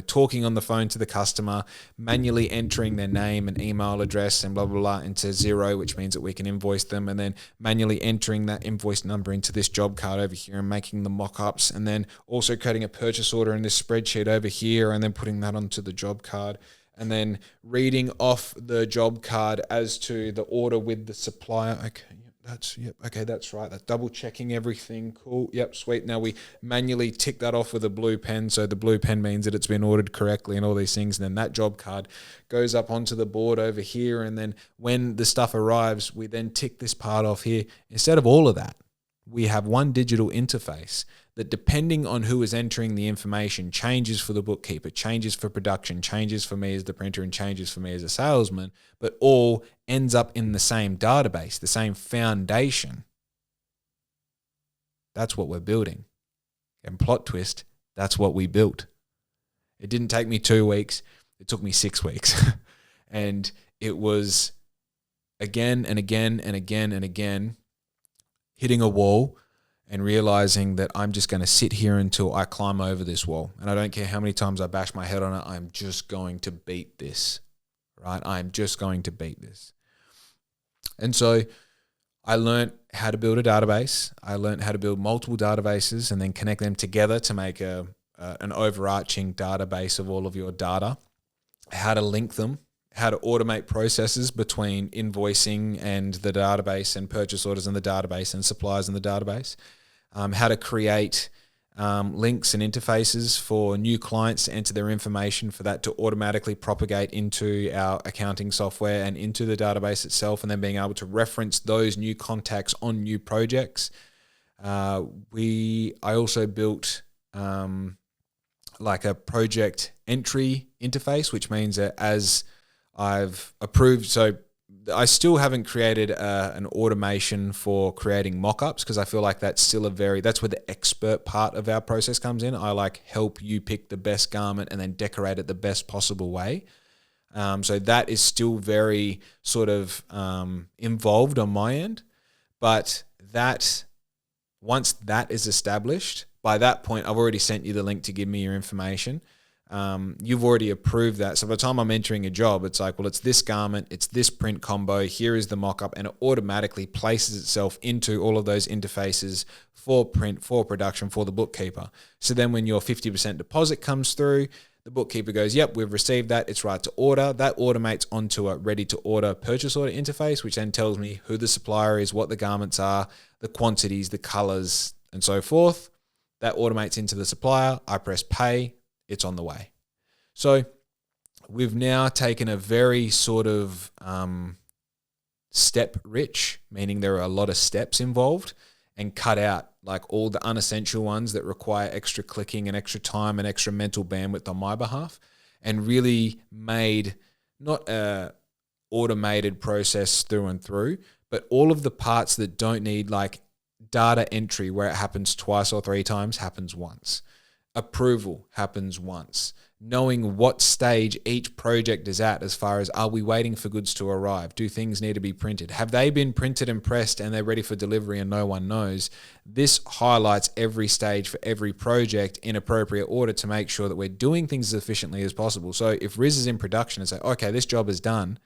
talking on the phone to the customer, manually entering their name and email address and blah, blah, blah into Xero, which means that we can invoice them, and then manually entering that invoice number into this job card over here and making the mock-ups, and then also creating a purchase order in this spreadsheet over here and then putting that onto the job card, and then reading off the job card as to the order with the supplier. Okay, that's right. That's double checking everything. Cool. Yep, sweet. Now we manually tick that off with a blue pen. So the blue pen means that it's been ordered correctly and all these things. And then that job card goes up onto the board over here. And then when the stuff arrives, we then tick this part off here. Instead of all of that, we have one digital interface that, depending on who is entering the information, changes for the bookkeeper, changes for production, changes for me as the printer, and changes for me as a salesman, but all ends up in the same database, the same foundation. That's what we're building. And plot twist, that's what we built. It didn't take me 2 weeks. It took me 6 weeks. And it was again and again and again and again hitting a wall and realizing that I'm just going to sit here until I climb over this wall. And I don't care how many times I bash my head on it, I'm just going to beat this, right? I'm just going to beat this. And so I learned how to build a database. I learned how to build multiple databases and then connect them together to make an overarching database of all of your data, how to link them, how to automate processes between invoicing and the database and purchase orders in the database and suppliers in the database, how to create links and interfaces for new clients to enter their information for that to automatically propagate into our accounting software and into the database itself, and then being able to reference those new contacts on new projects. I also built like a project entry interface, which means that as I've approved, so I still haven't created an automation for creating mock-ups because I feel like that's still that's where the expert part of our process comes in. I like help you pick the best garment and then decorate it the best possible way. So that is still very sort of involved on my end. But once that is established, by that point, I've already sent you the link to give me your information. You've already approved that. So by the time I'm entering a job, it's like, well, it's this garment, it's this print combo, here is the mock-up, and it automatically places itself into all of those interfaces for print, for production, for the bookkeeper. So then when your 50% deposit comes through, the bookkeeper goes, yep, we've received that, it's right to order. That automates onto a ready-to-order purchase order interface, which then tells me who the supplier is, what the garments are, the quantities, the colors, and so forth. That automates into the supplier. I press pay. It's on the way. So we've now taken a very sort of step-rich, meaning there are a lot of steps involved, and cut out like all the unessential ones that require extra clicking and extra time and extra mental bandwidth on my behalf, and really made not a automated process through and through, but all of the parts that don't need like data entry where it happens twice or three times happens once. Approval happens once. Knowing what stage each project is at as far as, are we waiting for goods to arrive? Do things need to be printed? Have they been printed and pressed and they're ready for delivery and no one knows? This highlights every stage for every project in appropriate order to make sure that we're doing things as efficiently as possible. So if Riz is in production and say, okay, this job is done,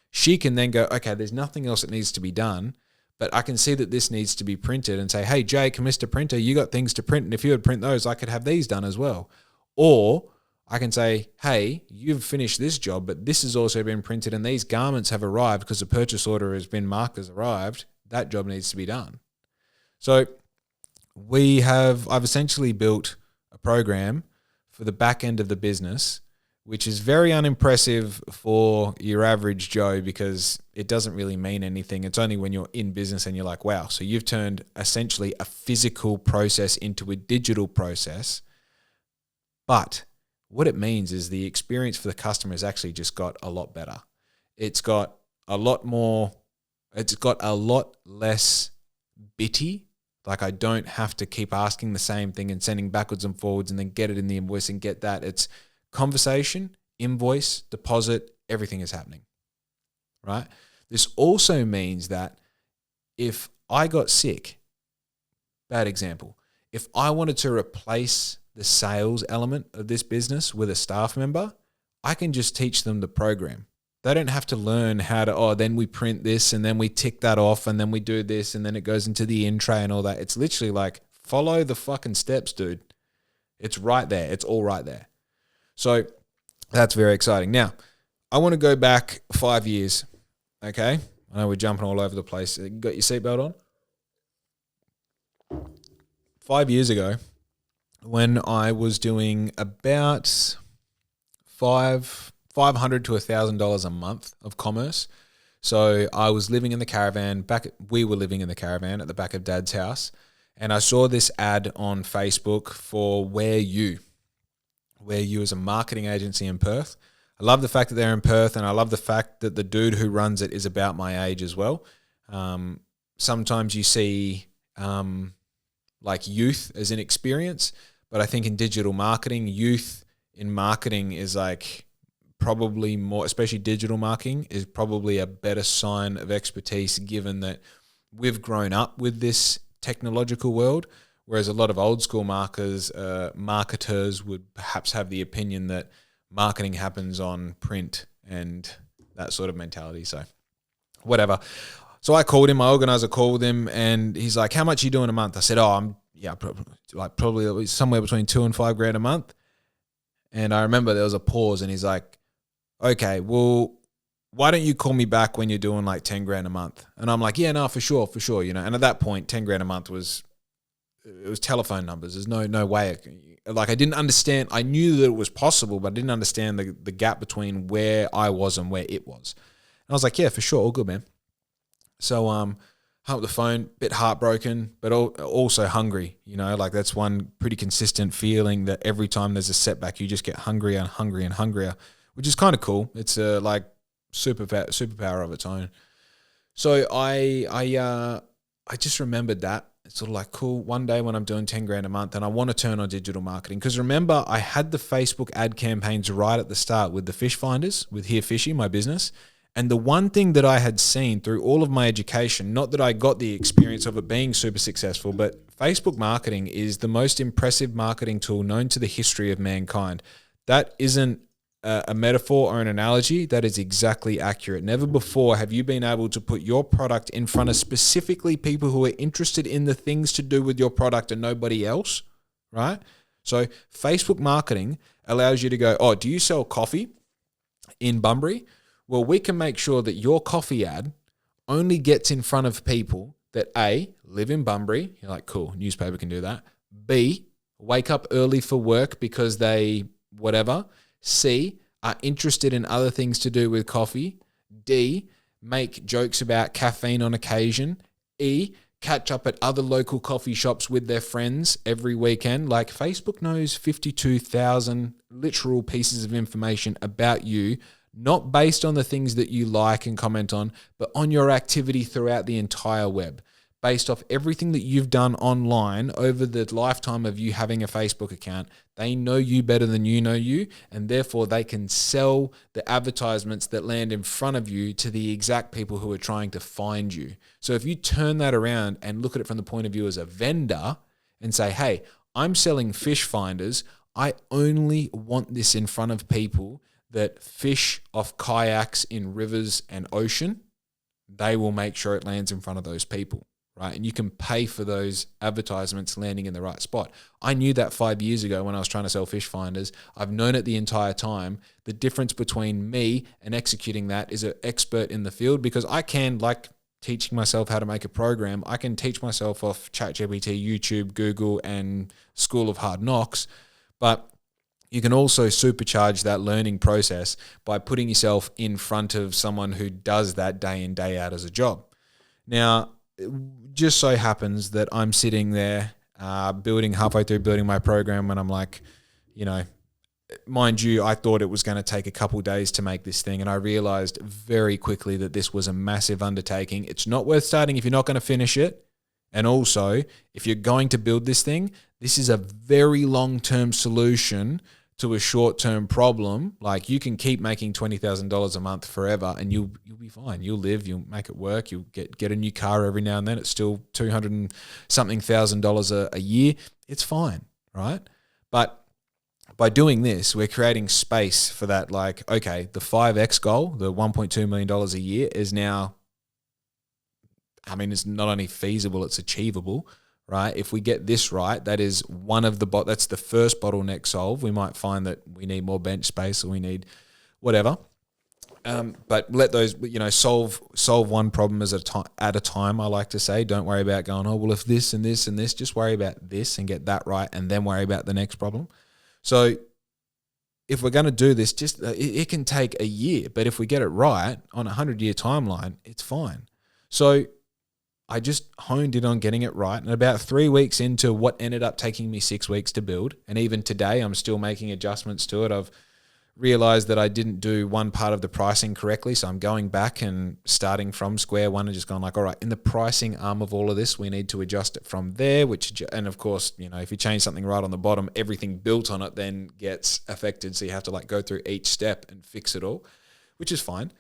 she can then go, okay, there's nothing else that needs to be done, but I can see that this needs to be printed and say, hey, Jake, Mr. Printer, you got things to print. And if you would print those, I could have these done as well. Or I can say, hey, you've finished this job, but this has also been printed and these garments have arrived because the purchase order has been marked as arrived. That job needs to be done. So I've essentially built a program for the back end of the business, which is very unimpressive for your average Joe because it doesn't really mean anything. It's only when you're in business and you're like, wow, so you've turned essentially a physical process into a digital process. But what it means is the experience for the customer has actually just got a lot better. It's got a lot less bitty. Like I don't have to keep asking the same thing and sending backwards and forwards and then get it in the invoice and get that. It's conversation, invoice, deposit, everything is happening, right? This also means that if I got sick, bad example, if I wanted to replace the sales element of this business with a staff member, I can just teach them the program. They don't have to learn how to, then we print this and then we tick that off and then we do this and then it goes into the in tray and all that. It's literally like, follow the fucking steps, dude. It's right there. It's all right there. So that's very exciting. Now, I want to go back 5 years, okay? I know we're jumping all over the place. You got your seatbelt on? 5 years ago, when I was doing about $500 to $1,000 a month of commerce. So I was living in the caravan, we were living in the caravan at the back of Dad's house, and I saw this ad on Facebook for WhereU. WhereU is a marketing agency in Perth. I love the fact that they're in Perth, and I love the fact that the dude who runs it is about my age as well. Sometimes you see like youth as an experience, but I think in digital marketing, youth in marketing is like probably more, especially digital marketing, is probably a better sign of expertise given that we've grown up with this technological world, whereas a lot of old school marketers would perhaps have the opinion that marketing happens on print and that sort of mentality. So whatever. So I called him, I organized a call with him, and he's like, how much are you doing a month? I said, probably somewhere between $2,000 and $5,000 a month. And I remember there was a pause, and he's like, okay, well, why don't you call me back when you're doing like $10,000 a month? And I'm like, yeah, no, for sure. And at that point, $10,000 a month was telephone numbers. There's no way. Like, I didn't understand. I knew that it was possible, but I didn't understand the gap between where I was and where it was. And I was like, yeah, for sure, all good, man. So hung up the phone, bit heartbroken, but also hungry. Like, that's one pretty consistent feeling, that every time there's a setback, you just get hungrier and hungrier and hungrier, which is kind of cool. It's like superpower of its own. So I just remembered that. It's sort of like, cool, one day when I'm doing $10,000 a month and I want to turn on digital marketing. Because remember, I had the Facebook ad campaigns right at the start with the fish finders, with Here Fishy, my business. And the one thing that I had seen through all of my education, not that I got the experience of it being super successful, but Facebook marketing is the most impressive marketing tool known to the history of mankind. That isn't a metaphor or an analogy. That is exactly accurate. Never before have you been able to put your product in front of specifically people who are interested in the things to do with your product and nobody else, right? So Facebook marketing allows you to go, oh, do you sell coffee in Bunbury? Well, we can make sure that your coffee ad only gets in front of people that A, live in Bunbury. You're like, cool, newspaper can do that. B, wake up early for work because they whatever. C, are interested in other things to do with coffee. D, make jokes about caffeine on occasion. E, catch up at other local coffee shops with their friends every weekend. Like, Facebook knows 52,000 literal pieces of information about you, not based on the things that you like and comment on, but on your activity throughout the entire web, based off everything that you've done online over the lifetime of you having a Facebook account. They know you better than you know you, and therefore they can sell the advertisements that land in front of you to the exact people who are trying to find you. So if you turn that around and look at it from the point of view as a vendor and say, hey, I'm selling fish finders. I only want this in front of people that fish off kayaks in rivers and ocean. They will make sure it lands in front of those people, right? And you can pay for those advertisements landing in the right spot. I knew that 5 years ago when I was trying to sell fish finders. I've known it the entire time. The difference between me and executing that is an expert in the field, because I can, like teaching myself how to make a program, I can teach myself off ChatGPT, YouTube, Google, and School of Hard Knocks. But you can also supercharge that learning process by putting yourself in front of someone who does that day in, day out as a job. Now, it just so happens that I'm sitting there halfway through building my program, and I'm like, mind you, I thought it was going to take a couple days to make this thing, and I realized very quickly that this was a massive undertaking. It's not worth starting if you're not going to finish it. And also, if you're going to build this thing, this is a very long-term solution to a short-term problem. Like, you can keep making $20,000 a month forever and you'll be fine. You'll live, you'll make it work. You'll get a new car every now and then. It's still $200 and something thousand a year. It's fine, right? But by doing this, we're creating space for that. Like, okay, the 5X goal, the $1.2 million a year is now, it's not only feasible, it's achievable. Right? If we get this right, that is that's the first bottleneck solved. We might find that we need more bench space, or we need whatever. But let those, solve one problem at a time. I like to say, don't worry about going, oh, well, if this and this and this, just worry about this and get that right, and then worry about the next problem. So if we're going to do this, it can take a year, but if we get it right on a 100-year timeline, it's fine. So I just honed in on getting it right. And about 3 weeks into what ended up taking me 6 weeks to build, and even today I'm still making adjustments to it, I've realized that I didn't do one part of the pricing correctly. So I'm going back and starting from square one and just going like, all right, in the pricing arm of all of this, we need to adjust it from there, and of course, if you change something right on the bottom, everything built on it then gets affected. So you have to go through each step and fix it all, which is fine.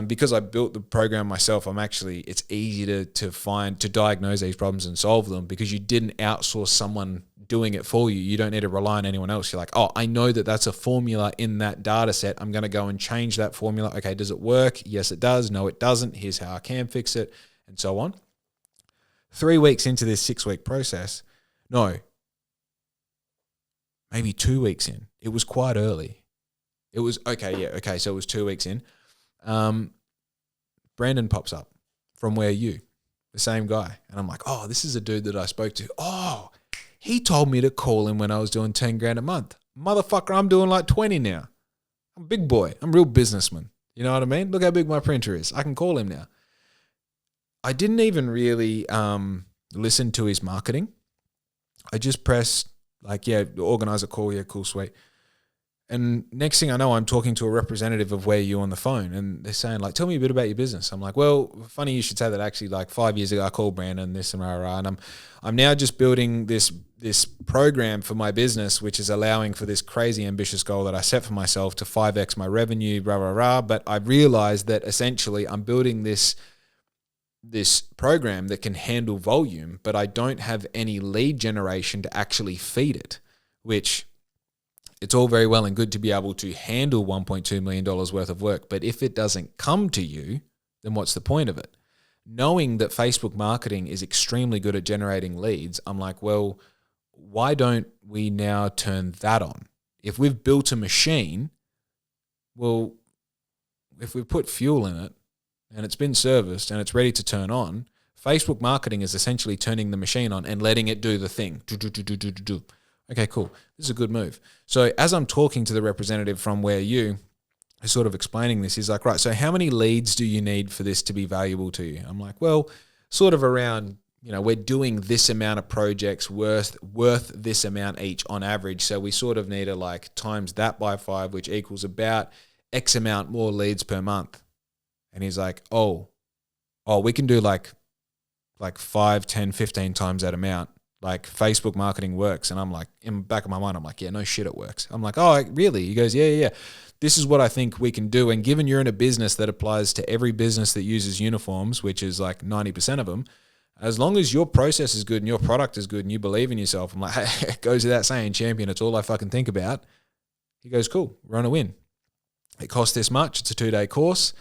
because I built the program myself, it's easy to diagnose these problems and solve them because you didn't outsource someone doing it for you. You don't need to rely on anyone else. You're like, oh, I know that that's a formula in that data set. I'm going to go and change that formula. Okay, does it work? Yes, it does. No, it doesn't. Here's how I can fix it, and so on. 3 weeks into this 6-week process, no, maybe 2 weeks in. It was quite early. It was, okay, so it was 2 weeks in. Brandon pops up from WhereU, the same guy. And I'm like, oh, this is a dude that I spoke to. Oh, he told me to call him when I was doing 10 grand a month. Motherfucker, I'm doing like 20 now. I'm a big boy. I'm a real businessman. You know what I mean? Look how big my printer is. I can call him now. I didn't even really listen to his marketing. I just pressed organize a call. Yeah, cool, sweet. And next thing I know, I'm talking to a representative of WhereU on the phone, and they're saying, like, tell me a bit about your business. I'm like, well, funny you should say that. Actually, like 5 years ago, I called Brandon this and rah, and I'm now just building this program for my business, which is allowing for this crazy ambitious goal that I set for myself to 5x my revenue, rah. But I realized that essentially I'm building this program that can handle volume, but I don't have any lead generation to actually feed it, which it's all very well and good to be able to handle $1.2 million worth of work. But if it doesn't come to you, then what's the point of it? Knowing that Facebook marketing is extremely good at generating leads, I'm like, well, why don't we now turn that on? If we've built a machine, well, if we put fuel in it and it's been serviced and it's ready to turn on, Facebook marketing is essentially turning the machine on and letting it do the thing. Do. Okay, cool. This is a good move. So as I'm talking to the representative from WhereU, sort of explaining this, he's like, right, so how many leads do you need for this to be valuable to you? I'm like, well, sort of around, we're doing this amount of projects worth this amount each on average. So we sort of need to like times that by 5, which equals about X amount more leads per month. And he's like, oh, we can do like 5, 10, 15 times that amount. Like Facebook marketing works. And I'm like, in the back of my mind, I'm like, yeah, no shit, it works. I'm like, oh, really? He goes, yeah. This is what I think we can do. And given you're in a business that applies to every business that uses uniforms, which is like 90% of them, as long as your process is good and your product is good and you believe in yourself, I'm like, hey, it goes without saying, champion, it's all I fucking think about. He goes, cool, we're on a win. It costs this much. It's a 2-day course.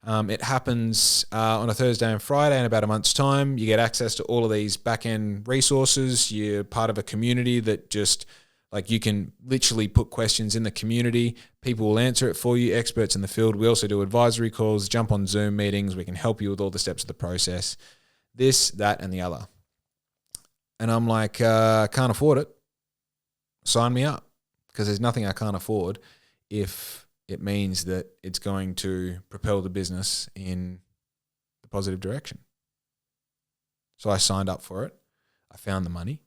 It happens on a Thursday and Friday in about a month's time. You get access to all of these back-end resources. You're part of a community that just, like, you can literally put questions in the community. People will answer it for you, experts in the field. We also do advisory calls, jump on Zoom meetings. We can help you with all the steps of the process. This, that, and the other. And I'm like, can't afford it. Sign me up. Because there's nothing I can't afford if it means that it's going to propel the business in the positive direction. So I signed up for it. I found the money.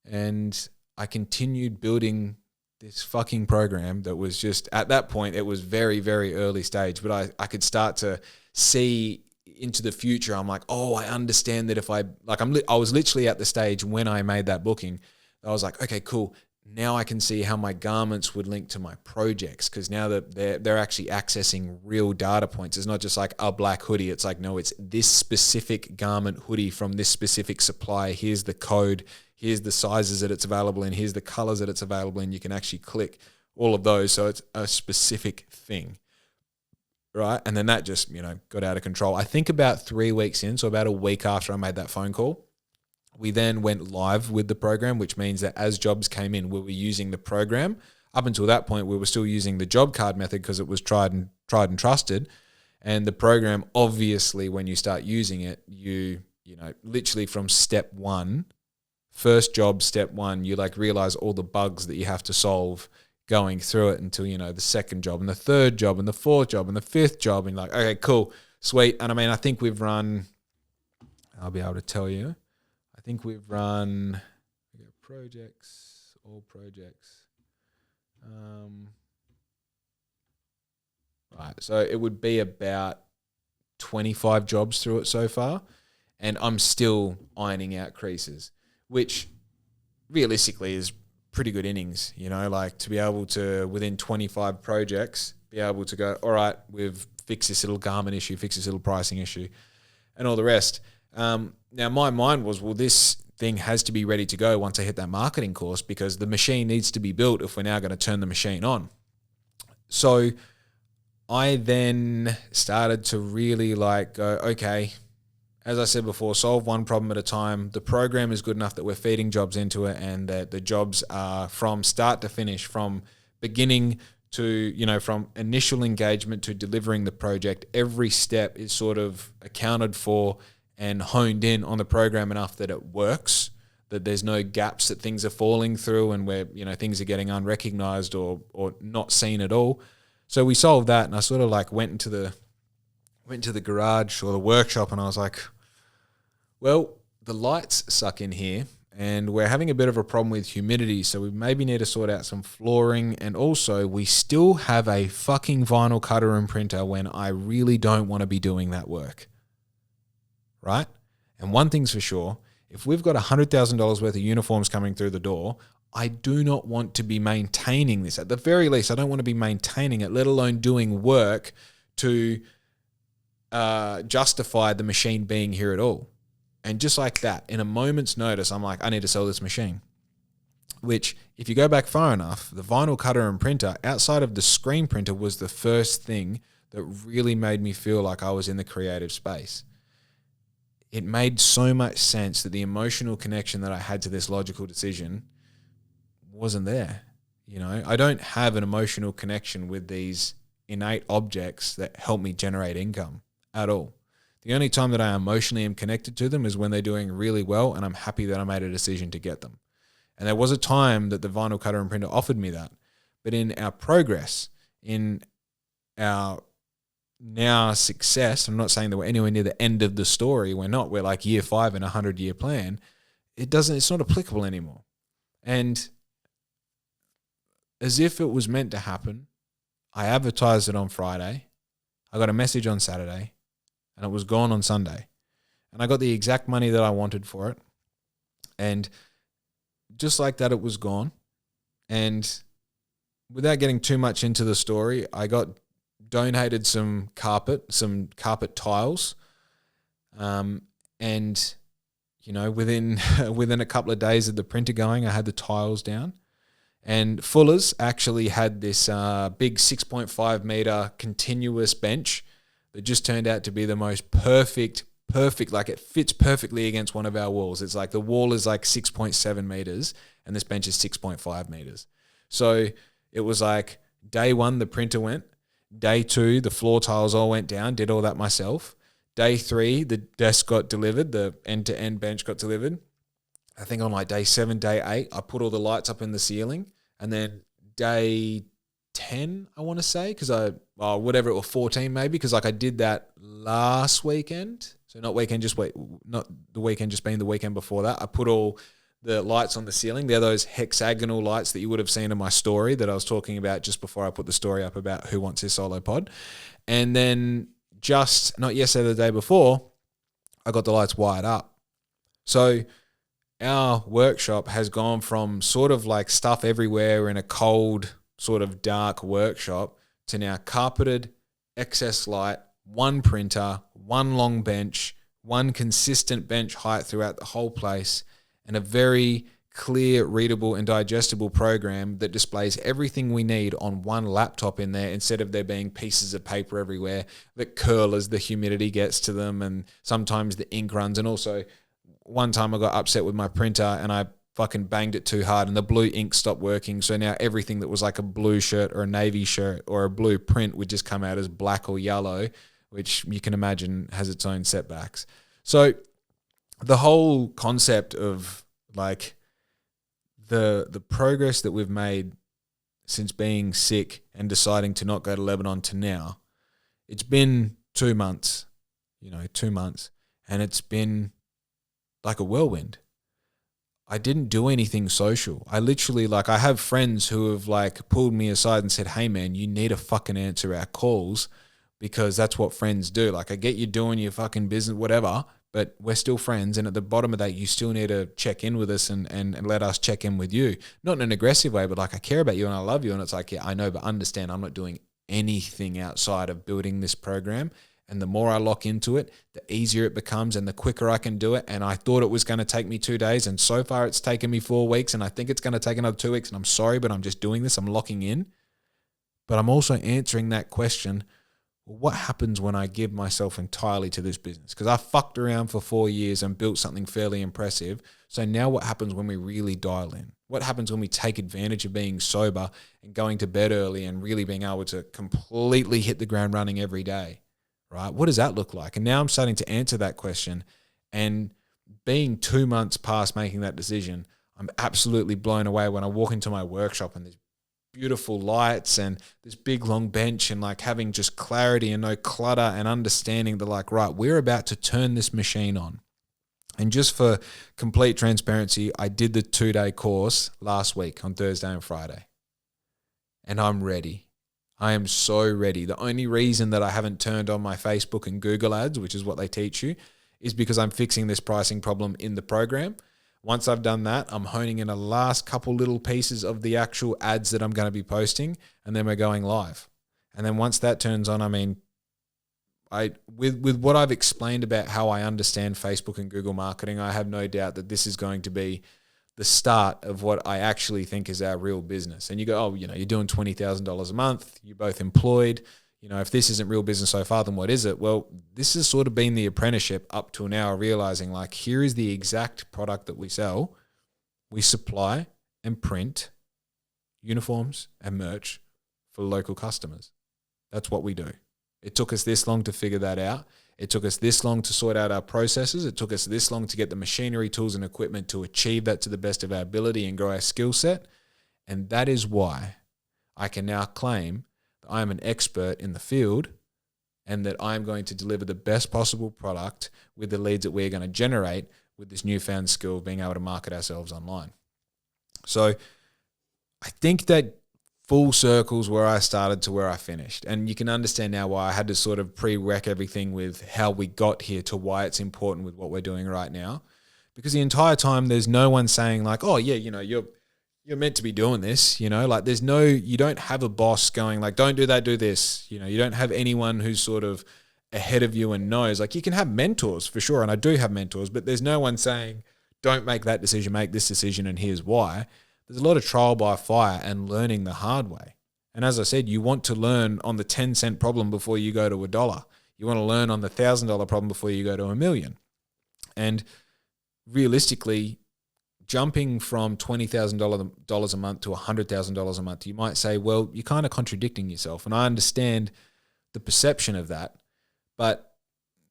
And I continued building this fucking program that was just, at that point, it was very, very early stage. But I could start to see into the future. I'm like, oh, I understand that if I was literally at the stage when I made that booking. I was like, okay, cool. Now I can see how my garments would link to my projects, because now that they're actually accessing real data points. It's not just like a black hoodie. It's like, no, it's this specific garment hoodie from this specific supplier. Here's the code. Here's the sizes that it's available in. Here's the colors that it's available in. You can actually click all of those. So it's a specific thing, right? And then that just, got out of control. I think about 3 weeks in, so about a week after I made that phone call, we then went live with the program, which means that as jobs came in, we were using the program. Up until that point, we were still using the job card method because it was tried and trusted. And the program, obviously, when you start using it, you literally from step one, first job, step one, you like realize all the bugs that you have to solve going through it until, the second job and the third job and the fourth job and the fifth job. And like, okay, cool, sweet. And I think we've run, I'll be able to tell you, I think we've run projects, all projects. Right, so it would be about 25 jobs through it so far, and I'm still ironing out creases, which realistically is pretty good innings, like to be able to, within 25 projects, be able to go, all right, we've fix this little garment issue, fix this little pricing issue, and all the rest. Now, my mind was, well, this thing has to be ready to go once I hit that marketing course, because the machine needs to be built if we're now going to turn the machine on. So I then started to really like go, okay, as I said before, solve one problem at a time. The program is good enough that we're feeding jobs into it, and that the jobs are from start to finish, from beginning to, you know, from initial engagement to delivering the project. Every step is sort of accounted for and honed in on the program enough that it works, that there's no gaps that things are falling through and where, you know, things are getting unrecognized or not seen at all. So we solved that, and I sort of like went into the garage or the workshop, and I was like, well, the lights suck in here, and we're having a bit of a problem with humidity, so we maybe need to sort out some flooring, and also we still have a fucking vinyl cutter and printer when I really don't want to be doing that work, right? And one thing's for sure, if we've got $100,000 worth of uniforms coming through the door, I do not want to be maintaining this. At the very least, I don't want to be maintaining it, let alone doing work to justify the machine being here at all. And just like that, in a moment's notice, I'm like, I need to sell this machine. Which, if you go back far enough, the vinyl cutter and printer, outside of the screen printer, was the first thing that really made me feel like I was in the creative space. It made so much sense that the emotional connection that I had to this logical decision wasn't there. You know, I don't have an emotional connection with these innate objects that help me generate income at all. The only time that I emotionally am connected to them is when they're doing really well, and I'm happy that I made a decision to get them. And there was a time that the vinyl cutter and printer offered me that. But in our progress, in our now success, I'm not saying that we're anywhere near the end of the story. We're not. We're like year 5 in a 100-year plan. It's not applicable anymore. And as if it was meant to happen, I advertised it on Friday. I got a message on Saturday, and it was gone on Sunday. And I got the exact money that I wanted for it. And just like that, it was gone. And without getting too much into the story, I got donated some carpet tiles. And, you know, within a couple of days of the printer going, I had the tiles down. And Fuller's actually had this big 6.5 meter continuous bench that just turned out to be the most perfect, like it fits perfectly against one of our walls. It's like the wall is like 6.7 meters and this bench is 6.5 meters. So it was like day 1, the printer went. Day 2, the floor tiles all went down, did all that myself. Day 3, the desk got delivered, the end-to-end bench got delivered. I think on like day 7, day 8, I put all the lights up in the ceiling. And then day 10, I want to say, whatever it was, 14 maybe, because like I did that last weekend. So not the weekend just being the weekend before that. I put all the lights on the ceiling. They're those hexagonal lights that you would have seen in my story that I was talking about just before I put the story up about who wants his solo pod. And then just not yesterday, the day before, I got the lights wired up. So our workshop has gone from sort of like stuff everywhere in a cold, sort of dark workshop to now carpeted, excess light, one printer, one long bench, one consistent bench height throughout the whole place, and a very clear, readable, and digestible program that displays everything we need on one laptop in there instead of there being pieces of paper everywhere that curl as the humidity gets to them, and sometimes the ink runs. And also, one time I got upset with my printer and I fucking banged it too hard and the blue ink stopped working. So now everything that was like a blue shirt or a navy shirt or a blue print would just come out as black or yellow, which you can imagine has its own setbacks. So the whole concept of like the progress that we've made since being sick and deciding to not go to Lebanon to now, it's been 2 months, 2 months, and it's been like a whirlwind. I didn't do anything social. I literally, I have friends who have pulled me aside and said, hey man, you need to fucking answer our calls because that's what friends do. I get you doing your fucking business, whatever, but we're still friends. And at the bottom of that, you still need to check in with us and let us check in with you. Not in an aggressive way, but I care about you and I love you. And it's like, yeah, I know, but understand I'm not doing anything outside of building this program. And the more I lock into it, the easier it becomes and the quicker I can do it. And I thought it was going to take me 2 days. And so far it's taken me 4 weeks. And I think it's going to take another 2 weeks. And I'm sorry, but I'm just doing this. I'm locking in. But I'm also answering that question. What happens when I give myself entirely to this business? Because I fucked around for 4 years and built something fairly impressive. So now what happens when we really dial in? What happens when we take advantage of being sober and going to bed early and really being able to completely hit the ground running every day? Right? What does that look like? And now I'm starting to answer that question. And being 2 months past making that decision, I'm absolutely blown away when I walk into my workshop and there's beautiful lights and this big long bench and like having just clarity and no clutter and understanding that like, right, we're about to turn this machine on. And just for complete transparency, I did the 2-day course last week on Thursday and Friday. And I'm ready. I am so ready. The only reason that I haven't turned on my Facebook and Google ads, which is what they teach you, is because I'm fixing this pricing problem in the program. Once I've done that, I'm honing in a last couple little pieces of the actual ads that I'm going to be posting, and then we're going live. And then once that turns on, I mean, with what I've explained about how I understand Facebook and Google marketing, I have no doubt that this is going to be the start of what I actually think is our real business. And you go, oh, you know, you're doing $20,000 a month. You're both employed. You know, if this isn't real business so far, then what is it? Well, this has sort of been the apprenticeship up to now, realizing like, here is the exact product that we sell. We supply and print uniforms and merch for local customers. That's what we do. It took us this long to figure that out. It took us this long to sort out our processes. It took us this long to get the machinery, tools, and equipment to achieve that to the best of our ability and grow our skill set. And that is why I can now claim that I am an expert in the field and that I am going to deliver the best possible product with the leads that we're going to generate with this newfound skill of being able to market ourselves online. So I think that full circles where I started to where I finished. And you can understand now why I had to sort of pre-rec everything with how we got here to why it's important with what we're doing right now. Because the entire time there's no one saying like, oh yeah, you know, you're meant to be doing this, you know, like you don't have a boss going like, don't do that, do this. You know, you don't have anyone who's sort of ahead of you and knows. Like you can have mentors for sure. And I do have mentors, but there's no one saying, don't make that decision, make this decision. And here's why. There's a lot of trial by fire and learning the hard way. And as I said, you want to learn on the 10-cent problem before you go to $1. You want to learn on the $1,000 problem before you go to $1 million. And realistically, jumping from $20,000 a month to $100,000 a month, you might say, well, you're kind of contradicting yourself. And I understand the perception of that. But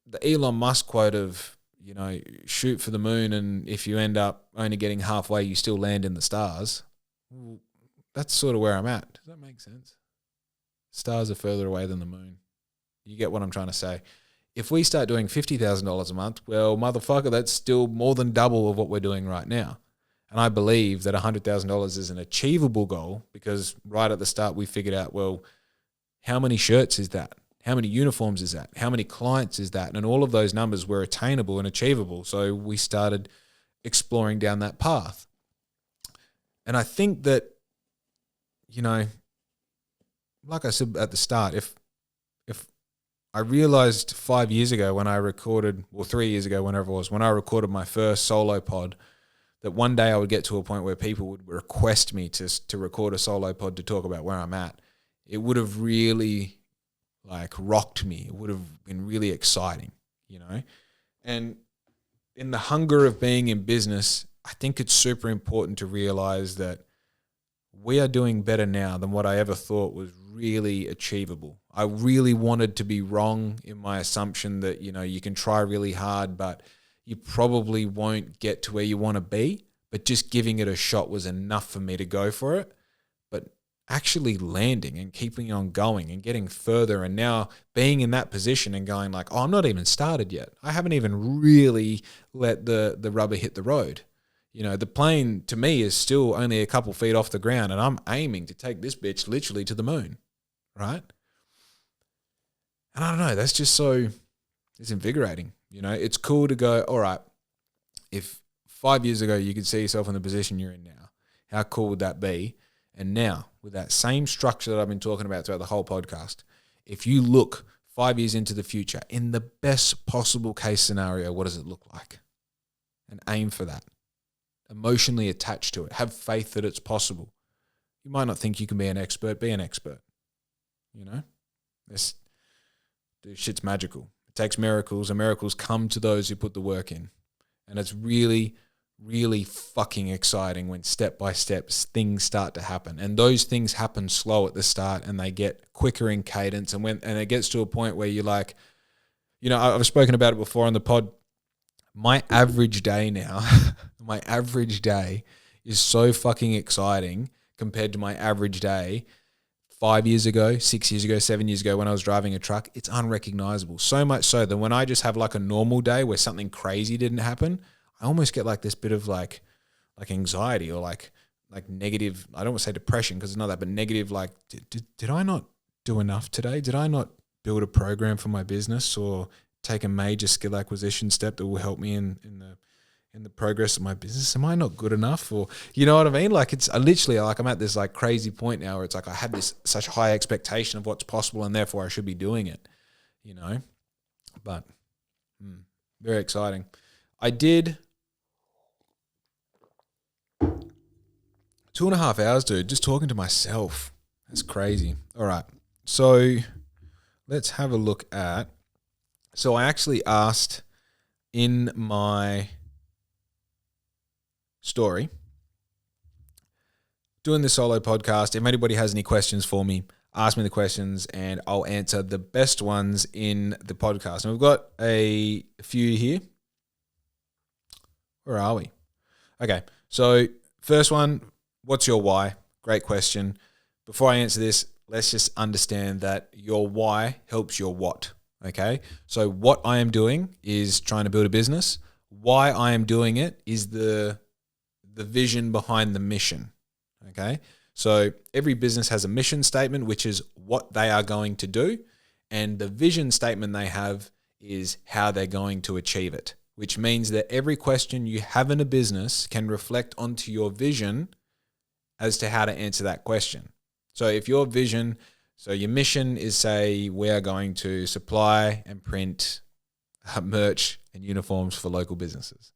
the Elon Musk quote of, you know, shoot for the moon, and if you end up only getting halfway, you still land in the stars. Well, that's sort of where I'm at. Does that make sense? Stars are further away than the moon. You get what I'm trying to say. If we start doing $50,000 a month, well, motherfucker, that's still more than double of what we're doing right now. And I believe that $100,000 is an achievable goal because right at the start we figured out, well, how many shirts is that? How many uniforms is that? How many clients is that? And all of those numbers were attainable and achievable. So we started exploring down that path. And I think that, you know, like I said at the start, if I realized 5 years ago when I recorded, or 3 years ago, whenever it was, when I recorded my first solo pod, that one day I would get to a point where people would request me to record a solo pod to talk about where I'm at, it would have really like rocked me. It would have been really exciting, you know? And in the hunger of being in business, I think it's super important to realize that we are doing better now than what I ever thought was really achievable. I really wanted to be wrong in my assumption that, you know, you can try really hard, but you probably won't get to where you want to be. But just giving it a shot was enough for me to go for it. But actually landing and keeping on going and getting further, and now being in that position and going like, oh, I'm not even started yet. I haven't even really let the rubber hit the road. You know, the plane to me is still only a couple feet off the ground, and I'm aiming to take this bitch literally to the moon, right? And I don't know, that's just it's invigorating. You know, it's cool to go, all right, if 5 years ago you could see yourself in the position you're in now, how cool would that be? And now, with that same structure that I've been talking about throughout the whole podcast, if you look 5 years into the future, in the best possible case scenario, what does it look like? And aim for that. Emotionally attached to it. Have faith that it's possible. You might not think you can be an expert. Be an expert. You know? This shit's magical. It takes miracles, and miracles come to those who put the work in. And it's really, really fucking exciting when step by step things start to happen. And those things happen slow at the start, and they get quicker in cadence. And it gets to a point where you're like, you know, I've spoken about it before on the pod. My average day now, my average day is so fucking exciting compared to my average day 5 years ago, 6 years ago, 7 years ago when I was driving a truck. It's unrecognizable. So much so that when I just have like a normal day where something crazy didn't happen, I almost get like this bit of like anxiety or like negative, I don't want to say depression because it's not that, but negative, like, did I not do enough today? Did I not build a program for my business or take a major skill acquisition step that will help me in the progress of my business? Am I not good enough? Or, you know what I mean? Like, it's literally like I'm at this like crazy point now where it's like I have this such high expectation of what's possible and therefore I should be doing it, you know? But very exciting. I did 2.5 hours, dude, just talking to myself. That's crazy. All right. So let's have a look at, so I actually asked in my story, doing the solo podcast, if anybody has any questions for me, ask me the questions and I'll answer the best ones in the podcast. And we've got a few here. Where are we? Okay, so first one, what's your why? Great question. Before I answer this, let's just understand that your why helps your what, okay? So what I am doing is trying to build a business. Why I am doing it is the vision behind the mission, okay? So every business has a mission statement, which is what they are going to do, and the vision statement they have is how they're going to achieve it, which means that every question you have in a business can reflect onto your vision as to how to answer that question. So if your vision, so your mission is, say, we are going to supply and print merch and uniforms for local businesses.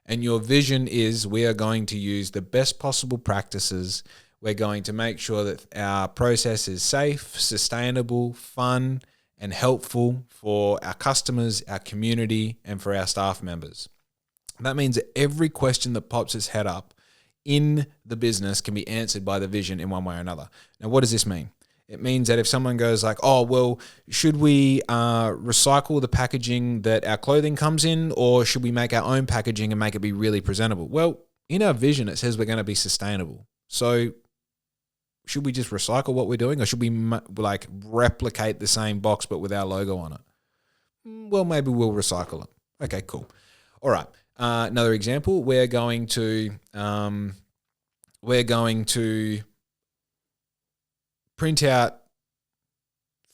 And your vision is we are going to use the best possible practices. We're going to make sure that our process is safe, sustainable, fun, and helpful for our customers, our community, and for our staff members. That means that every question that pops its head up in the business can be answered by the vision in one way or another. Now, what does this mean? It means that if someone goes like, oh, well, should we recycle the packaging that our clothing comes in, or should we make our own packaging and make it be really presentable? Well, in our vision, it says we're going to be sustainable. So should we just recycle what we're doing, or should we like replicate the same box but with our logo on it? Well, maybe we'll recycle it. Okay, cool. All right. Another example, we're going to print out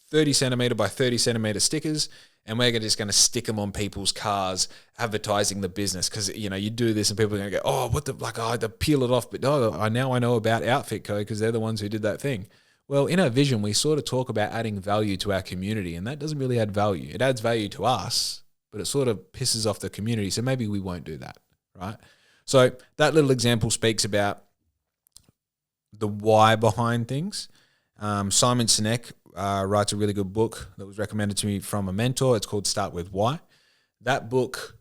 30 centimeter by 30 centimeter stickers, and we're just going to stick them on people's cars advertising the business. Because, you know, you do this and people are going to go, oh, what the, like, I had to peel it off. But no, I know about Outfit Co. because they're the ones who did that thing. Well, in our vision, we sort of talk about adding value to our community, and that doesn't really add value. It adds value to us, but it sort of pisses off the community. So maybe we won't do that, right? So that little example speaks about the why behind things. Simon Sinek writes a really good book that was recommended to me from a mentor. It's called Start With Why. That book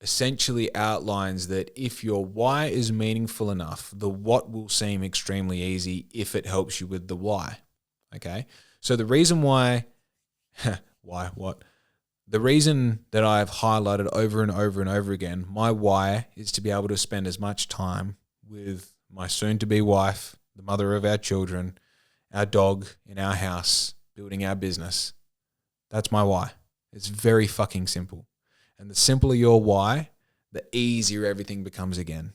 essentially outlines that if your why is meaningful enough, the what will seem extremely easy if it helps you with the why. Okay? So the reason why, the reason that I've highlighted over and over and over again, my why is to be able to spend as much time with my soon-to-be wife, the mother of our children, our dog in our house, building our business. That's my why. It's very fucking simple. And the simpler your why, the easier everything becomes again,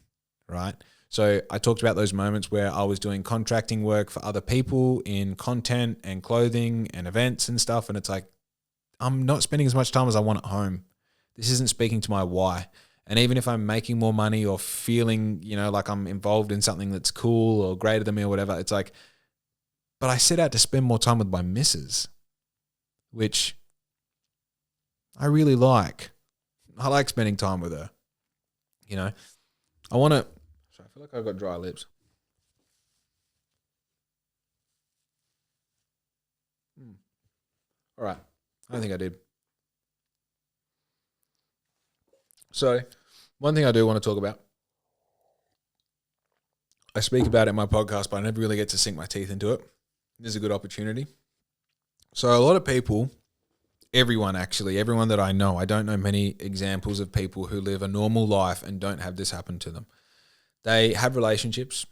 right? So I talked about those moments where I was doing contracting work for other people in content and clothing and events and stuff. And it's like, I'm not spending as much time as I want at home. This isn't speaking to my why. And even if I'm making more money or feeling, like I'm involved in something that's cool or greater than me or whatever, it's like, but I set out to spend more time with my missus, which I really like. I like spending time with her. I want to. Sorry, I feel like I've got dry lips. All right. I don't think I did. So, one thing I do want to talk about, I speak about it in my podcast, but I never really get to sink my teeth into it. This is a good opportunity. So, a lot of people, everyone that I know, I don't know many examples of people who live a normal life and don't have this happen to them. They have relationships,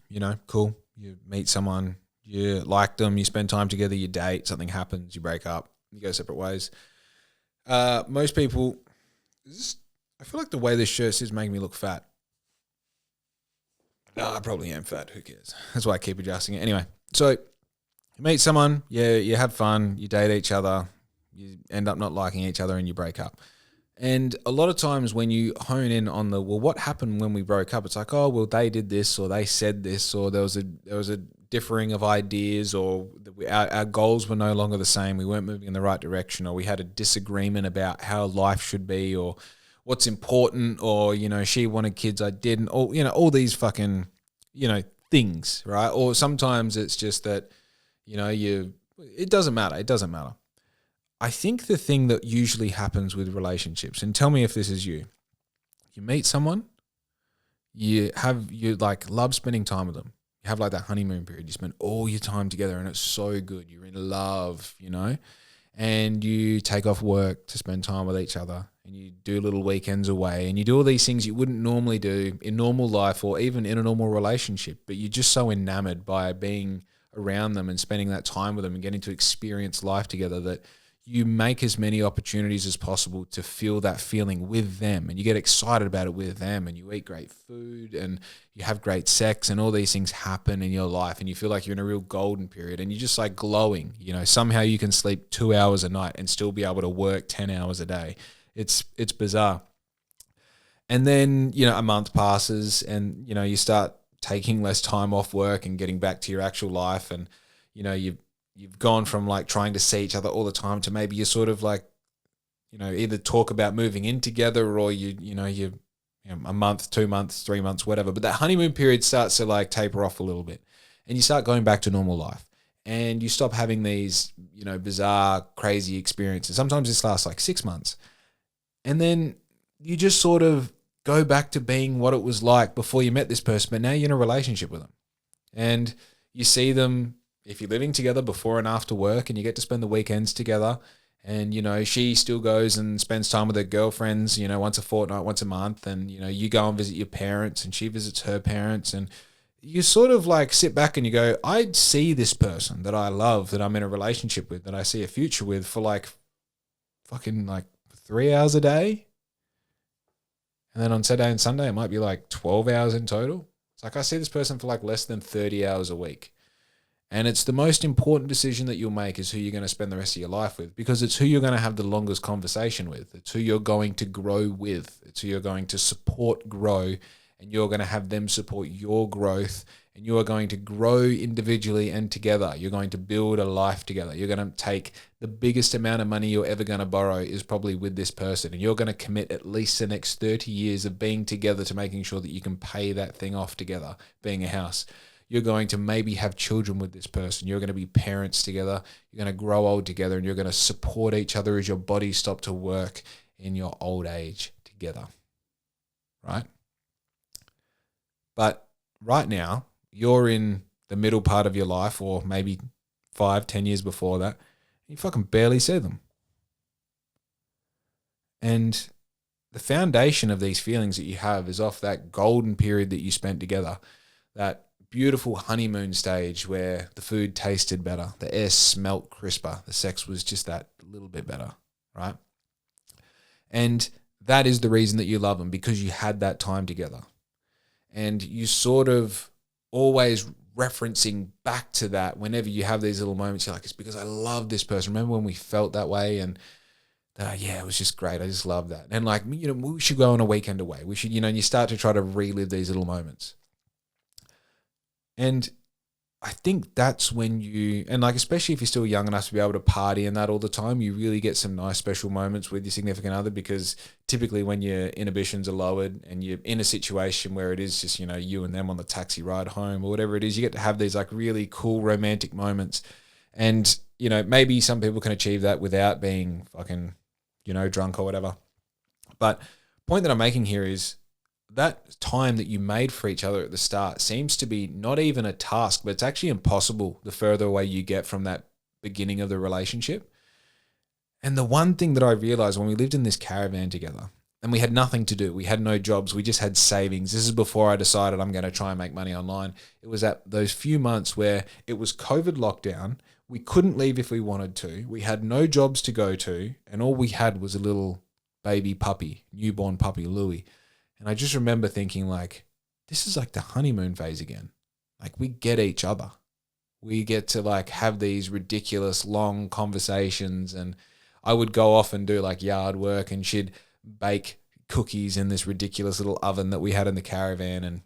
cool. You meet someone, you like them, you spend time together, you date, something happens, you break up, you go separate ways. Most people, I feel like the way this shirt is making me look fat. No, I probably am fat. Who cares? That's why I keep adjusting it. Anyway, so you meet someone, you have fun, you date each other, you end up not liking each other and you break up. And a lot of times when you hone in on what happened when we broke up? It's like, oh, well, they did this or they said this or there was a differing of ideas or our goals were no longer the same. We weren't moving in the right direction or we had a disagreement about how life should be or what's important or, she wanted kids, I didn't, or, all these fucking, things, right? Or sometimes it's just that, it doesn't matter. It doesn't matter. I think the thing that usually happens with relationships, and tell me if this is you meet someone, you love spending time with them. You have like that honeymoon period. You spend all your time together and it's so good. You're in love, and you take off work to spend time with each other and you do little weekends away and you do all these things you wouldn't normally do in normal life or even in a normal relationship, but you're just so enamored by being around them and spending that time with them and getting to experience life together that you make as many opportunities as possible to feel that feeling with them and you get excited about it with them and you eat great food and you have great sex and all these things happen in your life and you feel like you're in a real golden period and you're just like glowing. Somehow you can sleep 2 hours a night and still be able to work 10 hours a day. It's bizarre. And then, a month passes and, you start taking less time off work and getting back to your actual life and, you've gone from like trying to see each other all the time to maybe you're sort of like, either talk about moving in together or you a month, 2 months, 3 months, whatever. But that honeymoon period starts to like taper off a little bit and you start going back to normal life and you stop having these, bizarre, crazy experiences. Sometimes this lasts like 6 months and then you just sort of go back to being what it was like before you met this person, but now you're in a relationship with them and you see them if you're living together before and after work and you get to spend the weekends together and, she still goes and spends time with her girlfriends, once a fortnight, once a month and, you go and visit your parents and she visits her parents and you sort of like sit back and you go, I'd see this person that I love, that I'm in a relationship with, that I see a future with for like fucking like 3 hours a day. And then on Saturday and Sunday, it might be like 12 hours in total. It's like I see this person for like less than 30 hours a week. And it's the most important decision that you'll make is who you're going to spend the rest of your life with because it's who you're going to have the longest conversation with. It's who you're going to grow with. It's who you're going to support grow and you're going to have them support your growth and you are going to grow individually and together. You're going to build a life together. You're going to take the biggest amount of money you're ever going to borrow is probably with this person and you're going to commit at least the next 30 years of being together to making sure that you can pay that thing off together, being a house. You're going to maybe have children with this person. You're going to be parents together. You're going to grow old together and you're going to support each other as your bodies stop to work in your old age together, right? But right now, you're in the middle part of your life or maybe 5-10 years before that. You fucking barely see them. And the foundation of these feelings that you have is off that golden period that you spent together, that beautiful honeymoon stage where the food tasted better, the air smelt crisper, the sex was just that little bit better, right? And that is the reason that you love them because you had that time together. And you sort of always referencing back to that whenever you have these little moments, you're like, it's because I love this person. Remember when we felt that way? And that, yeah, it was just great. I just love that. And like, we should go on a weekend away. We should, and you start to try to relive these little moments. And I think that's when and like, especially if you're still young enough to be able to party and that all the time, you really get some nice special moments with your significant other, because typically when your inhibitions are lowered and you're in a situation where it is just, you and them on the taxi ride home or whatever it is, you get to have these like really cool romantic moments. And, maybe some people can achieve that without being fucking, drunk or whatever. But point that I'm making here is, that time that you made for each other at the start seems to be not even a task, but it's actually impossible the further away you get from that beginning of the relationship. And the one thing that I realized when we lived in this caravan together and we had nothing to do, we had no jobs, we just had savings. This is before I decided I'm going to try and make money online. It was at those few months where it was COVID lockdown. We couldn't leave if we wanted to. We had no jobs to go to. And all we had was a little baby puppy, newborn puppy, Louie. And I just remember thinking like, this is like the honeymoon phase again. Like we get each other. We get to like have these ridiculous long conversations, and I would go off and do like yard work and she'd bake cookies in this ridiculous little oven that we had in the caravan, and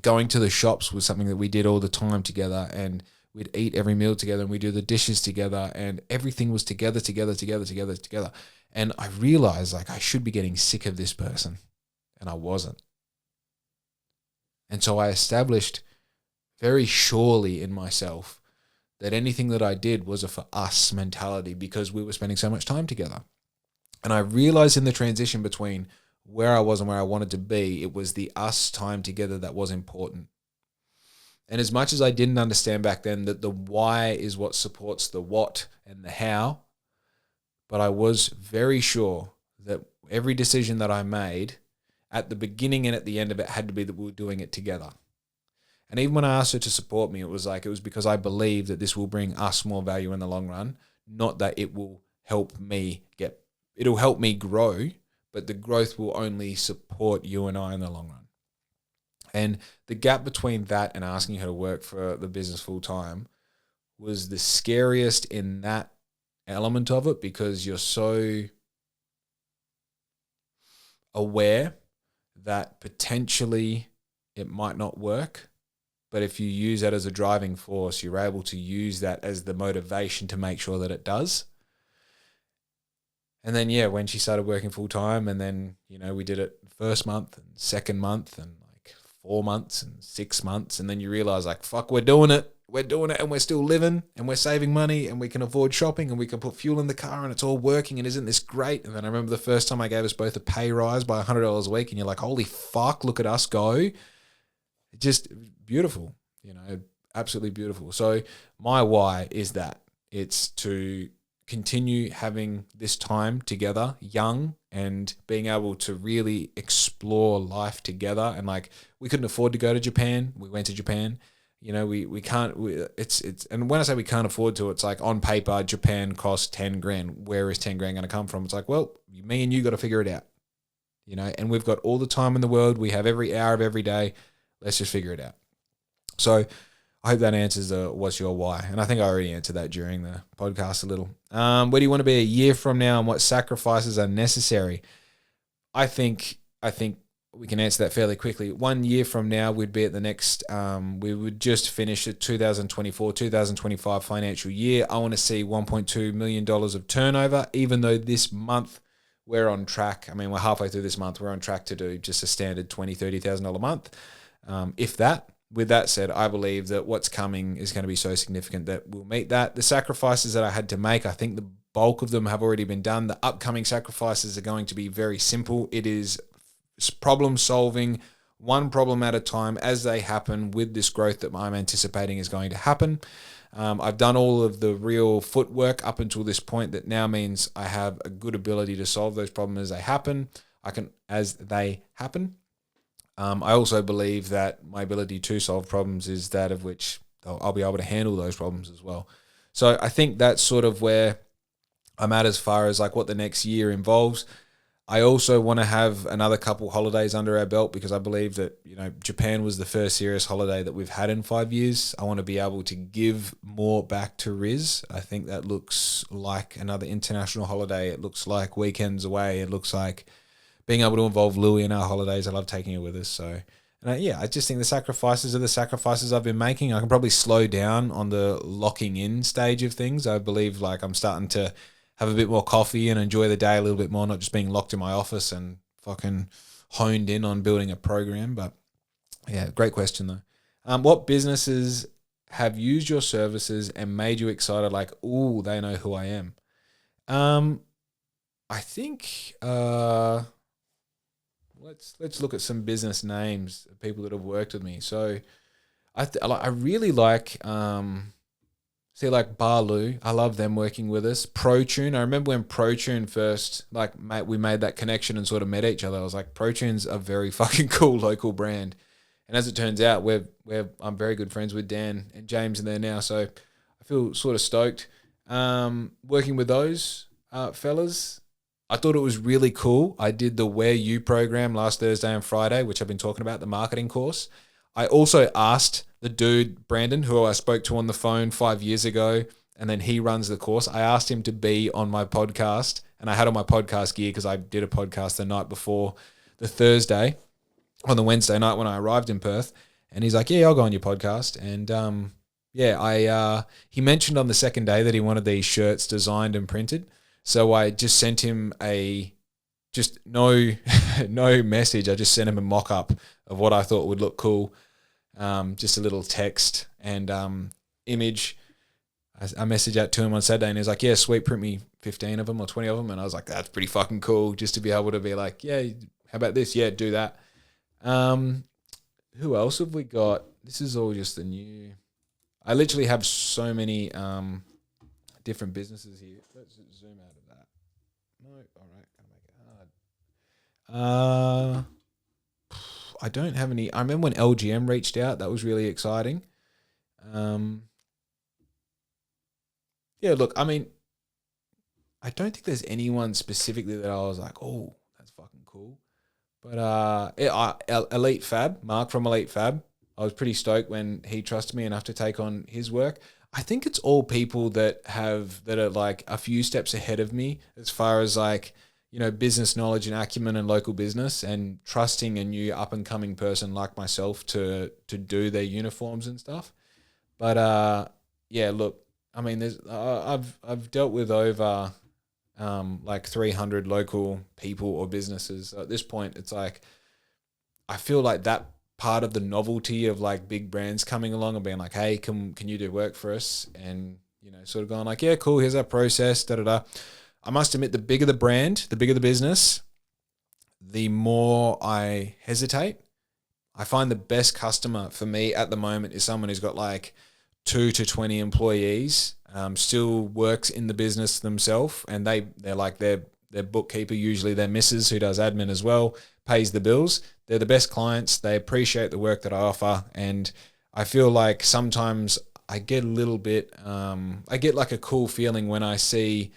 going to the shops was something that we did all the time together, and we'd eat every meal together and we'd do the dishes together, and everything was together. And I realized like I should be getting sick of this person. And I wasn't. And so I established very surely in myself that anything that I did was a for us mentality, because we were spending so much time together. And I realized in the transition between where I was and where I wanted to be, it was the us time together that was important. And as much as I didn't understand back then that the why is what supports the what and the how, but I was very sure that every decision that I made at the beginning and at the end of it had to be that we were doing it together. And even when I asked her to support me, it was because I believe that this will bring us more value in the long run, not that it will help me it'll help me grow, but the growth will only support you and I in the long run. And the gap between that and asking her to work for the business full time was the scariest in that element of it, because you're so aware that potentially it might not work. But if you use that as a driving force, you're able to use that as the motivation to make sure that it does. And then, when she started working full time, and then, we did it first month and second month and like 4 months and 6 months. And then you realize like, fuck, we're doing it. And we're still living and we're saving money and we can afford shopping and we can put fuel in the car and it's all working, and isn't this great? And then I remember the first time I gave us both a pay rise by $100 a week, and you're like, holy fuck, look at us go. Just beautiful, absolutely beautiful. So my why is that it's to continue having this time together, young, and being able to really explore life together. And like, we couldn't afford to go to Japan. We went to Japan. We can't, and when I say we can't afford to, it's like on paper, Japan costs 10 grand. Where is 10 grand going to come from? It's like, well, me and you got to figure it out, and we've got all the time in the world. We have every hour of every day. Let's just figure it out. So I hope that answers what's your why. And I think I already answered that during the podcast a little. Where do you want to be a year from now, and what sacrifices are necessary? I think we can answer that fairly quickly. 1 year from now, we'd be at the next, we would just finish the 2024-2025 financial year. I want to see $1.2 million of turnover, even though this month we're on track. I mean, we're halfway through this month. We're on track to do just a standard $20,000, $30,000 a month. If that. With that said, I believe that what's coming is going to be so significant that we'll meet that. The sacrifices that I had to make, I think the bulk of them have already been done. The upcoming sacrifices are going to be very simple. It is problem solving, one problem at a time as they happen with this growth that I'm anticipating is going to happen. I've done all of the real footwork up until this point that now means I have a good ability to solve those problems as they happen. I also believe that my ability to solve problems is that of which I'll be able to handle those problems as well. So I think that's sort of where I'm at as far as like what the next year involves. I also want to have another couple holidays under our belt because I believe that, Japan was the first serious holiday that we've had in 5 years. I want to be able to give more back to Riz. I think that looks like another international holiday. It looks like weekends away. It looks like being able to involve Louie in our holidays. I love taking her with us. So, I just think the sacrifices are the sacrifices I've been making. I can probably slow down on the locking in stage of things. I believe like I'm starting to have a bit more coffee and enjoy the day a little bit more, not just being locked in my office and fucking honed in on building a program. But yeah, great question though. What businesses have used your services and made you excited? Like, ooh, they know who I am. I think let's look at some business names of people that have worked with me. So I really like like Barloo. I love them working with us. ProTune. I remember when ProTune first we made that connection and sort of met each other. I was like, ProTune's a very fucking cool local brand. And as it turns out, I'm very good friends with Dan and James in there now. So I feel sort of stoked working with those fellas. I thought it was really cool. I did the WhereU program last Thursday and Friday, which I've been talking about, the marketing course. I also asked the dude, Brandon, who I spoke to on the phone 5 years ago, and then he runs the course. I asked him to be on my podcast, and I had on my podcast gear because I did a podcast the night before the Thursday, on the Wednesday night when I arrived in Perth. And he's like, yeah, I'll go on your podcast. And he mentioned on the second day that he wanted these shirts designed and printed. So I just sent him no message. I just sent him a mock-up of what I thought would look cool. Just a little text and image. I messaged out to him on Saturday and he was like, yeah, sweet, print me 15 of them or 20 of them. And I was like, that's pretty fucking cool just to be able to be like, yeah, how about this? Yeah, do that. Who else have we got? This is all just the new. I literally have so many different businesses here. Let's zoom out of that. No, all right, gotta make it hard. I don't have any. I remember when LGM reached out. That was really exciting. Look, I mean, I don't think there's anyone specifically that I was like, oh, that's fucking cool. But Elite Fab, Mark from Elite Fab, I was pretty stoked when he trusted me enough to take on his work. I think it's all people that are like a few steps ahead of me as far as like, business knowledge and acumen and local business, and trusting a new up and coming person like myself to do their uniforms and stuff. But look, I mean, I've dealt with over like 300 local people or businesses. So at this point, it's like I feel like that part of the novelty of like big brands coming along and being like, hey, can you do work for us? And sort of going like, yeah, cool, here's our process, da-da-da. I must admit, the bigger the brand, the bigger the business, the more I hesitate. I find the best customer for me at the moment is someone who's got like 2 to 20 employees, still works in the business themselves, and they're like their bookkeeper, usually their missus who does admin as well, pays the bills. They're the best clients. They appreciate the work that I offer, and I feel like sometimes I get a little bit, I get like a cool feeling when I see,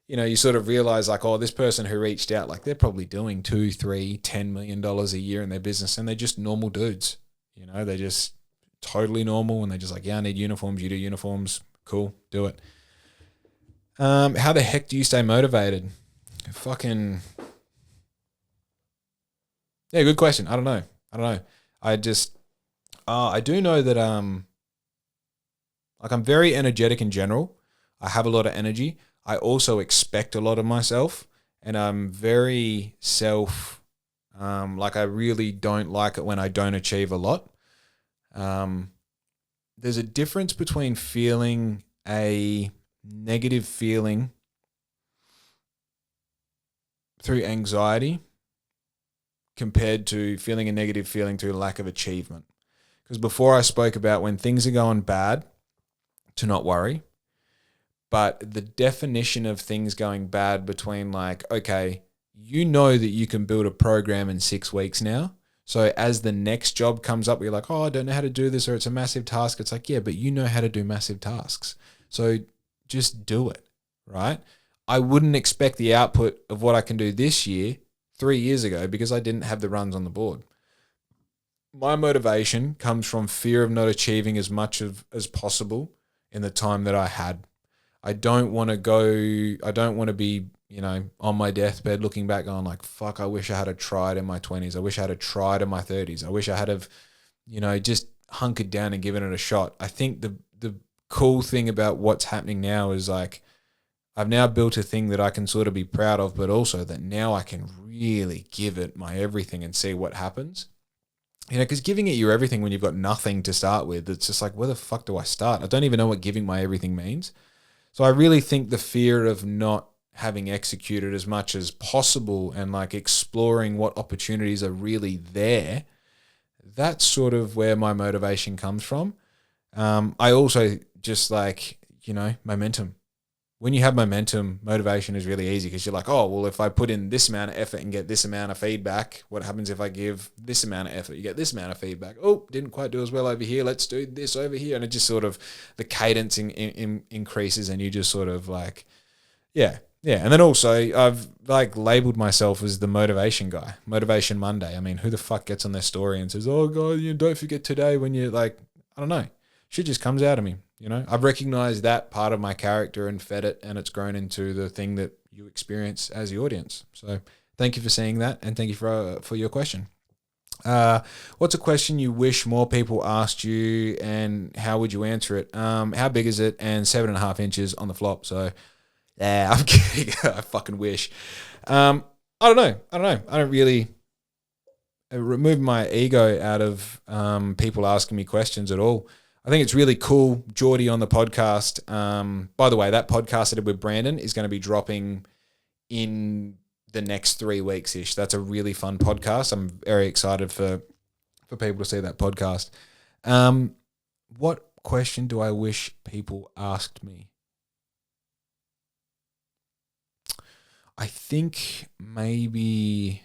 you sort of realize like, oh, this person who reached out, like they're probably doing $2, $3, $10 million a year in their business, and they're just normal dudes. They're just totally normal, and they're just like, yeah, I need uniforms. You do uniforms. Cool. Do it. How the heck do you stay motivated? Fucking. Yeah, good question. I don't know. I do know that like I'm very energetic in general. I have a lot of energy. I also expect a lot of myself, and I'm very like I really don't like it when I don't achieve a lot. There's a difference between feeling a negative feeling through anxiety compared to feeling a negative feeling through lack of achievement. Because before I spoke about when things are going bad, to not worry. But the definition of things going bad between like, okay, you know that you can build a program in 6 weeks now. So as the next job comes up, you're like, oh, I don't know how to do this, or it's a massive task. It's like, yeah, but you know how to do massive tasks. So just do it, right? I wouldn't expect the output of what I can do this year 3 years ago because I didn't have the runs on the board. My motivation comes from fear of not achieving as much as possible in the time that I had. I don't want to be, on my deathbed looking back on like, fuck, I wish I had tried in my 20s. I wish I had tried in my 30s. I wish I had just hunkered down and given it a shot. I think the cool thing about what's happening now is like, I've now built a thing that I can sort of be proud of, but also that now I can really give it my everything and see what happens. Because giving it your everything when you've got nothing to start with, it's just like, where the fuck do I start? I don't even know what giving my everything means. So I really think the fear of not having executed as much as possible and like exploring what opportunities are really there, that's sort of where my motivation comes from. I also just like, momentum. When you have momentum, motivation is really easy because you're like, oh, well, if I put in this amount of effort and get this amount of feedback, what happens if I give this amount of effort? You get this amount of feedback. Oh, didn't quite do as well over here. Let's do this over here. And it just sort of, the cadence increases and you just sort of like, yeah. And then also I've like labeled myself as the motivation guy, Motivation Monday. I mean, who the fuck gets on their story and says, oh God, don't forget today when you're like, I don't know. Shit just comes out of me. I've recognized that part of my character and fed it, and it's grown into the thing that you experience as the audience. So thank you for saying that, and thank you for your question. What's a question you wish more people asked you, and how would you answer it? How big is it? And 7.5 inches on the flop. So yeah, I'm kidding. I fucking wish. I don't know. I don't really remove my ego out of people asking me questions at all. I think it's really cool. Geordie on the podcast. By the way, that podcast I did with Brandon is going to be dropping in the next 3 weeks-ish. That's a really fun podcast. I'm very excited for people to see that podcast. What question do I wish people asked me? I think maybe...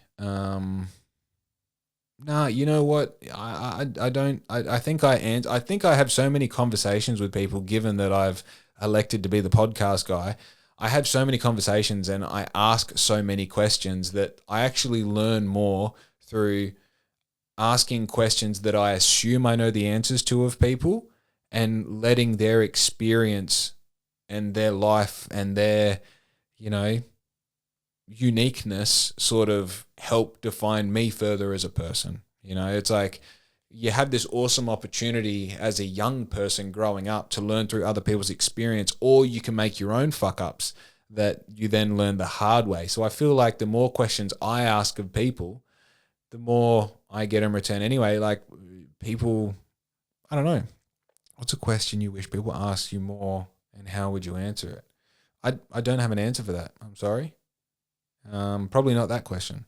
Nah, you know what? I don't. I think I think I have so many conversations with people. Given that I've elected to be the podcast guy, I have so many conversations and I ask so many questions that I actually learn more through asking questions that I assume I know the answers to of people, and letting their experience and their life and their, uniqueness sort of help define me further as a person. It's like you have this awesome opportunity as a young person growing up to learn through other people's experience, or you can make your own fuck ups that you then learn the hard way. So I feel like the more questions I ask of people, the more I get in return anyway. Like people, I don't know. What's a question you wish people asked you more, and how would you answer it? I don't have an answer for that. I'm sorry. Probably not that question.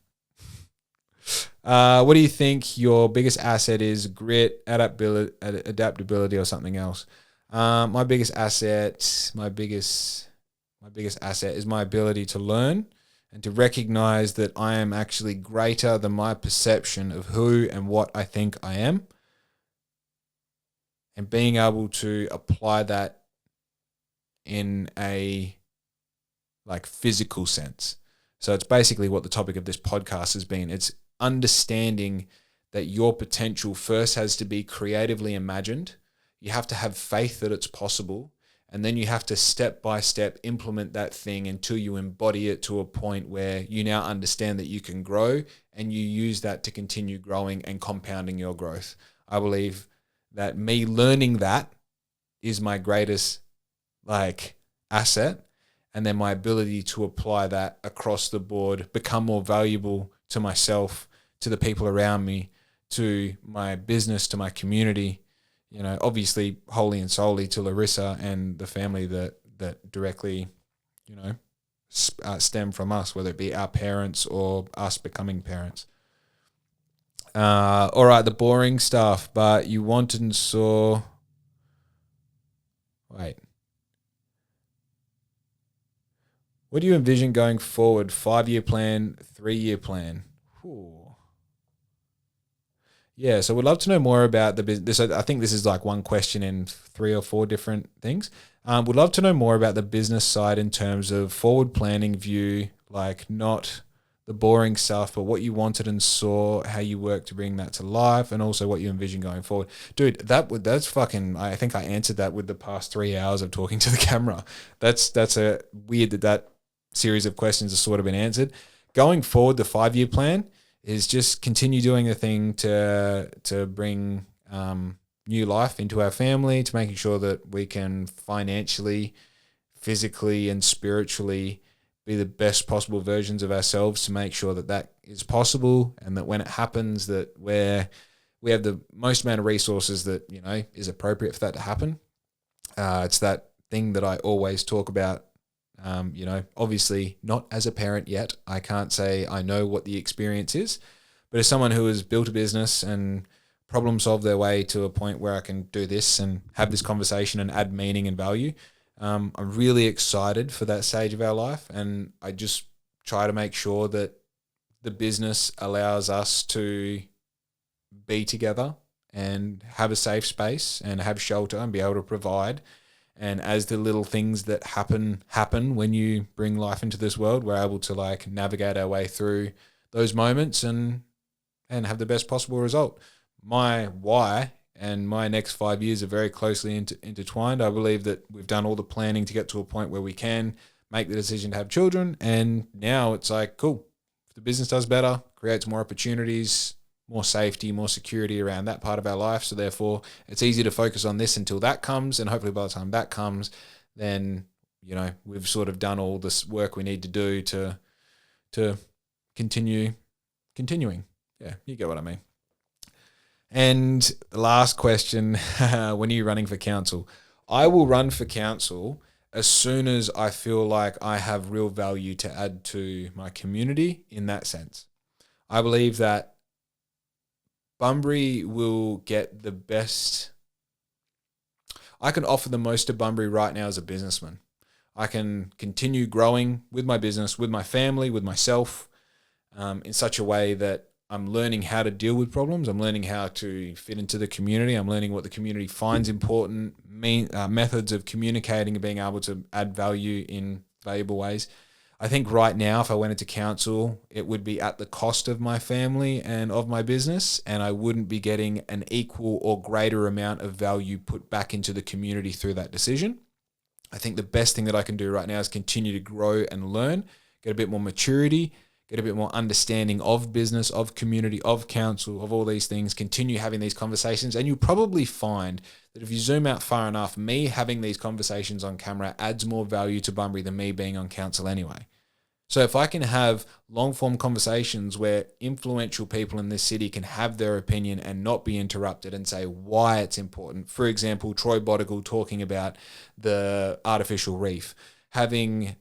What do you think your biggest asset is? Grit, adaptability, or something else? My biggest asset is my ability to learn and to recognize that I am actually greater than my perception of who and what I think I am, and being able to apply that in a physical sense. So it's basically what the topic of this podcast has been. It's understanding that your potential first has to be creatively imagined. You have to have faith that it's possible. And then you have to step by step implement that thing until you embody it to a point where you now understand that you can grow, and you use that to continue growing and compounding your growth. I believe that me learning that is my greatest asset. And then my ability to apply that across the board, become more valuable to myself, to the people around me, to my business, to my community, obviously wholly and solely to Larissa and the family that directly, stem from us, whether it be our parents or us becoming parents. All right, the boring stuff, but you wanted and saw... Wait. What do you envision going forward? 5-year plan, 3-year plan? Ooh. Yeah, so we'd love to know more about the business. I think this is one question in 3 or 4 different things. We'd love to know more about the business side in terms of forward planning view, not the boring stuff, but what you wanted and saw, how you worked to bring that to life, and also what you envision going forward. Dude, that's fucking, I think I answered that with the past 3 hours of talking to the camera. That's a weird that series of questions has sort of been answered. Going forward, the 5-year plan is just continue doing the thing to bring new life into our family, to making sure that we can financially, physically, and spiritually be the best possible versions of ourselves, to make sure that that is possible, and that when it happens that we have the most amount of resources that, you know, is appropriate for that to happen. It's that thing that I always talk about. You know, obviously not as a parent yet. I can't say I know what the experience is, but as someone who has built a business and problem solved their way to a point where I can do this and have this conversation and add meaning and value, I'm really excited for that stage of our life. And I just try to make sure that the business allows us to be together and have a safe space and have shelter and be able to provide. And as the little things that happen when you bring life into this world, we're able to like navigate our way through those moments and have the best possible result. My why and my next 5 years are very closely intertwined. I believe that we've done all the planning to get to a point where we can make the decision to have children. And now it's like, cool, if the business does better, creates more opportunities, more safety, more security around that part of our life. So therefore, it's easy to focus on this until that comes. And hopefully by the time that comes, then, you know, we've sort of done all this work we need to do to continuing. Yeah, you get what I mean. And the last question, when are you running for council? I will run for council as soon as I feel like I have real value to add to my community in that sense. I believe that Bunbury will get the best. I can offer the most to Bunbury right now as a businessman. I can continue growing with my business, with my family, with myself, in such a way that I'm learning how to deal with problems. I'm learning how to fit into the community. I'm learning what the community finds important, methods of communicating and being able to add value in valuable ways. I think right now, if I went into council, it would be at the cost of my family and of my business, and I wouldn't be getting an equal or greater amount of value put back into the community through that decision. I think the best thing that I can do right now is continue to grow and learn, get a bit more maturity, get a bit more understanding of business, of community, of council, of all these things, continue having these conversations. And you'll probably find that if you zoom out far enough, me having these conversations on camera adds more value to Bunbury than me being on council anyway. So if I can have long-form conversations where influential people in this city can have their opinion and not be interrupted and say why it's important. For example, Troy Bodigal talking about the artificial reef, having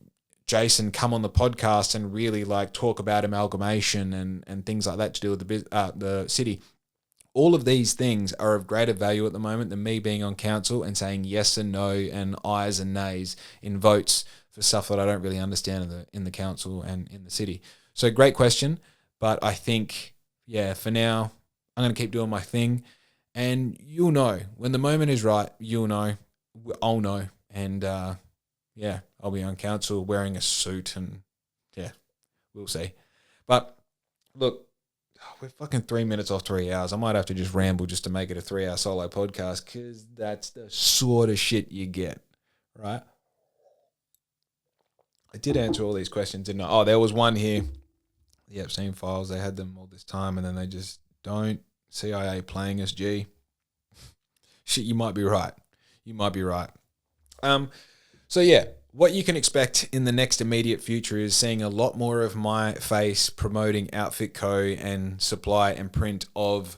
Jason come on the podcast and really like talk about amalgamation and things like that to do with the city. All of these things are of greater value at the moment than me being on council and saying yes and no and ayes and nays in votes for stuff that I don't really understand in the council and in the city. So great question, but I think, yeah, for now, I'm going to keep doing my thing, and you'll know. When the moment is right, you'll know. I'll know. And, yeah, I'll be on council wearing a suit and, yeah, we'll see. But, look, we're fucking 3 minutes off 3 hours. I might have to just ramble just to make it a 3-hour solo podcast because that's the sort of shit you get, right? I did answer all these questions, didn't I? Oh, there was one here. The Epstein files, they had them all this time and then they just don't. CIA playing us, G. Shit, you might be right. You might be right. So, yeah, what you can expect in the next immediate future is seeing a lot more of my face promoting Outfit Co. and supply and print of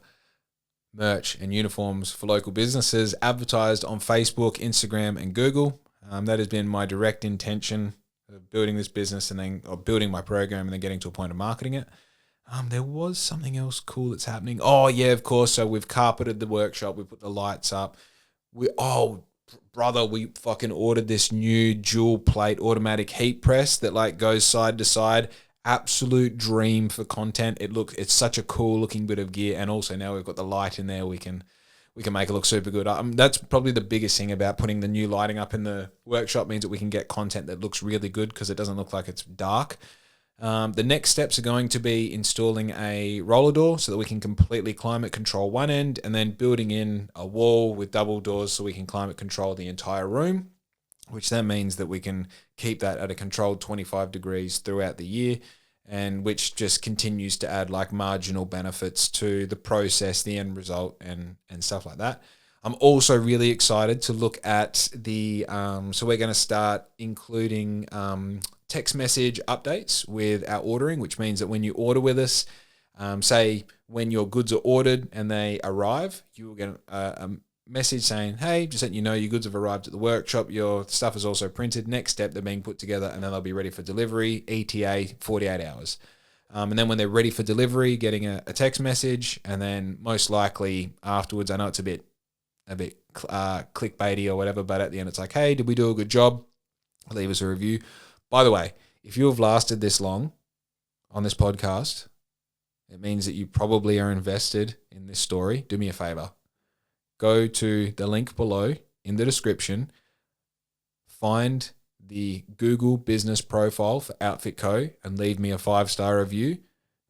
merch and uniforms for local businesses advertised on Facebook, Instagram, and Google. That has been my direct intention of building this business or building my program and then getting to a point of marketing it. There was something else cool that's happening. Oh, yeah, of course. So we've carpeted the workshop. We put the lights up. We fucking ordered this new dual plate automatic heat press that like goes side to side. Absolute dream for content. It's such a cool looking bit of gear. And also now we've got the light in there. We can make it look super good. That's probably the biggest thing about putting the new lighting up in the workshop, means that we can get content that looks really good because it doesn't look like it's dark. The next steps are going to be installing a roller door so that we can completely climate control one end, and then building in a wall with double doors so we can climate control the entire room, which then means that we can keep that at a controlled 25 degrees throughout the year, and which just continues to add like marginal benefits to the process, the end result, and stuff like that. I'm also really excited to look at so we're going to start including text message updates with our ordering, which means that when you order with us, say when your goods are ordered and they arrive, you will get a message saying, hey, just letting you know your goods have arrived at the workshop, your stuff is also printed, next step, they're being put together, and then they'll be ready for delivery, ETA 48 hours. And then when they're ready for delivery, getting a text message, and then most likely afterwards, I know it's a bit clickbaity or whatever, but at the end it's like, hey, did we do a good job? Leave us a review. By the way, if you have lasted this long on this podcast, it means that you probably are invested in this story. Do me a favor. Go to the link below in the description, find the Google business profile for Outfit Co. and leave me a 5-star review.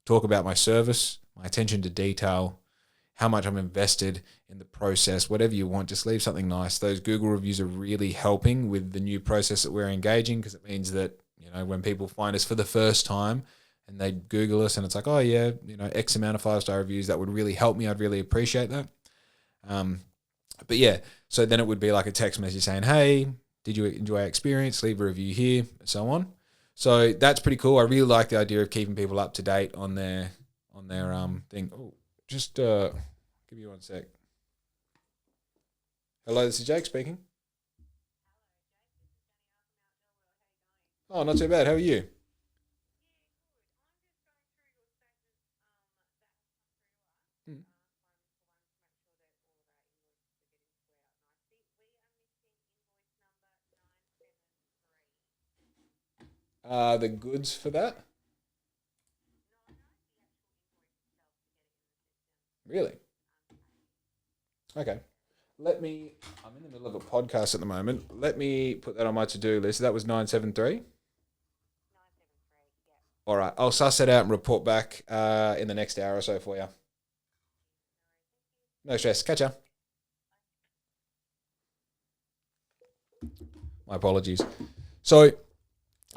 Talk about my service, my attention to detail, how much I'm invested in the process, whatever you want, just leave something nice. Those Google reviews are really helping with the new process that we're engaging, because it means that, when people find us for the first time and they Google us and it's like, oh yeah, X amount of 5-star reviews, that would really help me. I'd really appreciate that. But yeah, so then it would be like a text message saying, hey, did you enjoy our experience? Leave a review here, and so on. So that's pretty cool. I really like the idea of keeping people up to date on their thing. Oh, just give me one sec. Hello, this is Jake speaking. Oh, not too bad. How are you? Hmm. The goods for that? Really? Okay. I'm in the middle of a podcast at the moment. Let me put that on my to-do list. That was 973. All right. I'll suss it out and report back in the next hour or so for you. No stress. Catch ya. My apologies. So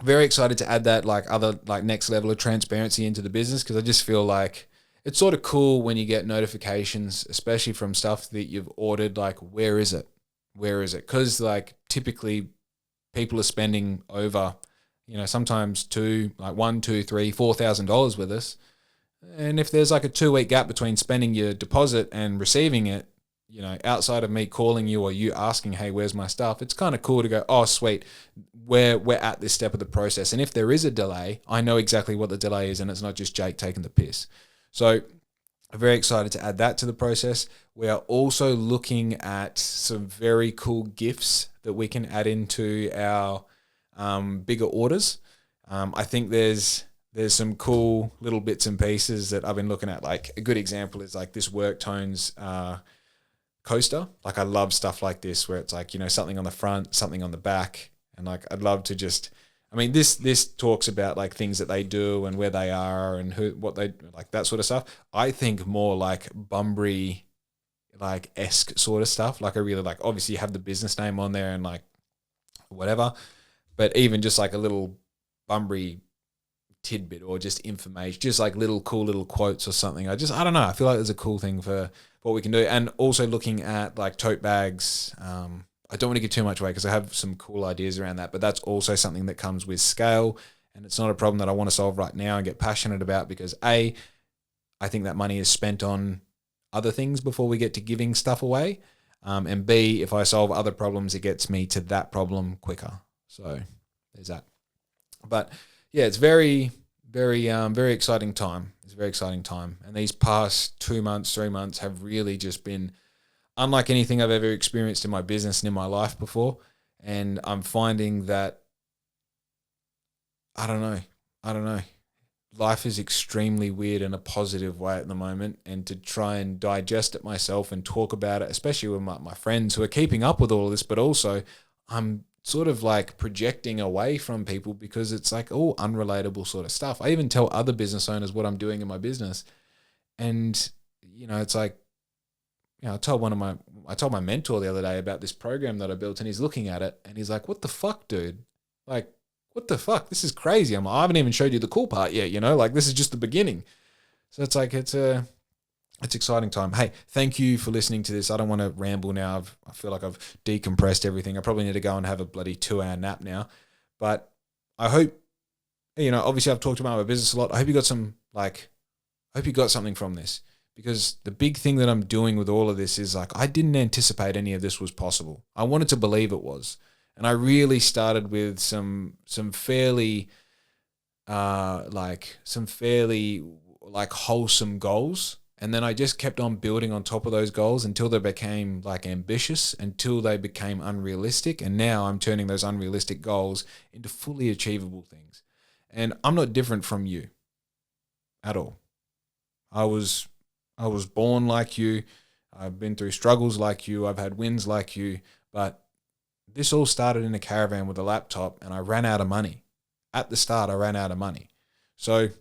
very excited to add that like other like next level of transparency into the business, because I just feel like it's sort of cool when you get notifications, especially from stuff that you've ordered, like where is it? Where is it? Because like typically people are spending over, sometimes one, two, three, $4,000 with us. And if there's like a 2 week gap between spending your deposit and receiving it, outside of me calling you or you asking, hey, where's my stuff? It's kind of cool to go, oh, sweet, we're at this step of the process. And if there is a delay, I know exactly what the delay is, and it's not just Jake taking the piss. So I'm very excited to add that to the process. We are also looking at some very cool gifts that we can add into our bigger orders. I think there's some cool little bits and pieces that I've been looking at. Like a good example is like this Work Tones coaster. Like I love stuff like this where it's like, something on the front, something on the back. And like, I'd love to just, this talks about like things that they do and where they are and what they like, that sort of stuff. I think more like Bunbury, like esque sort of stuff. Like I really like, obviously you have the business name on there and like whatever, but even just like a little Bunbury tidbit or just information, just like little cool little quotes or something. I don't know. I feel like there's a cool thing for what we can do. And also looking at like tote bags. I don't want to give too much away because I have some cool ideas around that, but that's also something that comes with scale, and it's not a problem that I want to solve right now and get passionate about, because I think that money is spent on other things before we get to giving stuff away. And B, if I solve other problems, it gets me to that problem quicker. So there's that. But yeah, it's very, very exciting time. It's a very exciting time. And these past 2 months, 3 months have really just been unlike anything I've ever experienced in my business and in my life before. And I'm finding that, I don't know. Life is extremely weird in a positive way at the moment. And to try and digest it myself and talk about it, especially with my friends who are keeping up with all of this, but also I'm sort of like projecting away from people because it's like all unrelatable sort of stuff. I even tell other business owners what I'm doing in my business. And, it's like, I told my mentor the other day about this program that I built, and he's looking at it and he's like, what the fuck, dude? Like, what the fuck? This is crazy. I haven't even showed you the cool part yet, like this is just the beginning. So it's like, it's exciting time. Hey, thank you for listening to this. I don't want to ramble now. I feel like I've decompressed everything. I probably need to go and have a bloody 2-hour nap now. But I hope, obviously I've talked about my business a lot. I hope you got something from this, because the big thing that I'm doing with all of this is like, I didn't anticipate any of this was possible. I wanted to believe it was. And I really started with some fairly wholesome goals. And then I just kept on building on top of those goals until they became like ambitious, until they became unrealistic. And now I'm turning those unrealistic goals into fully achievable things. And I'm not different from you at all. I was born like you. I've been through struggles like you. I've had wins like you. But this all started in a caravan with a laptop, and I ran out of money. At the start, I ran out of money. So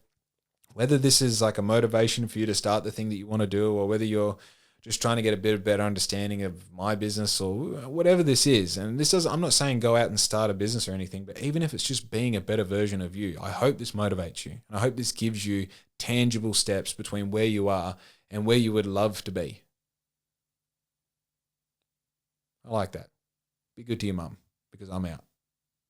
whether this is like a motivation for you to start the thing that you want to do, or whether you're just trying to get a bit of better understanding of my business, or whatever this is, and I'm not saying go out and start a business or anything, but even if it's just being a better version of you, I hope this motivates you. And I hope this gives you tangible steps between where you are and where you would love to be. I like that. Be good to your mum, because I'm out.